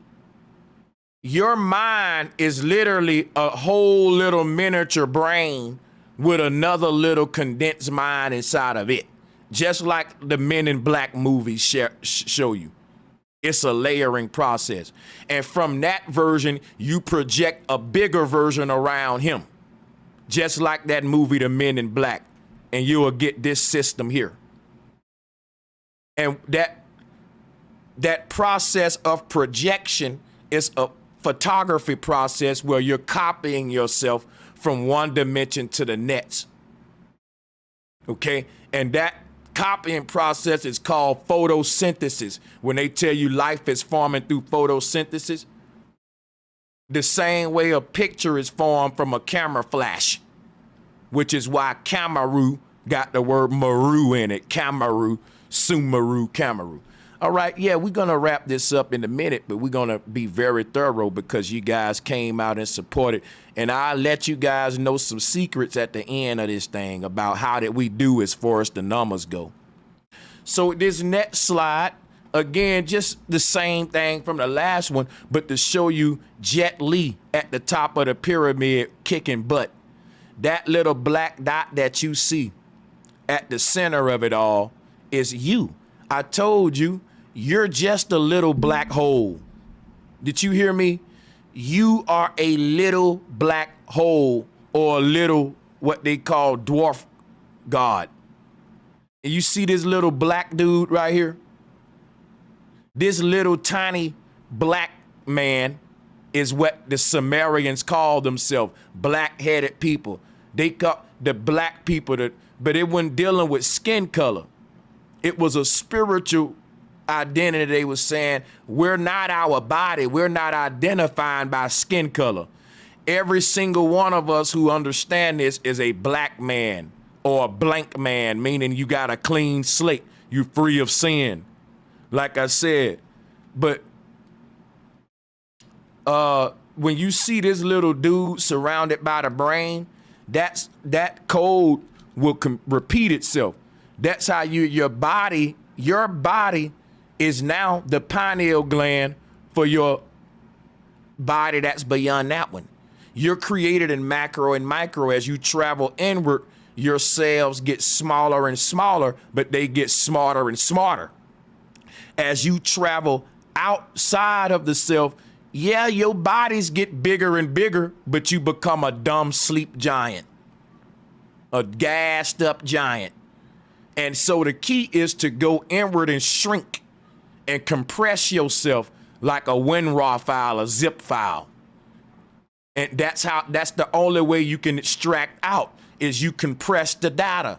your mind is literally a whole little miniature brain with another little condensed mind inside of it. Just like the Men in Black movies show you. It's a layering process. And from that version, you project a bigger version around him. Just like that movie, The Men in Black. And you will get this system here. And that process of projection is a photography process where you're copying yourself from one dimension to the next. Okay? And that copying process is called photosynthesis. When they tell you life is forming through photosynthesis, the same way a picture is formed from a camera flash, which is why Kamaru got the word Meru in it. Kamaru, Sumeru, Kamaru. All right, yeah, we're going to wrap this up in a minute, but we're going to be very thorough because you guys came out and supported. And I'll let you guys know some secrets at the end of this thing about how that we do as far as the numbers go. So this next slide, again, just the same thing from the last one, but to show you Jet Li at the top of the pyramid kicking butt. That little black dot that you see at the center of it all is you. I told you, you're just a little black hole. Did you hear me? You are a little black hole or a little what they call dwarf god. And you see this little black dude right here? This little tiny black man is what the Sumerians call themselves, black-headed people. They call the black people, but it wasn't dealing with skin color. It was a spiritual identity. They were saying, we're not our body. We're not identifying by skin color. Every single one of us who understand this is a black man or a blank man, meaning you got a clean slate. You're free of sin, like I said. But when you see this little dude surrounded by the brain, that code will repeat itself. That's how your body is now the pineal gland for your body that's beyond that one. You're created in macro and micro. As you travel inward, your cells get smaller and smaller, but they get smarter and smarter. As you travel outside of the self, yeah, your bodies get bigger and bigger, but you become a dumb sleep giant, a gassed up giant. And so the key is to go inward and shrink and compress yourself like a WinRAR file, a zip file. And that's the only way you can extract out is you compress the data.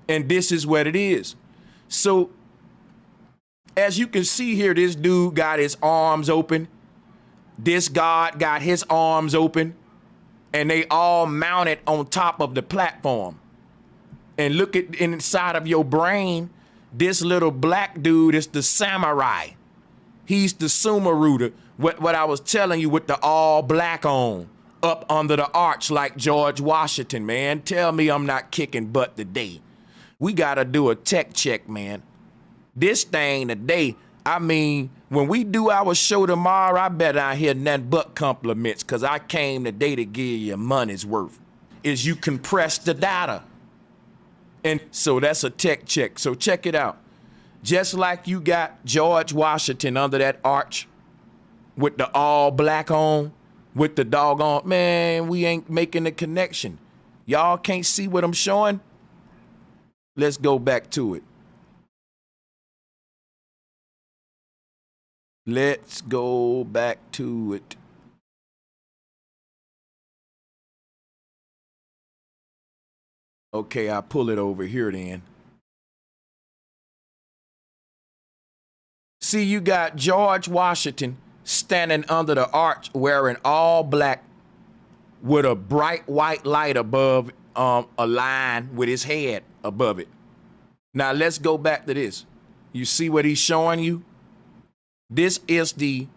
And this is what it is. So as you can see here, this dude got his arms open. This god got his arms open, and they all mounted on top of the platform. And look at inside of your brain, this little black dude is the samurai. He's the Sumeru, what I was telling you with the all black on, up under the arch like George Washington, man. Tell me I'm not kicking butt today. We got to do a tech check, man. This thing today, I mean, when we do our show tomorrow, I bet I hear nothing but compliments because I came today to give you your money's worth. Is you compress the data. And so that's a tech check. So check it out. Just like you got George Washington under that arch with the all black on, with the doggone, man, we ain't making the connection. Y'all can't see what I'm showing? Let's go back to it. Let's go back to it. Okay, I'll pull it over here then. See, you got George Washington standing under the arch wearing all black with a bright white light above a line with his head above it. Now let's go back to this. You see what he's showing you? This is the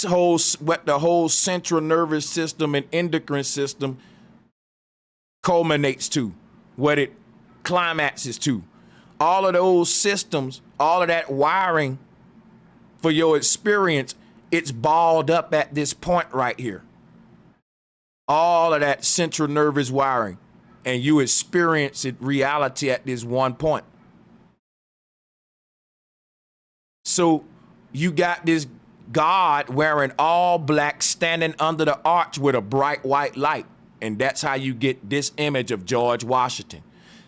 whole central nervous system and endocrine system culminates to, what it climaxes to. All of those systems, all of that wiring for your experience, it's balled up at this point right here. All of that central nervous wiring, and you experience it reality at this one point. So you got this God wearing all black standing under the arch with a bright white light. And that's how you get this image of George Washington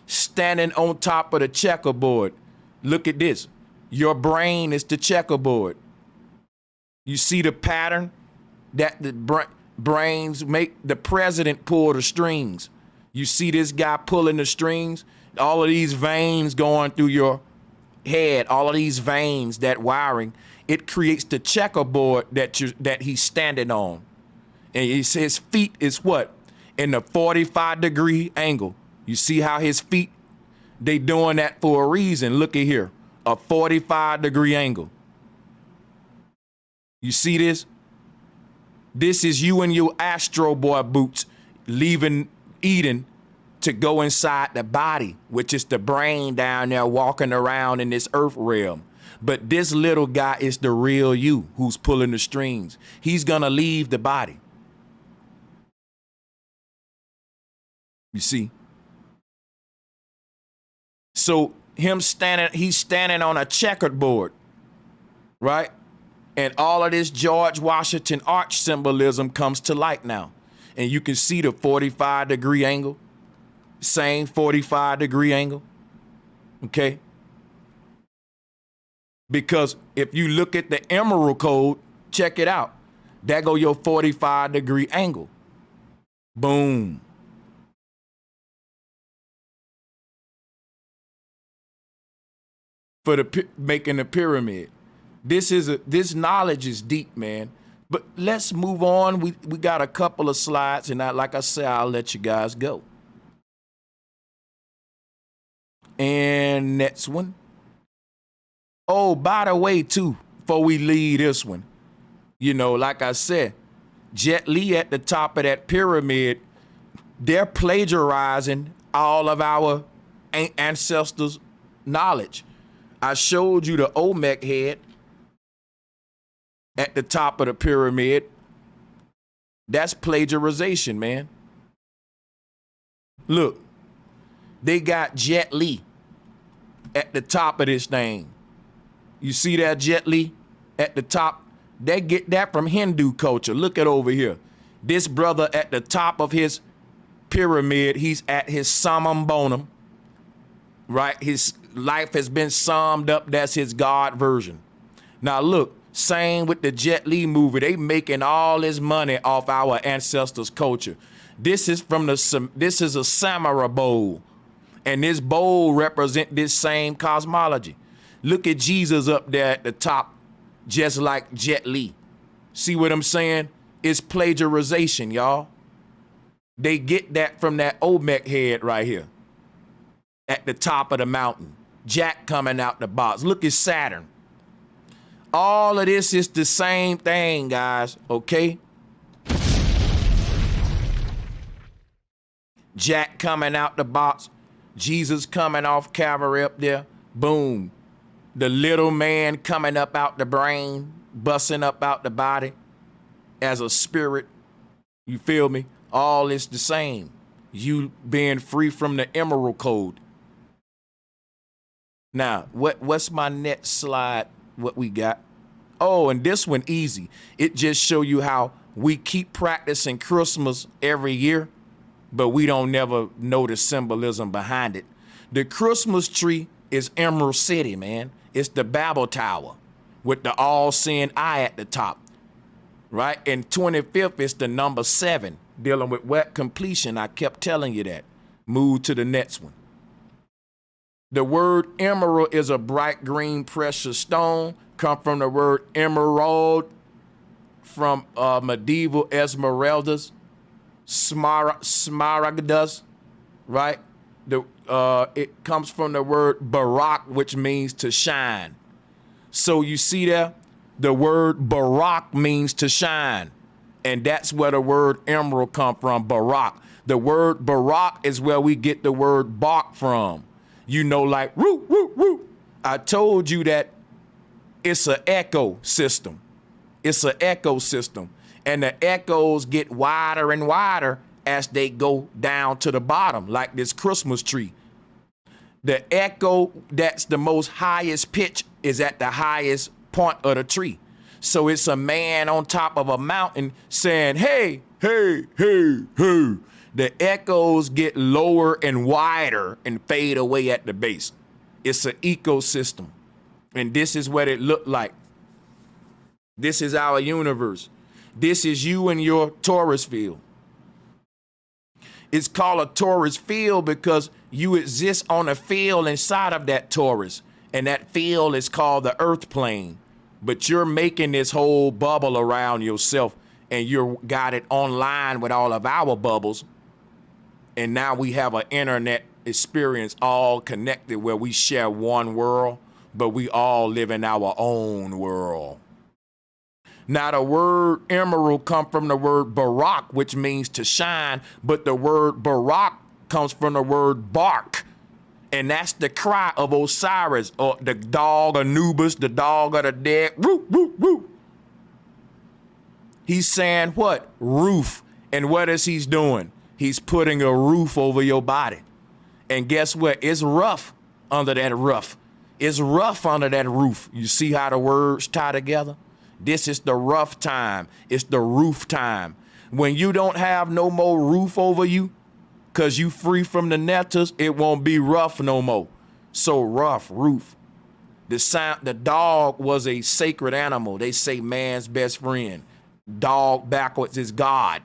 standing on top of the checkerboard. Look at this. Your brain is the checkerboard. You see the pattern that the brains make the president pull the strings. You see this guy pulling the strings, all of these veins going through your head, all of these veins, that wiring, it creates the checkerboard that he's standing on. And his feet is what? In the 45-degree angle. You see how his feet, they doing that for a reason. Look at here, a 45-degree angle. You see this? This is you in your Astro Boy boots leaving Eden to go inside the body, which is the brain down there walking around in this earth realm. But this little guy is the real you who's pulling the strings. He's gonna leave the body. You see? So he's standing on a checkered board, right? And all of this George Washington arch symbolism comes to light now. And you can see the 45-degree angle, same 45-degree angle, okay? Because if you look at the Emerald Code, check it out. There go your 45-degree angle. Boom. For making the pyramid. This knowledge is deep, man. But let's move on. We got a couple of slides, and like I said, I'll let you guys go. And next one. Oh, by the way, too, before we leave this one, you know, like I said, Jet Li at the top of that pyramid, they're plagiarizing all of our ancestors' knowledge. I showed you the Olmec head at the top of the pyramid. That's plagiarization, man. Look, they got Jet Li at the top of this thing. You see that Jet Li at the top? They get that from Hindu culture. Look at over here. This brother at the top of his pyramid, he's at his summum bonum, right? His life has been summed up. That's his God version. Now look, same with the Jet Li movie. They making all this money off our ancestors' culture. This is this is a Samsara bowl, and this bowl represent this same cosmology. Look at Jesus up there at the top, just like Jet Li. See what I'm saying? It's plagiarization, y'all. They get that from that Olmec head right here at the top of the mountain. Jack coming out the box. Look at Saturn. All of this is the same thing, guys, okay? Jack coming out the box. Jesus coming off Calvary up there. Boom. The little man coming up out the brain, busting up out the body as a spirit. You feel me? All is the same. You being free from the Emerald Code. Now, what's my next slide? What we got? Oh, and this one easy. It just show you how we keep practicing Christmas every year, but we don't never know the symbolism behind it. The Christmas tree is Emerald City, man. It's the Babel Tower with the all-seeing eye at the top, right? And 25th is the number 7, dealing with wet completion. I kept telling you that. Move to the next one. The word emerald is a bright green precious stone. Come from the word emerald, from medieval esmeraldas, smaragdus, right? It comes from the word barak, which means to shine. So you see there, the word barak means to shine. And that's where the word emerald come from, barak. The word barak is where we get the word bark from. You know, like, woo, woo, woo. I told you that it's an echo system. It's an echo system. And the echoes get wider and wider as they go down to the bottom, like this Christmas tree. The echo that's the most highest pitch is at the highest point of the tree. So it's a man on top of a mountain saying, hey, hey, hey, hey. The echoes get lower and wider and fade away at the base. It's an ecosystem. And this is what it looked like. This is our universe. This is you and your torus field. It's called a torus field because you exist on a field inside of that torus. And that field is called the earth plane. But you're making this whole bubble around yourself, and you got it online with all of our bubbles. And now we have an internet experience all connected where we share one world, but we all live in our own world. Now the word emerald comes from the word barak, which means to shine, but the word barak comes from the word bark. And that's the cry of Osiris, or the dog Anubis, the dog of the dead. Woo, woo, woo. He's saying what? Roof. And what is he doing? He's putting a roof over your body. And guess what? It's rough under that roof. It's rough under that roof. You see how the words tie together? This is the rough time. It's the roof time. When you don't have no more roof over you, because you free from the netters, it won't be rough no more. So rough, roof. The dog was a sacred animal. They say man's best friend. Dog backwards is God.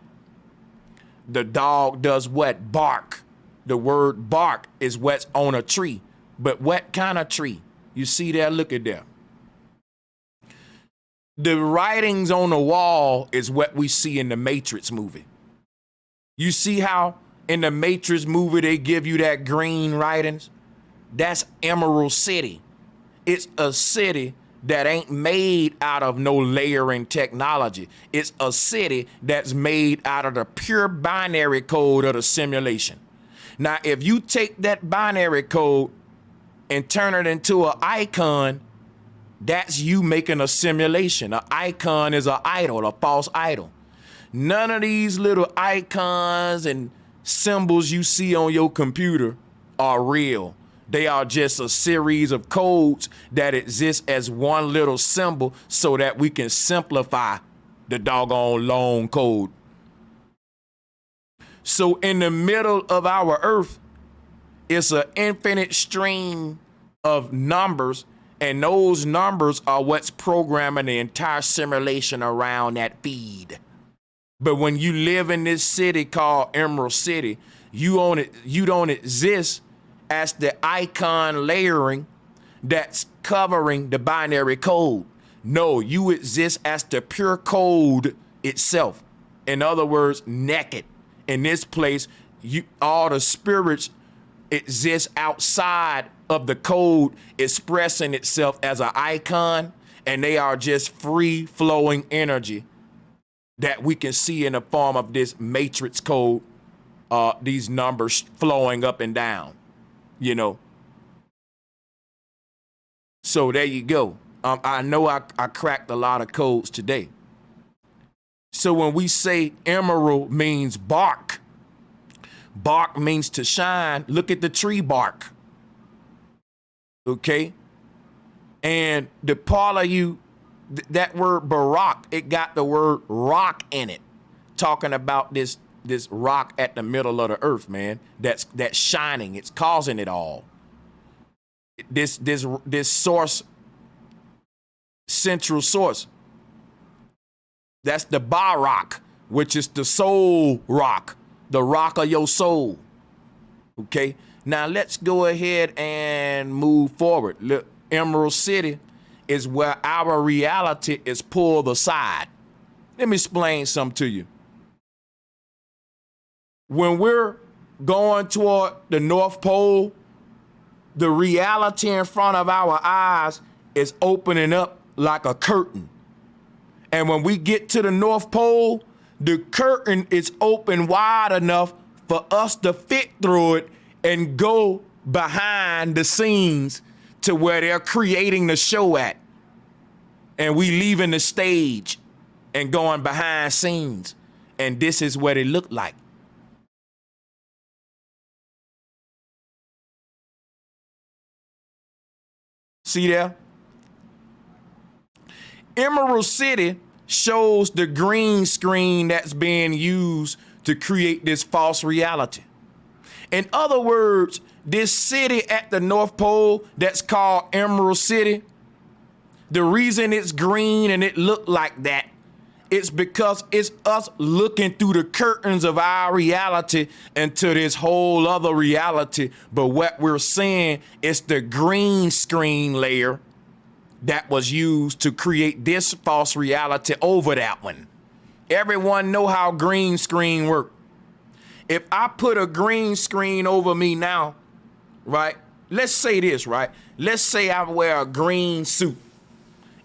The dog does what? Bark. The word bark is what's on a tree. But what kind of tree? You see there? Look at there. The writings on the wall is what we see in the Matrix movie. You see how in the Matrix movie they give you that green writings? That's Emerald City. It's a city that ain't made out of no layering technology. It's a city that's made out of the pure binary code of the simulation. Now, if you take that binary code and turn it into an icon, that's you making a simulation. An icon is an idol, a false idol. None of these little icons and symbols you see on your computer are real. They are just a series of codes that exist as one little symbol so that we can simplify the doggone long code. So in the middle of our earth, it's an infinite stream of numbers, and those numbers are what's programming the entire simulation around that feed. But when you live in this city called Emerald City, you don't exist as the icon layering that's covering the binary code. No, you exist as the pure code itself. In other words, naked. In this place, all the spirits exist outside of the code expressing itself as an icon, and they are just free flowing energy that we can see in the form of this matrix code, these numbers flowing up and down, you know. So there you go. I know I cracked a lot of codes today. So when we say emerald means bark, bark means to shine. Look at the tree bark. Okay? And the part of you, that word barak, it got the word rock in it, talking about this rock at the middle of the earth, man. That's shining. It's causing it all. This source, central source. That's the barak, which is the soul rock, the rock of your soul. Okay. Now let's go ahead and move forward. Look, Emerald City is where our reality is pulled aside. Let me explain something to you. when we're going toward the North Pole, the reality in front of our eyes is opening up like a curtain. And when we get to the North Pole, the curtain is open wide enough for us to fit through it and go behind the scenes to where they're creating the show at. And we leaving the stage and going behind scenes. And this is what it looked like. See there? Emerald City shows the green screen that's being used to create this false reality. In other words, this city at the North Pole that's called Emerald City, the reason it's green and it looked like that, it's because it's us looking through the curtains of our reality into this whole other reality. But what we're seeing is the green screen layer that was used to create this false reality over that one. Everyone know how green screen work. If I put a green screen over me now, right? Let's say this, right? Let's say I wear a green suit.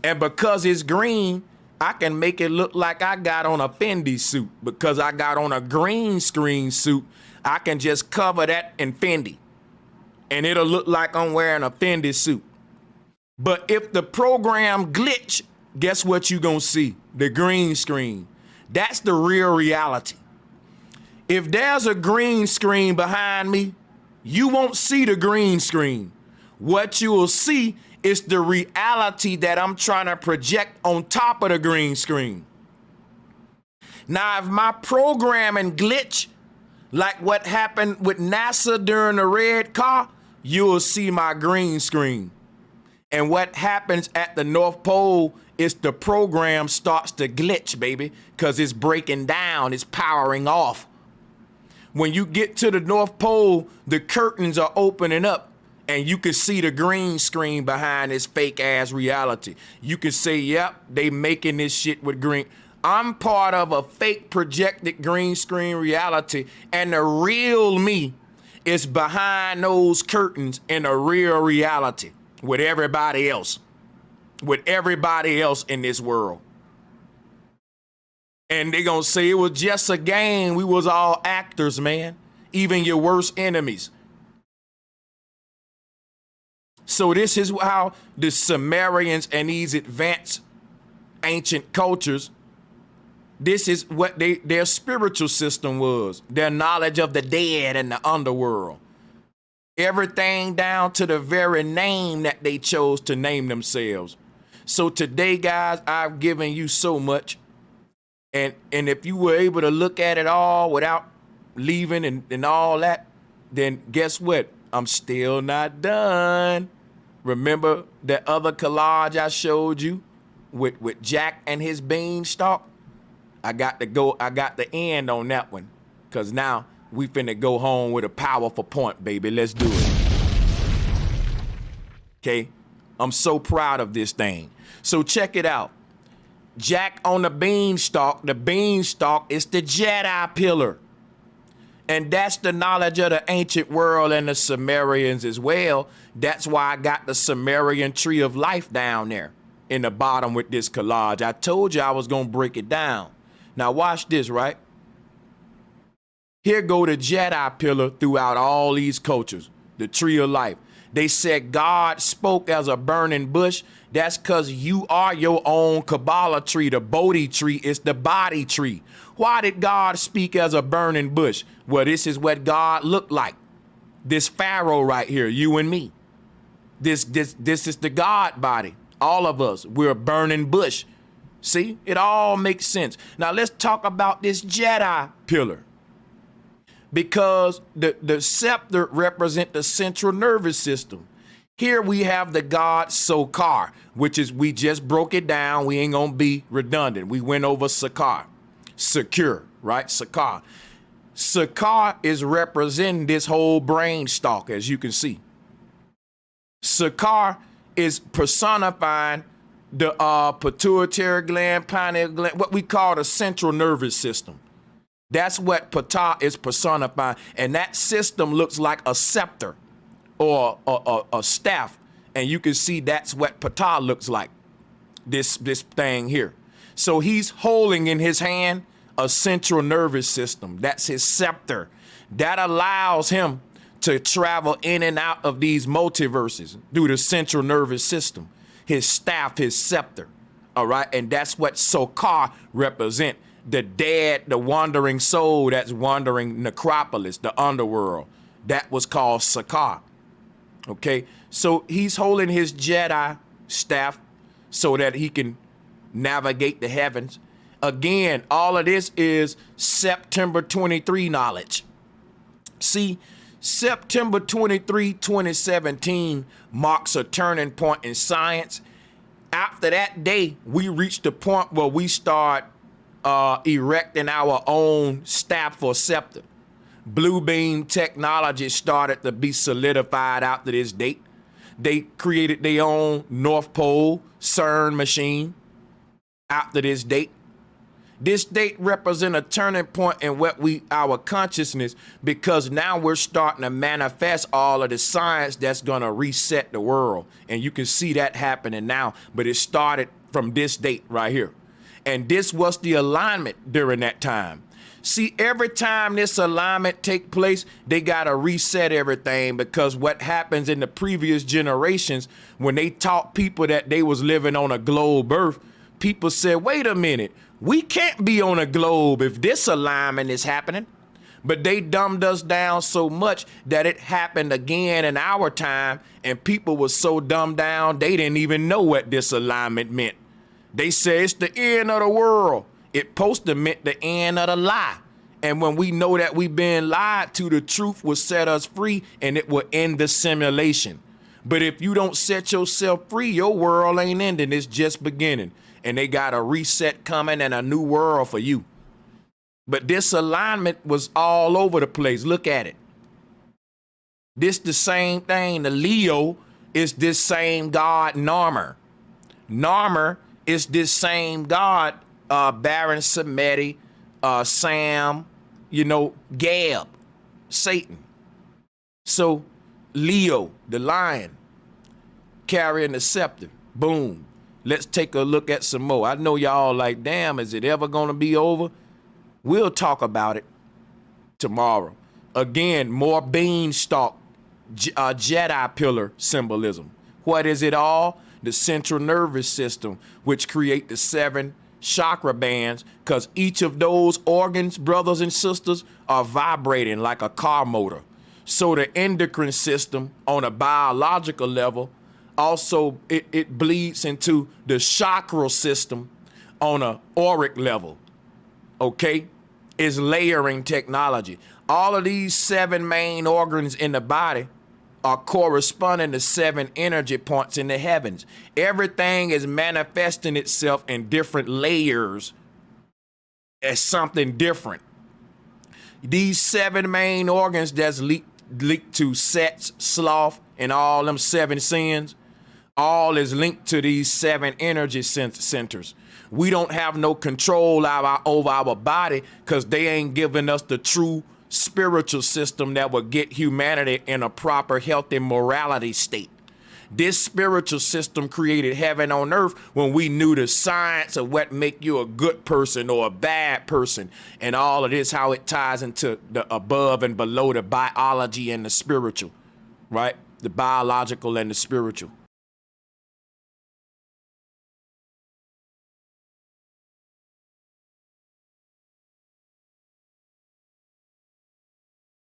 And because it's green, I can make it look like I got on a Fendi suit. Because I got on a green screen suit, I can just cover that in Fendi. And it'll look like I'm wearing a Fendi suit. But if the program glitch, guess what you gonna see? The green screen. That's the real reality. If there's a green screen behind me, you won't see the green screen. What you will see is the reality that I'm trying to project on top of the green screen. Now, if my programming glitch, like what happened with NASA during the red car, you will see my green screen. And what happens at the North Pole is the program starts to glitch, baby, because it's breaking down, it's powering off. When you get to the North Pole, the curtains are opening up and you can see the green screen behind this fake ass reality. You can say, yep, they making this shit with green. I'm part of a fake projected green screen reality, and the real me is behind those curtains in a real reality with everybody else in this world. And they gonna say it was just a game. We was all actors, man. Even your worst enemies. So this is how the Sumerians and these advanced ancient cultures, this is what their spiritual system was. Their knowledge of the dead and the underworld. Everything down to the very name that they chose to name themselves. So today, guys, I've given you so much. And if you were able to look at it all without leaving and all that, then guess what? I'm still not done. Remember that other collage I showed you with Jack and his beanstalk? I got the end on that one. Because now we finna go home with a powerful point, baby. Let's do it. Okay? I'm so proud of this thing. So check it out. Jack on the beanstalk is the Jedi pillar. And that's the knowledge of the ancient world and the Sumerians as well. That's why I got the Sumerian tree of life down there in the bottom with this collage. I told you I was gonna break it down. Now watch this, right? Here go the Jedi pillar throughout all these cultures, the tree of life. They said God spoke as a burning bush. That's because you are your own Kabbalah tree. The Bodhi tree is the body tree. Why did God speak as a burning bush? Well, this is what God looked like. This Pharaoh right here, you and me. This is the God body. All of us, we're a burning bush. See, it all makes sense. Now let's talk about this Jedi pillar. Because the scepter represents the central nervous system. Here we have the god Saqqara, which is, we just broke it down. We ain't gonna be redundant. We went over Saqqara. Secure, right? Saqqara. Saqqara is representing this whole brain stalk, as you can see. Saqqara is personifying the pituitary gland, pineal gland, what we call the central nervous system. That's what Ptah is personifying. And that system looks like a scepter or a staff. And you can see that's what Ptah looks like, this thing here. So he's holding in his hand a central nervous system. That's his scepter. That allows him to travel in and out of these multiverses through the central nervous system. His staff, his scepter. All right. And that's what Saqqara represent. The dead, the wandering soul that's wandering Necropolis, the underworld. That was called Saqqara. Okay. So he's holding his Jedi staff so that he can navigate the heavens. Again, all of this is September 23 knowledge. See, September 23, 2017 marks a turning point in science. After that day, we reached the point where we start erecting our own staff or scepter. Blue beam technology started to be solidified after this date. They created their own North Pole CERN machine after this date. This date represents a turning point in what our consciousness, because now we're starting to manifest all of the science that's going to reset the world. And you can see that happening now, but it started from this date right here. And this was the alignment during that time. See, every time this alignment take place, they got to reset everything, because what happens in the previous generations, when they taught people that they was living on a globe earth, people said, wait a minute, we can't be on a globe if this alignment is happening. But they dumbed us down so much that it happened again in our time, and people were so dumbed down, they didn't even know what this alignment meant. They said it's the end of the world. It supposed to meant the end of the lie. And when we know that we've been lied to, the truth will set us free, and it will end the simulation. But if you don't set yourself free, your world ain't ending, it's just beginning. And they got a reset coming and a new world for you. But this alignment was all over the place. Look at it. This the same thing. The Leo is this same god Narmer. Narmer is this same god Baron Samedi, Sam, Gab, Satan. So Leo, the lion, carrying the scepter. Boom. Let's take a look at some more. I know y'all like, damn, is it ever going to be over? We'll talk about it tomorrow. Again, more beanstalk, Jedi pillar symbolism. What is it all? The central nervous system, which create the 7 chakra bands, because each of those organs, brothers and sisters, are vibrating like a car motor. So the endocrine system on a biological level, also it bleeds into the chakral system on a auric level. Okay? Is layering technology. All of these 7 main organs in the body are corresponding to 7 energy points in the heavens. Everything is manifesting itself in different layers as something different. These 7 main organs that's linked to Set's, sloth, and all them 7 sins, all is linked to these 7 energy centers. We don't have no control over our body, because they ain't giving us the true spiritual system that will get humanity in a proper, healthy morality state. This spiritual system created heaven on earth when we knew the science of what make you a good person or a bad person, and all of this, how it ties into the above and below, the biology and the spiritual, right? The biological and the spiritual.